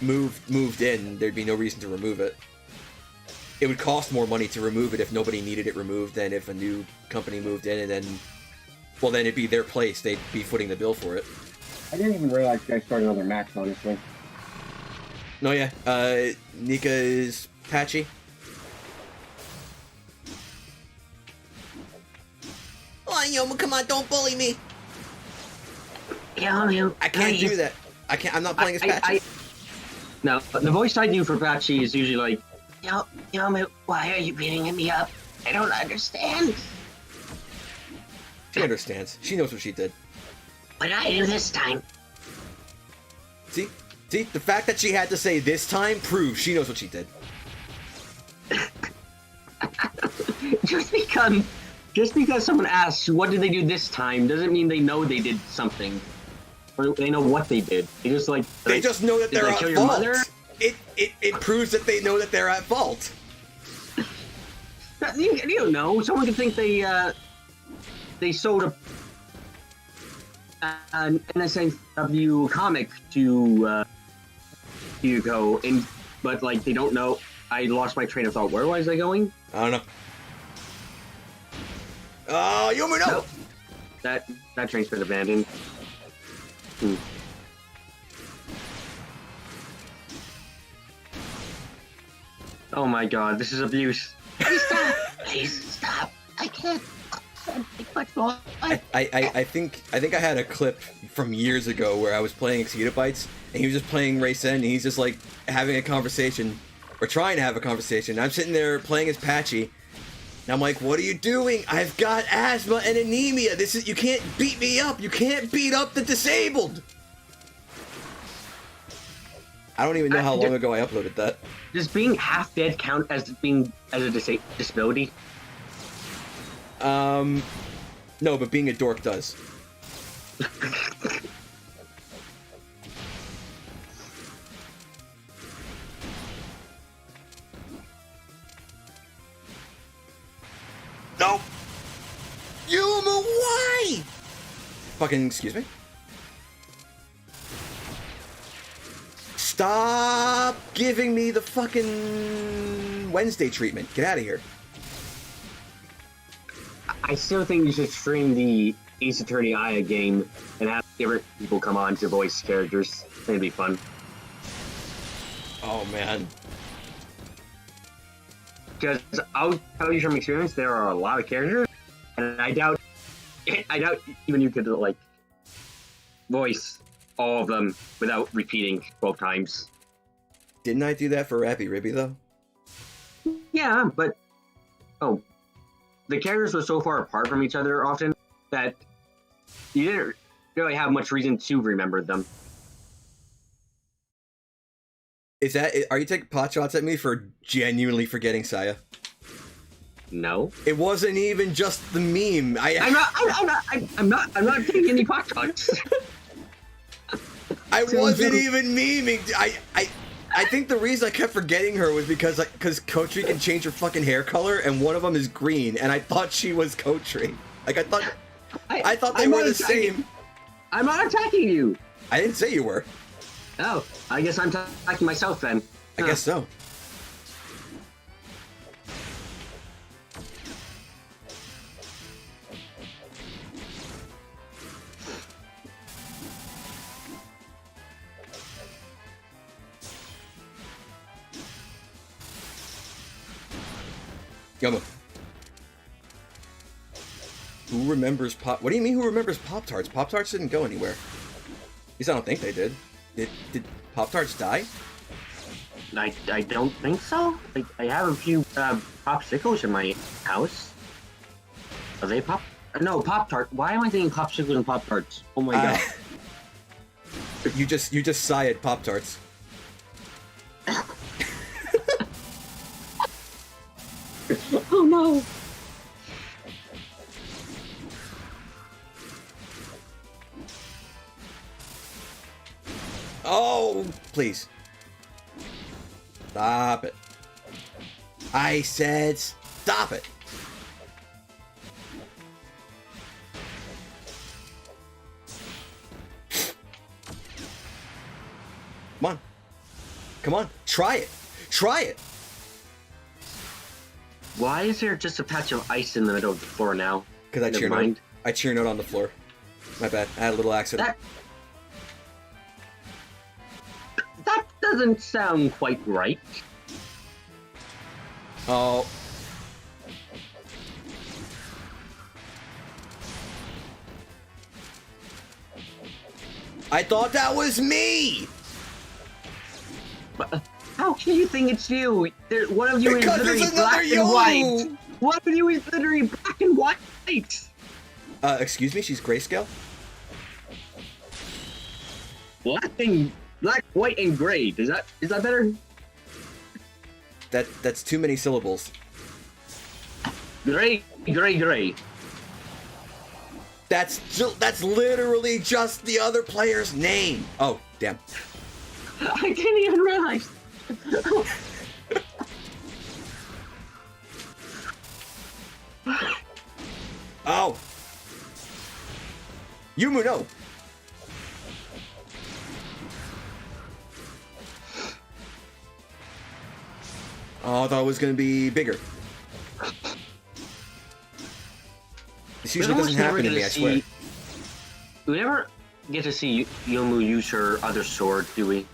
moved in, there'd be no reason to remove it. It would cost more money to remove it if nobody needed it removed than if a new company moved in and then, well, then it'd be their place. They'd be footing the bill for it. I didn't even realize you guys started another match, honestly. No, yeah. Nika is patchy. Oh, Yoma, come on, don't bully me. Yeah, I can't do that. I'm not playing as patchy. No, the voice I do for patchy is usually like, Yoma, why are you beating me up? I don't understand. She understands. She knows what she did. What did I do this time? See, the fact that she had to say this time proves she knows what she did. Just because someone asks what did they do this time doesn't mean they know they did something, or they know what they did. They just just know that they're at fault. It proves that they know that they're at fault. You don't know. Someone could think they sold an NSFW comic to Hugo, but like they don't know. I lost my train of thought. Where was I going? I don't know. Oh, Yuma, no! That train's been abandoned. Oh my god, this is abuse. Please stop! Please stop! I can't take much more. I think I had a clip from years ago where I was playing xHitoBitez and he was just playing Race N and he's just like having a conversation or trying to have a conversation. I'm sitting there playing as Patchy and I'm like, what are you doing? I've got asthma and anemia. You can't beat me up. You can't beat up the disabled. I don't even know how long ago I uploaded that. Does being half dead count as being as a disability? No, but being a dork does. No! Yuma, why? Fucking, excuse me? Stop giving me the fucking Wednesday treatment. Get out of here. I still think you should stream the Ace Attorney Aya game and have different people come on to voice characters. It'd be fun. Oh, man. Because I'll tell you from experience, there are a lot of characters, and I doubt even you could, like, voice all of them without repeating 12 times. Didn't I do that for Rappy Ribby, though? Yeah, but... Oh. The characters were so far apart from each other often that you didn't really have much reason to remember them. Are you taking pot shots at me for genuinely forgetting Saya? No. It wasn't even just the meme. I'm not taking any pot shots. I wasn't even memeing. I think the reason I kept forgetting her was because Kotri can change her fucking hair color, and one of them is green, and I thought she was Kotri. Like, I thought they were the same. I'm not attacking you. I didn't say you were. Oh, I guess I'm attacking myself then. I guess so. Yumma. Who remembers Pop... What do you mean, who remembers Pop-Tarts? Pop-Tarts didn't go anywhere. At least I don't think they did. Did Pop-Tarts die? I don't think so. I have a few popsicles in my house. Are they pop? No, Pop-Tart. Why am I thinking popsicles and Pop-Tarts? Oh my god. You just sigh at Pop-Tarts. Oh no. Oh, please. Stop it. I said stop it. Come on. Come on. Try it. Try it. Why is there just a patch of ice in the middle of the floor now? Because I cheer note on the floor. My bad. I had a little accident. That doesn't sound quite right. Oh. I thought that was me! But, how can you think it's you? One of you because is literally black and white. One of you is literally black and white. Excuse me, she's grayscale? Black, white, and gray. Is that better? That's too many syllables. Gray. That's literally just the other player's name. Oh, damn. I didn't even realize. Oh. Yumu, no. Oh, I thought it was going to be bigger. This usually doesn't happen to me, I swear. We never get to see Yomu use her other sword, do we?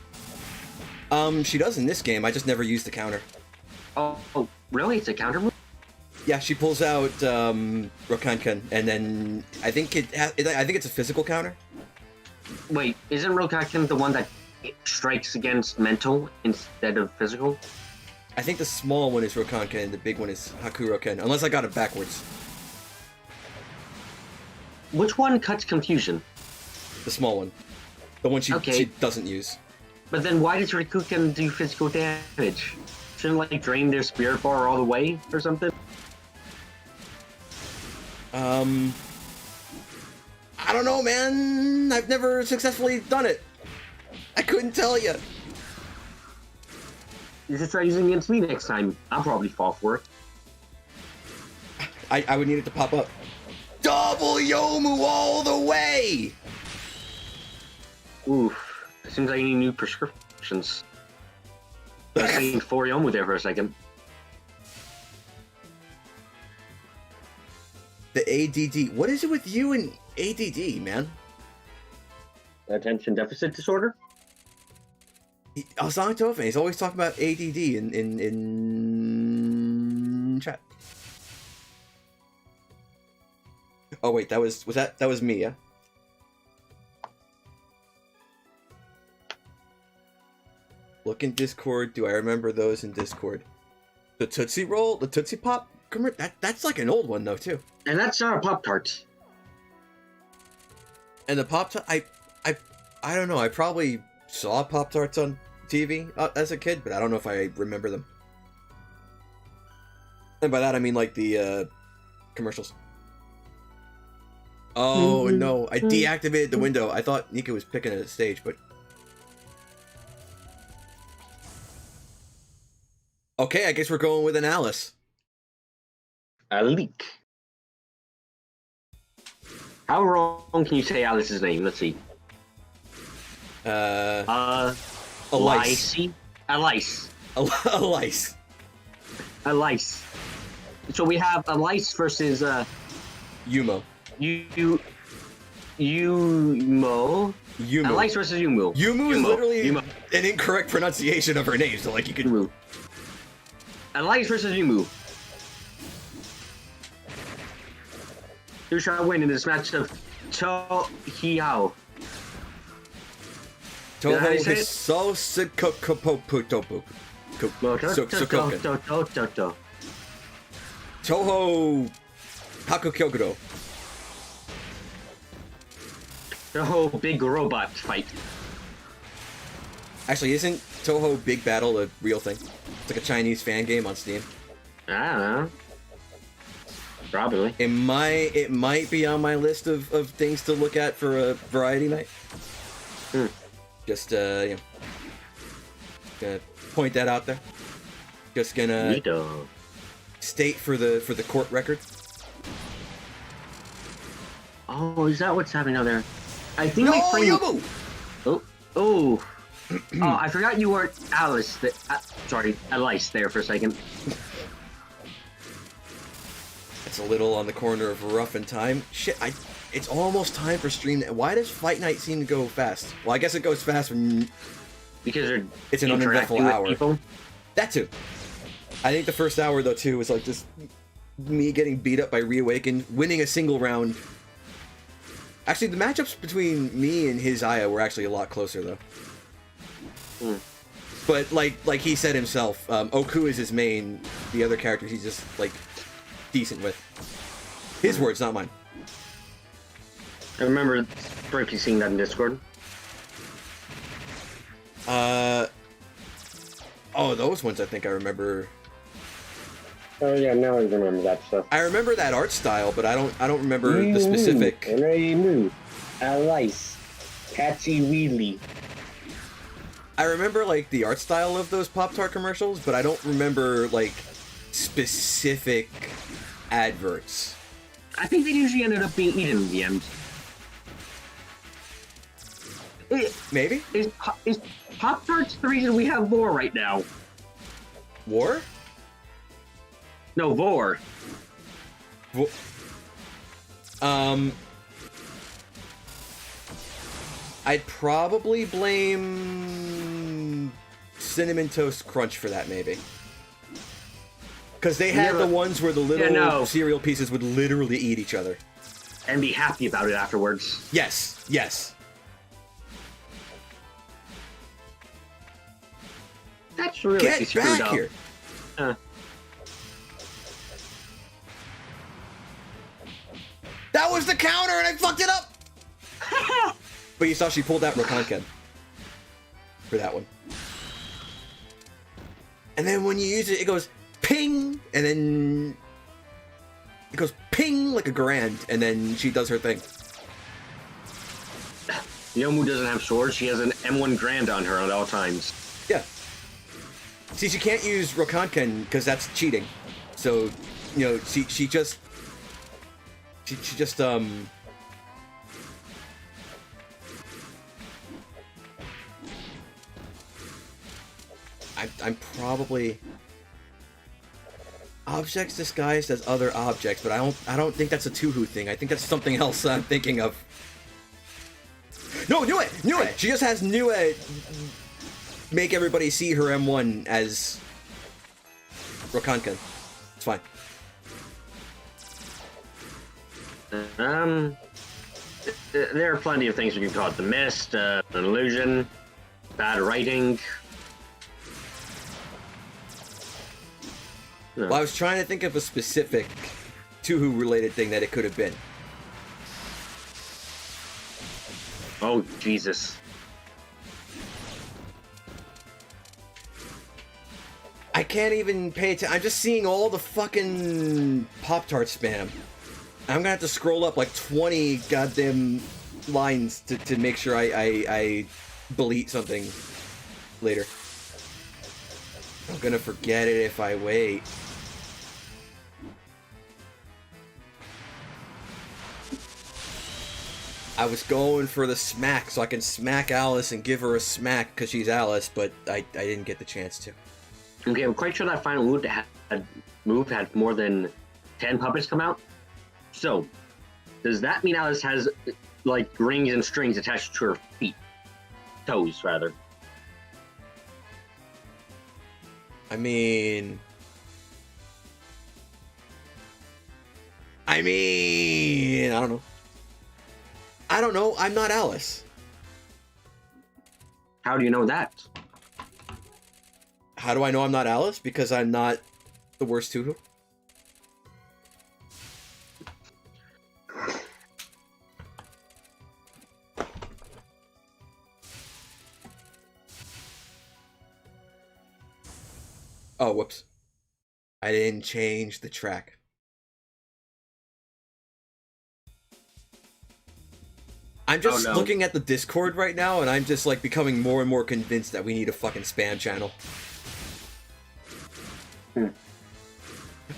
She does in this game. I just never used the counter. Oh, really? It's a counter move? Yeah, she pulls out Rokankan, and then I think it's a physical counter. Wait, isn't Rokankan the one that strikes against mental instead of physical? I think the small one is Rokankan, and the big one is Hakuroken, unless I got it backwards. Which one cuts confusion? The small one. The one she doesn't use. But then why does Rikuken do physical damage? Shouldn't like drain their spirit bar all the way or something? I don't know, man. I've never successfully done it. I couldn't tell you. You should try using it against me next time. I'll probably fall for it. I would need it to pop up. Double Yomu all the way! Oof. It seems like I need new prescriptions. I was saying 4 Yomu there for a second. The ADD. What is it with you and ADD, man? Attention deficit disorder? Asang Tofen, he's always talking about ADD in chat. Oh wait, that was me, yeah? Look in Discord. Do I remember those in Discord? The Tootsie Roll, the Tootsie Pop. That's like an old one though too. And that's not a Pop-Tart. And the Pop-Tart, I don't know. I probably saw Pop-Tarts on TV as a kid, but I don't know if I remember them. And by that I mean like the commercials. Oh no! I deactivated the window. I thought Nika was picking a stage, but okay. I guess we're going with an Alice. A leak. How wrong can you say Alice's name? Let's see. Alice. Alice. Alice. Alice. So we have Alice versus Yumo. Yumo. Yumu. Alice versus Yumu. Yumu is literally an incorrect pronunciation of her name, so like you could. Yumu. Alice versus Yumu. Who shall win in this match of Touhou Hisoutensoku. Touhou Hakukyokuro. The whole big robot fight. Actually, isn't Touhou Big Battle a real thing? It's like a Chinese fan game on Steam. I don't know. Probably. It might be on my list of things to look at for a variety night. Just gonna point that out there. Just gonna state for the court record. Oh, is that what's happening out there? I think no, my friend. Yomu! Oh, I forgot you weren't Alice. Sorry, Alice there for a second. It's a little on the corner of rough and time. Shit, it's almost time for stream. Why does Fight Night seem to go fast? Well, I guess it goes fast when because it's an uneventful hour. People. That too. I think the first hour though too was like just me getting beat up by Reawakened, winning a single round. Actually, the matchups between me and his Aya were actually a lot closer though. But like he said himself, Oku is his main. The other characters he's just like decent with. His words, not mine. I remember briefly seeing that in Discord. Oh, those ones I think I remember. Oh yeah, now I remember that stuff. I remember that art style, but I don't remember the specific. Alice, Patsy Wheelie. I remember like the art style of those Pop-Tart commercials, but I don't remember like specific adverts. I think they usually ended up being eaten in the end. Maybe? Is Pop-Tarts the reason we have war right now? War? No, vor. I'd probably blame Cinnamon Toast Crunch for that, maybe. Because they had the ones where the little cereal pieces would literally eat each other. And be happy about it afterwards. Yes, yes. That's really Get back here! That was the counter and I fucked it up! But you saw she pulled out Rokanken. for that one. And then when you use it, it goes ping, and then it goes ping like a grand, and then she does her thing. Yomu doesn't have swords. She has an M1 Grand on her at all times. Yeah. See, she can't use Rokanken because that's cheating. So, you know, she just I'm probably objects disguised as other objects, but I don't think that's a Touhou thing. I think that's something else I'm thinking of. No, knew it! She just has make everybody see her M1 as Rokanken. It's fine. There are plenty of things we can call it. The mist, an illusion, bad writing. No. Well, I was trying to think of a specific Touhou related thing that it could have been. Oh, Jesus. I can't even pay attention. I'm just seeing all the fucking Pop-Tart spam. I'm gonna have to scroll up like 20 goddamn lines to make sure I delete something later. I'm gonna forget it if I wait. I was going for the smack so I can smack Alice and give her a smack because she's Alice, but I didn't get the chance to. Okay, I'm quite sure that final move had more than 10 puppets come out. So, does that mean Alice has, like, rings and strings attached to her feet? Toes, rather. I mean, I don't know. I don't know. I'm not Alice. How do you know that? How do I know I'm not Alice? Because I'm not the worst Touhou. Oh, whoops. I didn't change the track. I'm just looking at the Discord right now, and I'm just, like, becoming more and more convinced that we need a fucking spam channel.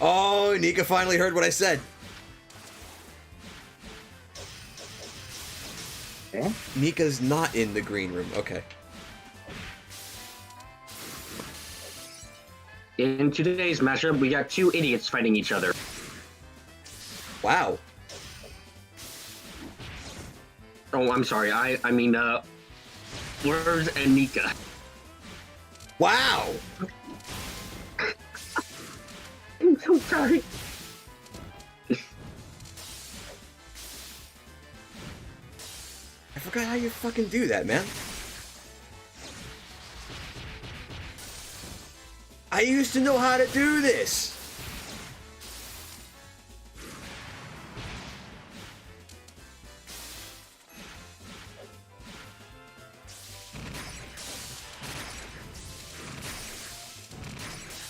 Oh, Nika finally heard what I said. Yeah? Nika's not in the green room. Okay. In today's matchup, we got two idiots fighting each other. Wow. Oh, I'm sorry. I mean, Words and Nika. Wow. I'm so sorry. I forgot how you fucking do that, man. I used to know how to do this.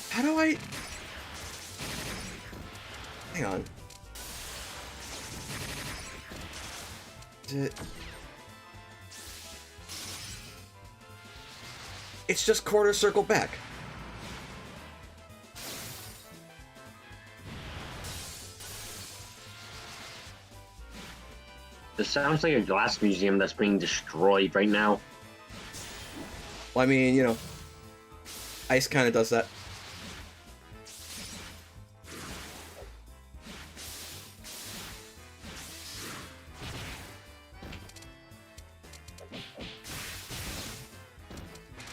How do I... Hang on. It's just quarter circle back. This sounds like a glass museum that's being destroyed right now. Well, I mean, you know, ice kind of does that.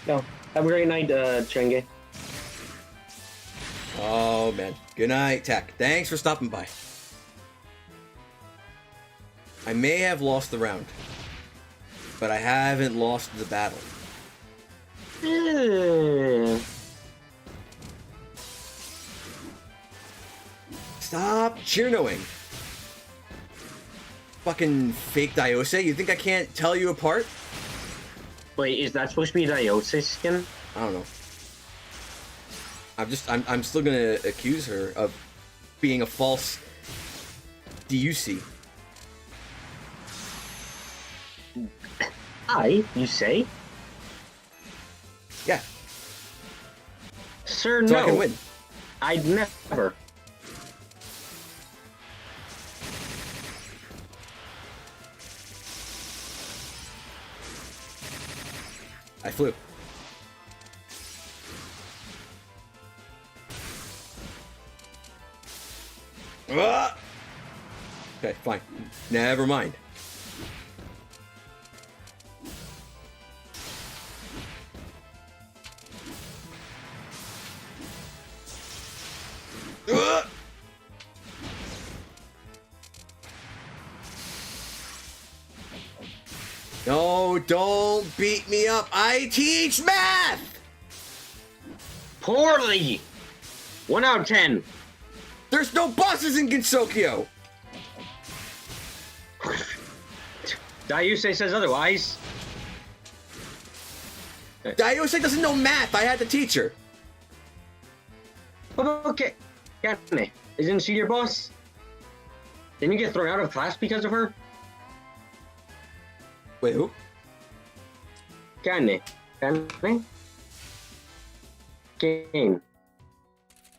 No. Have a great night, Chenge. Oh, man. Good night, Tech. Thanks for stopping by. I may have lost the round, but I haven't lost the battle. Stop cheer-knowing. Fucking fake Diose, you think I can't tell you apart? Wait, is that supposed to be Diosis skin? I don't know. I'm still gonna accuse her of being a false DUC. You say? Yeah. Sir, So no. I can win. I'd never. I flew. Ah! Okay, fine. Never mind. Ah! No, don't beat me up. I teach math! Poorly! 1 out of 10. There's no bosses in Gensokyo! Daiusei says otherwise. Daiosei doesn't know math. I had to teach her. Okay. Kane, isn't she your boss? Didn't you get thrown out of class because of her? Wait, who? Kane. Kane? Kane.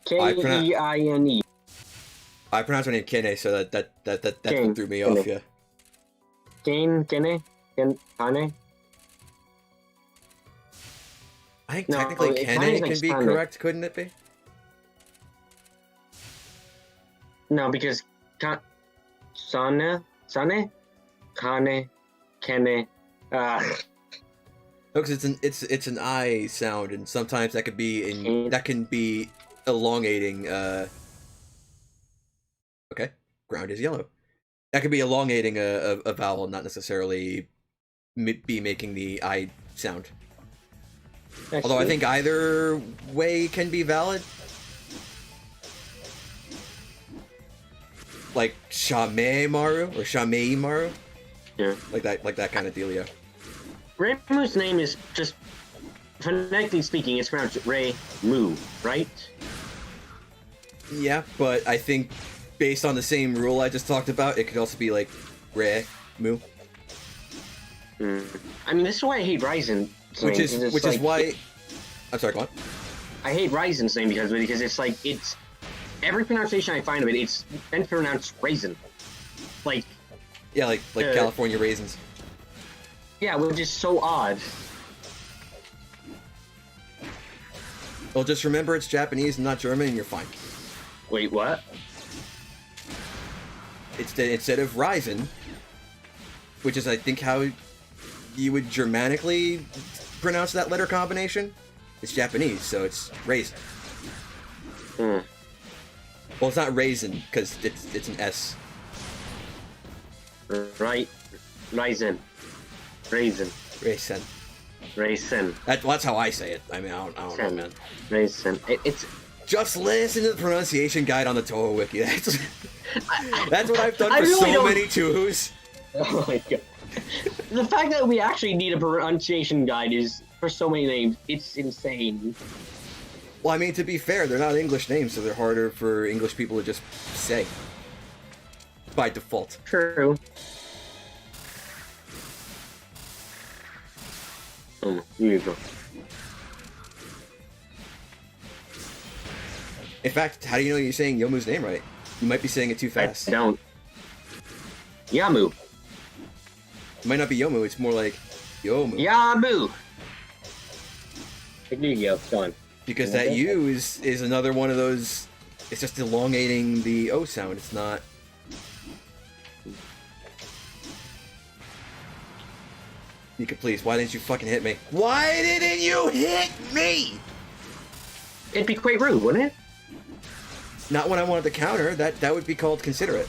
Keine. I pronounced her name Kene, so that Kane. what threw me off, yeah. Kane? Kane? Kane? I think No, technically it Kene kinda can makes be Kane. correct, couldn't it be? No, because Sane? Kane? Kene? No, because it's an I sound, and sometimes that could be that can be elongating. Okay, ground is yellow. That could be elongating a vowel, not necessarily be making the I sound. Although I think either way can be valid. Like Shame Maru or Shamei Maru. Yeah. Like that kind of dealio. Reimu's name is just, phonetically speaking, it's pronounced Rei-mu, right? Yeah, but I think based on the same rule I just talked about, it could also be like Re-mu. I mean, this is why I hate Ryzen's Which name, is why... I'm sorry, go on. I hate Ryzen's name because it's like, every pronunciation I find of it, it's meant to pronounce raisin. Like... Yeah, like California raisins. Yeah, which is so odd. Well, just remember it's Japanese and not German, and you're fine. Wait, what? Instead of Ryzen, which is I think how you would Germanically pronounce that letter combination, it's Japanese, so it's raisin. Well, it's not raisin because it's an S. Right, Raisin. Raisin. That's how I say it. I mean, I don't know, man. Raisin. It's... Just listen to the pronunciation guide on the Touhou Wiki. That's what I've done for really so many Touhoos. Oh my god. The fact that we actually need a pronunciation guide is, for so many names, it's insane. Well, I mean, to be fair, they're not English names, so they're harder for English people to just say. By default. True. Here you go. In fact, how do you know you're saying Yomu's name right? You might be saying it too fast. I don't. Yamu. It might not be Yomu, it's more like Yomu. Yamu! There you go, done. Because that U is another one of those... It's just elongating the O sound, it's not... Nika, please, why didn't you fucking hit me? Why didn't you hit me? It'd be quite rude, wouldn't it? Not when I wanted to counter. That would be called considerate.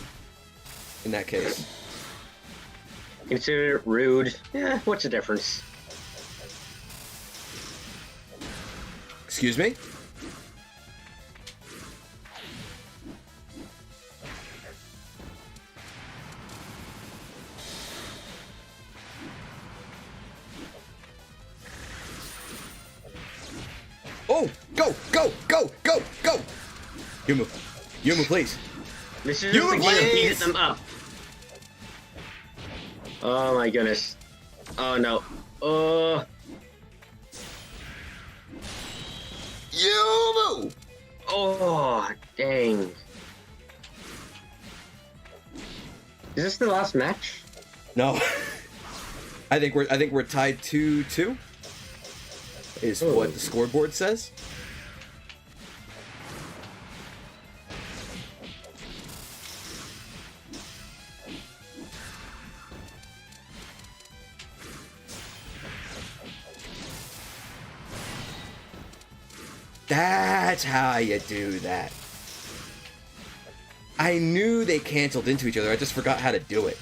In that case. Consider it rude. Yeah, what's the difference? Excuse me? Oh, go, go, go, go, go! Yumu, Yumu, please. This is just the game of beating them up. Oh my goodness. Oh no. Yumu! Oh, dang. Is this the last match? No. I think we're tied 2-2. Is what the scoreboard says. That's how you do that. I knew they canceled into each other, I just forgot how to do it.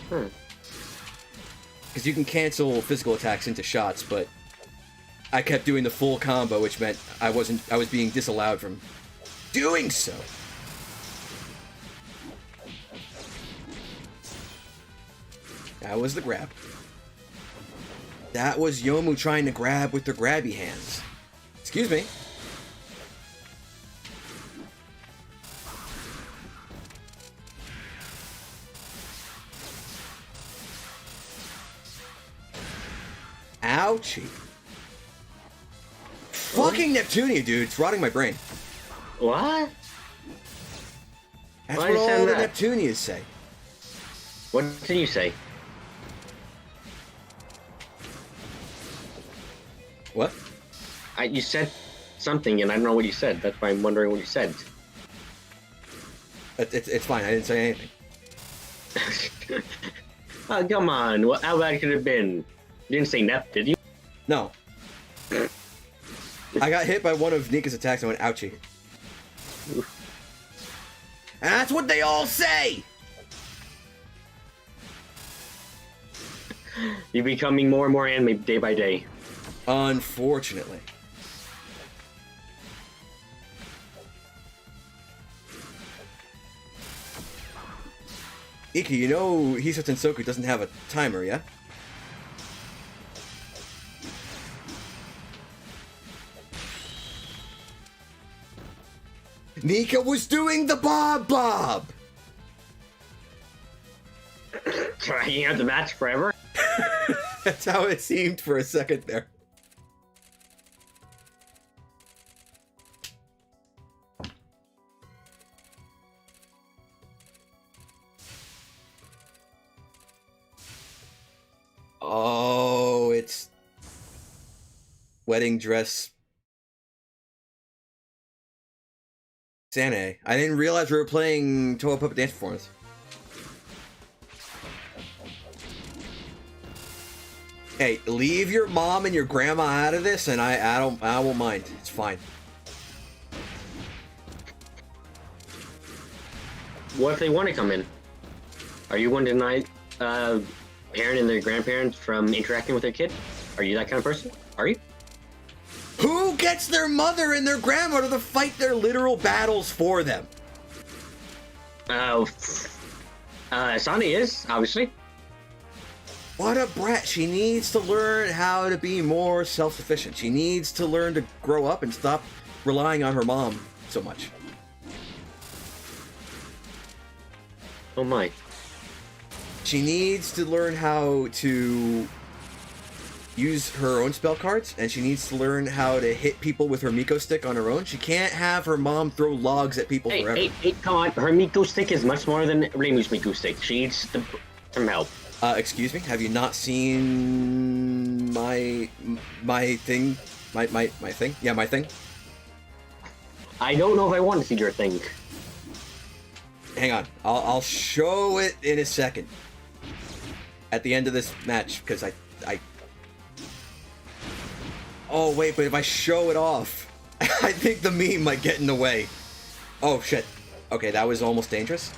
Because you can cancel physical attacks into shots, but I kept doing the full combo, which meant I was being disallowed from doing so. That was the grab. That was Yomu trying to grab with their grabby hands. Excuse me. Ouchie. Fucking Neptunia, dude. It's rotting my brain. What? That's what all the Neptunias say. What did you say? What? You said something, and I don't know what you said. That's why I'm wondering what you said. It's fine. I didn't say anything. Oh, come on. How bad could it have been? You didn't say Nep, did you? No. I got hit by one of Nika's attacks and went, ouchie. And that's what they all say! You're becoming more and more anime day by day. Unfortunately. Iki, you know Hisoutensoku doesn't have a timer, yeah? Nika was doing the Bob! Dragging out the match forever? That's how it seemed for a second there. Oh, it's wedding dress Sane. I didn't realize we were playing Touhou Puppet Dance Performance. Hey, leave your mom and your grandma out of this, and I won't mind. It's fine. What if they want to come in? Are you going to deny parent and their grandparents from interacting with their kid? Are you that kind of person? Are you? Who gets their mother and their grandmother to fight their literal battles for them? Sonny is, obviously. What a brat. She needs to learn how to be more self-sufficient. She needs to learn to grow up and stop relying on her mom so much. Oh my. She needs to learn how to use her own spell cards, and she needs to learn how to hit people with her Miko stick on her own. She can't have her mom throw logs at people forever. Hey, come on. Her Miko stick is much more than Reimu's Miko stick. She needs some help. Excuse me? Have you not seen my thing? My thing? Yeah, my thing? I don't know if I want to see your thing. Hang on. I'll show it in a second. At the end of this match, because I... Oh, wait, but if I show it off, I think the meme might get in the way. Oh, shit. Okay, that was almost dangerous.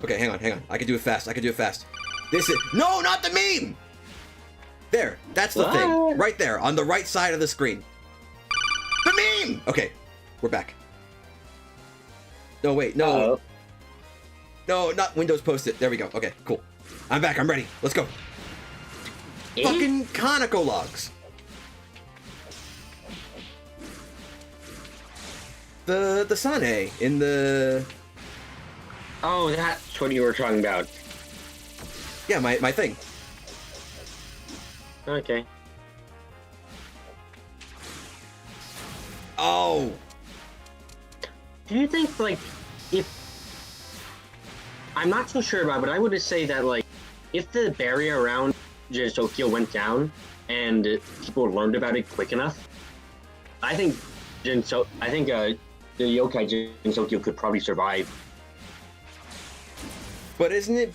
Okay, hang on. I can do it fast. This is... No, not the meme! There. That's the thing. Right there, on the right side of the screen. The meme! Okay, we're back. No, wait, no. Uh-oh. No, not Windows Post-it. There we go. Okay, cool. I'm back. I'm ready. Let's go. Fucking Conoco logs. The Sane in the... Oh, that's what you were talking about. Yeah, my thing. Okay. Oh. Do you think, like, if... I'm not so sure about it, but I would just say that, like, if the barrier around Tokyo went down and people learned about it quick enough, I think the yokai Jinsokyo could probably survive. But isn't it...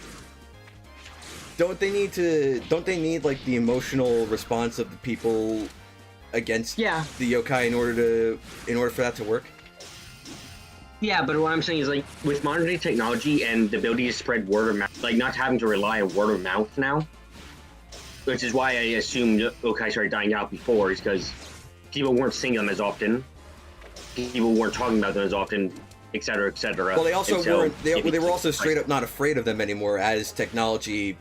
Don't they need, like, the emotional response of the people against the yokai in order for that to work? Yeah, but what I'm saying is, like, with modern day technology and the ability to spread word of mouth, like, not having to rely on word of mouth now, which is why I assumed yokai started dying out before, is because people weren't seeing them as often, people weren't talking about them as often, etc., etc. Well, they also weren't. They were also straight up not afraid of them anymore as technology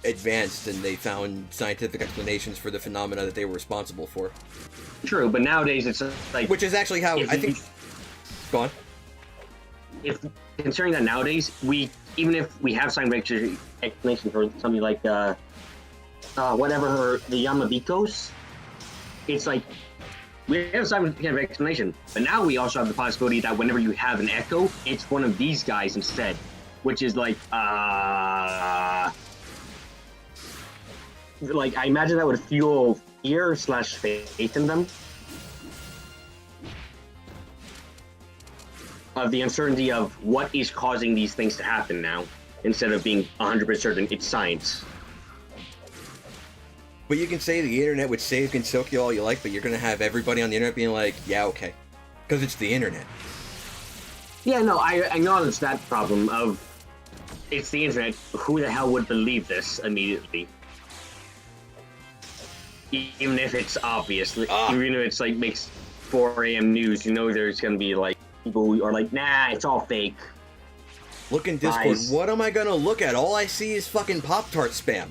advanced and they found scientific explanations for the phenomena that they were responsible for. True, but nowadays it's like... Which is actually how I think... Go on. Considering that nowadays, even if we have scientific explanation for something like, the Yamabikos, it's like, we have scientific explanation, but now we also have the possibility that whenever you have an echo, it's one of these guys instead, which is like, like, I imagine that would fuel fear / faith in them. Of the uncertainty of what is causing these things to happen now, instead of being 100% certain it's science. But you can say the internet would save Gensokyo all you like, but you're gonna have everybody on the internet being like, yeah, okay. Because it's the internet. Yeah, no, I acknowledge that problem of, it's the internet, who the hell would believe this immediately? Even if it's obvious, even if it's like makes 4 a.m. news, you know there's gonna be like, people who are like, nah, it's all fake. Look in Discord, lies. What am I gonna look at? All I see is fucking Pop-Tart spam.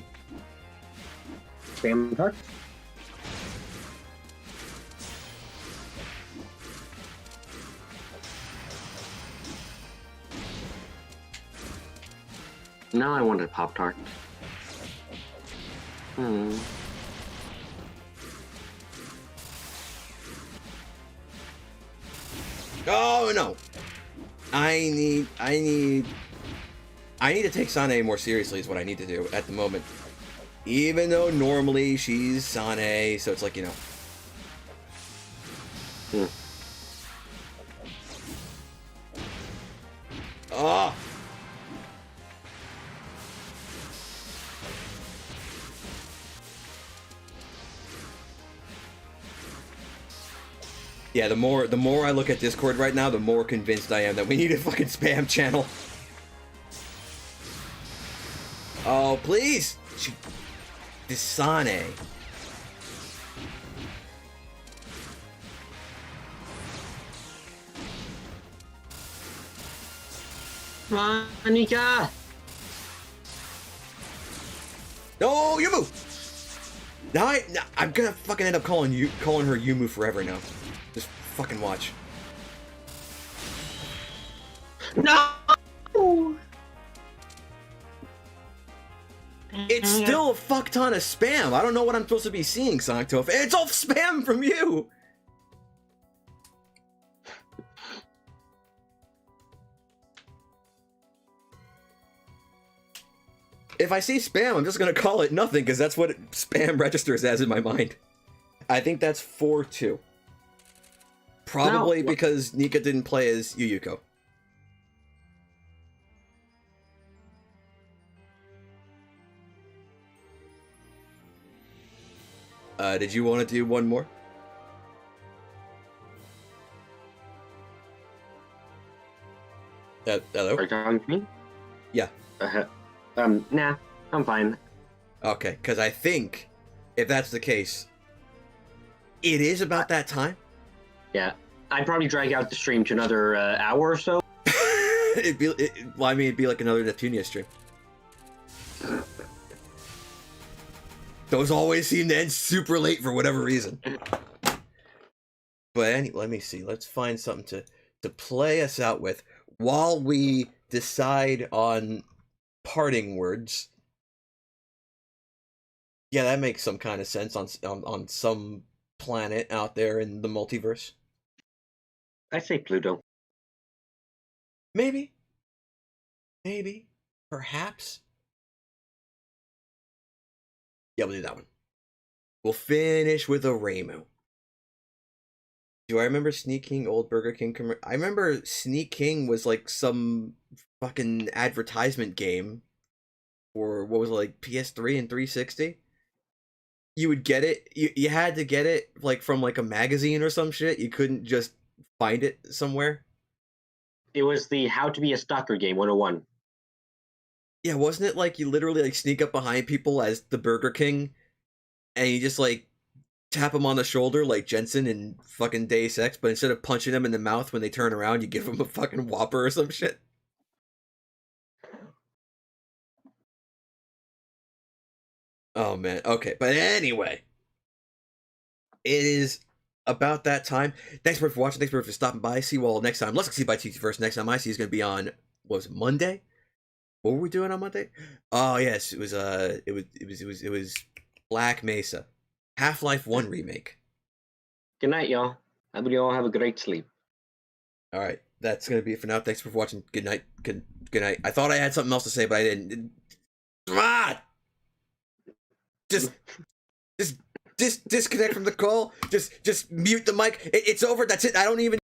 Spam tart? Now I wanted Pop-Tart. Oh no! I need to take Sane more seriously is what I need to do at the moment. Even though normally she's Sane, so it's like, you know. Oh! Yeah, the more I look at Discord right now, the more convinced I am that we need a fucking spam channel. Oh, please! Desane. Monica! No, Yumu! Now I'm gonna fucking end up calling her Yumu forever now. Just fucking watch. No! It's still a fuck ton of spam. I don't know what I'm supposed to be seeing, Sancto. It's all spam from you! If I see spam, I'm just gonna call it nothing, because that's what spam registers as in my mind. I think that's 4-2. Probably because Nika didn't play as Yuyuko. Did you want to do one more? Hello? Are you talking to me? Yeah. Nah, I'm fine. Okay, because I think if that's the case, it is about that time. Yeah, I'd probably drag out the stream to another hour or so. It'd be like another Neptunia stream. Those always seem to end super late for whatever reason. But let me see. Let's find something to play us out with while we decide on parting words. Yeah, that makes some kind of sense on some planet out there in the multiverse. I'd say Pluto. Maybe, perhaps. Yeah, we'll do that one. We'll finish with a Ramu. Do I remember Sneak King, old Burger King I remember Sneak King was like some fucking advertisement game for, what was it, like PS3 and 360? You would get it, you had to get it like from like a magazine or some shit. You couldn't just find it somewhere. It was the How to Be a Stalker game 101. Yeah, wasn't it like you literally like sneak up behind people as the Burger King and you just like tap them on the shoulder like Jensen in fucking Deus Ex, but instead of punching them in the mouth when they turn around, you give them a fucking Whopper or some shit? Oh man, okay, but anyway, it is about that time. Thanks for watching, thanks for stopping by. See you all next time. Let's see by TT first. Next time I see is going to be on, what was it, Monday? What were we doing on Monday? Oh yes, it was Black Mesa, Half-Life 1 remake. Good night, y'all. I hope you all have a great sleep. All right, that's gonna be it for now. Thanks for watching. Good night. Good night. I thought I had something else to say, but I didn't. Ah! Just disconnect from the call. Just mute the mic. It's over. That's it. I don't even.